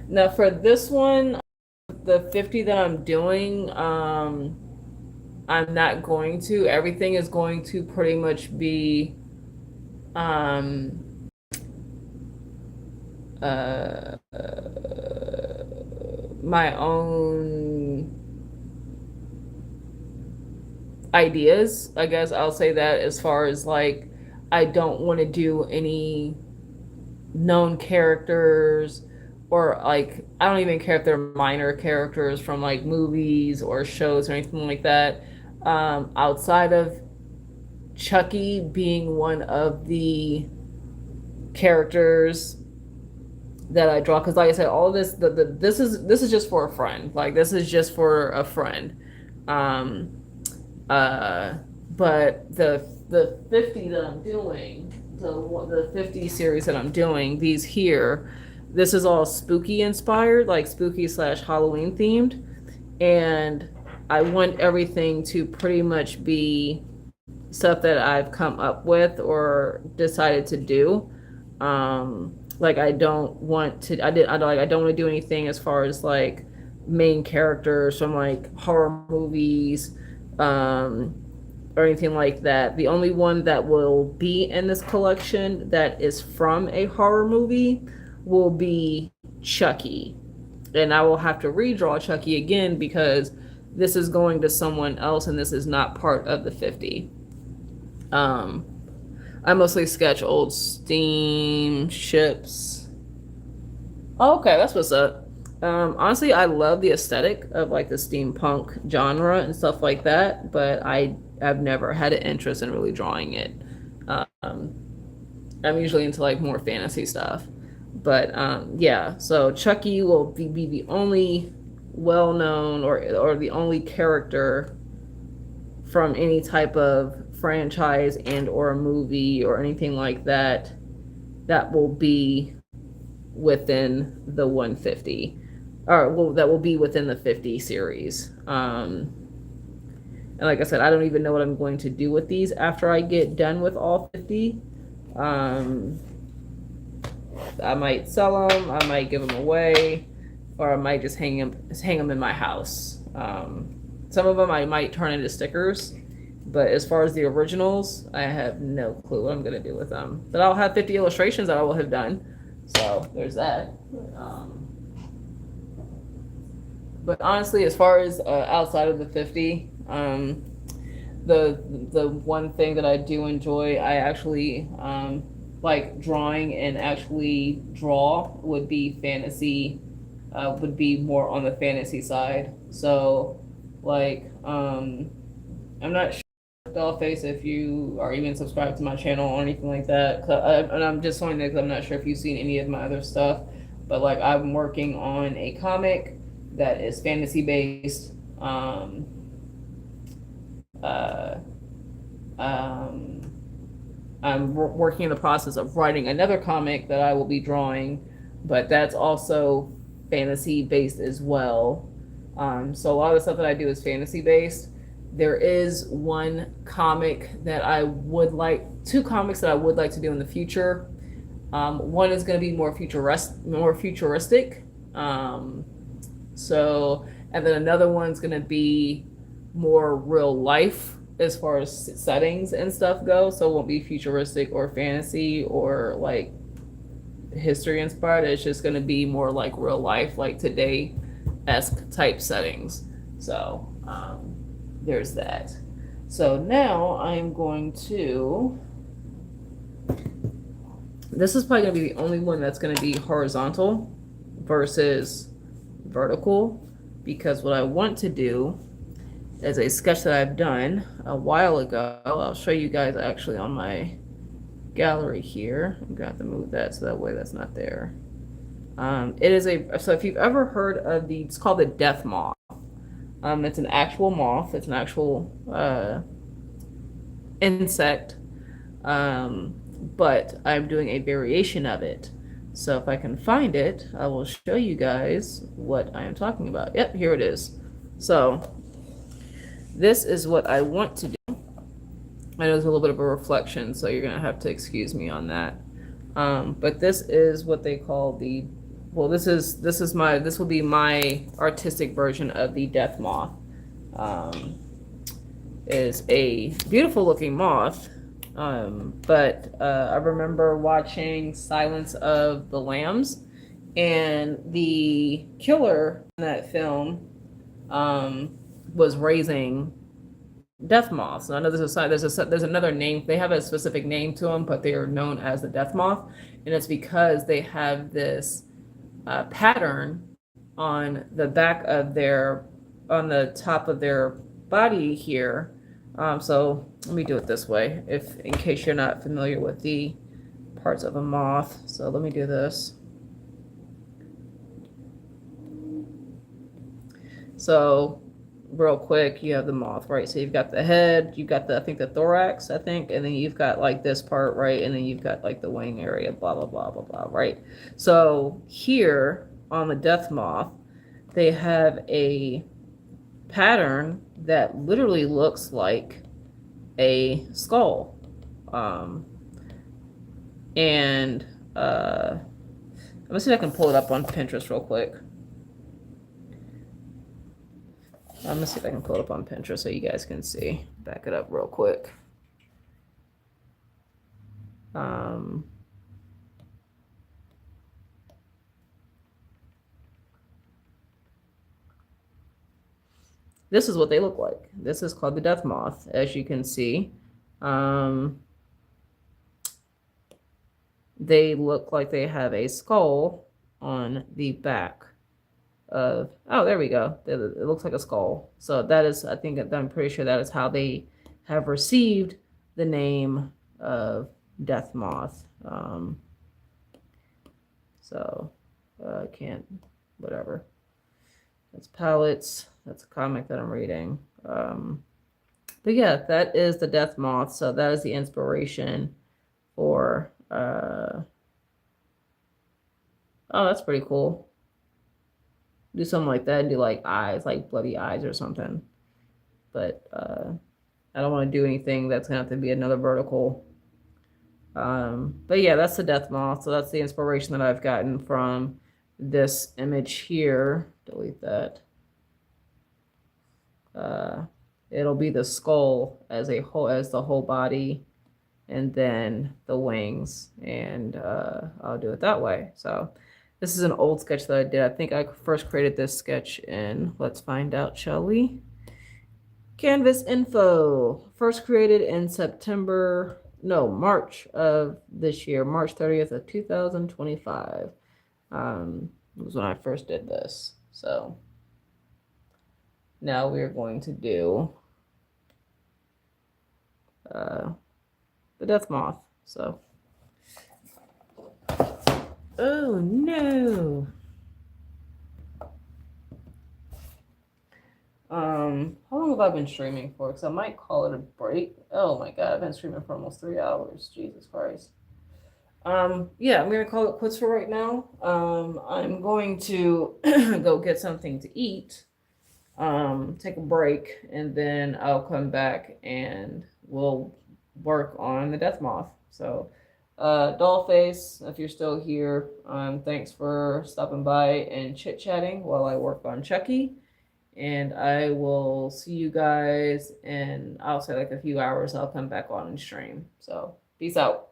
Speaker 1: Now for this one, the 50 that I'm doing, I'm not going to. Everything is going to pretty much be my own ideas, I guess I'll say that, as far as like I don't want to do any known characters, or like I don't even care if they're minor characters from like movies or shows or anything like that, outside of Chucky being one of the characters that I draw. Because like I said, all of this, this is just for a friend. Like this is just for a friend. But the 50 that I'm doing, the 50 series that I'm doing, these here, this is all spooky inspired, like spooky / Halloween themed, and I want everything to pretty much be stuff that I've come up with or decided to do. Like I don't want to do anything as far as like main characters from like horror movies, or anything like that. The only one that will be in this collection that is from a horror movie will be Chucky. And I will have to redraw Chucky again because this is going to someone else and this is not part of the 50. I mostly sketch old steamships. Oh, okay, that's what's up. Honestly, I love the aesthetic of like the steampunk genre and stuff like that, but I've never had an interest in really drawing it. I'm usually into like more fantasy stuff. But yeah, so Chucky will be the only well-known or the only character from any type of franchise and or a movie or anything like that that will be within the 150, or well, that will be within the 50 series. And like I said, I don't even know what I'm going to do with these after I get done with all 50. I might sell them, I might give them away, or I might just hang them in my house. Some of them I might turn into stickers, but as far as the originals, I have no clue what I'm going to do with them. But I'll have 50 illustrations that I will have done, so there's that. But honestly, as far as outside of the 50, the one thing that I do enjoy, I actually like drawing and actually draw, would be fantasy, would be more on the fantasy side. So like I'm not sure, Dollface, if you are even subscribed to my channel or anything like that. And I'm just saying that because I'm not sure if you've seen any of my other stuff. But like, I'm working on a comic that is fantasy based. Uh, um, I'm working in the process of writing another comic that I will be drawing, but that's also fantasy based as well. So a lot of the stuff that I do is fantasy based. There is one comic that I would like, two comics that I would like to do in the future. One is going to be more futuristic. Um, and then another one's going to be more real life as far as settings and stuff go. So it won't be futuristic or fantasy or like history inspired. It's just going to be more like real life, like today-esque type settings. So there's that. So now I'm going to. This is probably going to be the only one that's going to be horizontal versus vertical, because what I want to do is a sketch that I've done a while ago. I'll show you guys actually on my gallery here. I'm gonna have to move that so that way that's not there. It is so if you've ever heard of it's called the death moth. It's an actual moth. It's an actual insect. But I'm doing a variation of it. So if I can find it, I will show you guys what I am talking about. Yep, here it is. So this is what I want to do. I know there's a little bit of a reflection, so you're gonna have to excuse me on that. But this is what they call this will be my artistic version of the death moth. Is a beautiful looking moth. But I remember watching Silence of the Lambs, and the killer in that film was raising death moths. And I know there's another name. They have a specific name to them, but they are known as the death moth, and it's because they have this pattern on the back of on the top of their body here. So let me do it this way, in case you're not familiar with the parts of a moth. So let me do this. So real quick, you have the moth, right? So you've got the head, you've got I think the thorax, and then you've got like this part, right? And then you've got like the wing area, blah, blah, blah, blah, blah, right? So here on the death moth, they have a pattern that literally looks like a skull. And let me see if I can pull it up on Pinterest real quick. I'm gonna see if I can pull it up on Pinterest so you guys can see. Back it up real quick. This is what they look like. This is called the death moth, as you can see. They look like they have a skull on the back of, oh, there we go. It looks like a skull. So that is, I'm pretty sure that is how they have received the name of death moth. I can't, whatever. That's palettes. That's a comic that I'm reading. But yeah, that is the death moth. So that is the inspiration for, oh, that's pretty cool. Do something like that and do like eyes, like bloody eyes or something. But I don't want to do anything that's going to have to be another vertical. But yeah, that's the death moth. So that's the inspiration that I've gotten from this image here. Delete that. It'll be the skull as the whole body, and then the wings, and I'll do it that way. So this is an old sketch that I did. I think I first created this sketch in, let's find out, shall we? Canvas info. First created in March of this year, March 30th of 2025. Was when I first did this. So now we're going to do the death moth. So, oh no. How long have I been streaming for? Because I might call it a break. Oh my god, I've been streaming for almost 3 hours. Jesus Christ. Yeah, I'm gonna call it quits for right now. I'm going to go get something to eat, take a break, and then I'll come back and we'll work on the death moth. So, Dollface, if you're still here, thanks for stopping by and chit chatting while I work on Chucky. And I will see you guys in, I'll say like a few hours. I'll come back on and stream. So, peace out.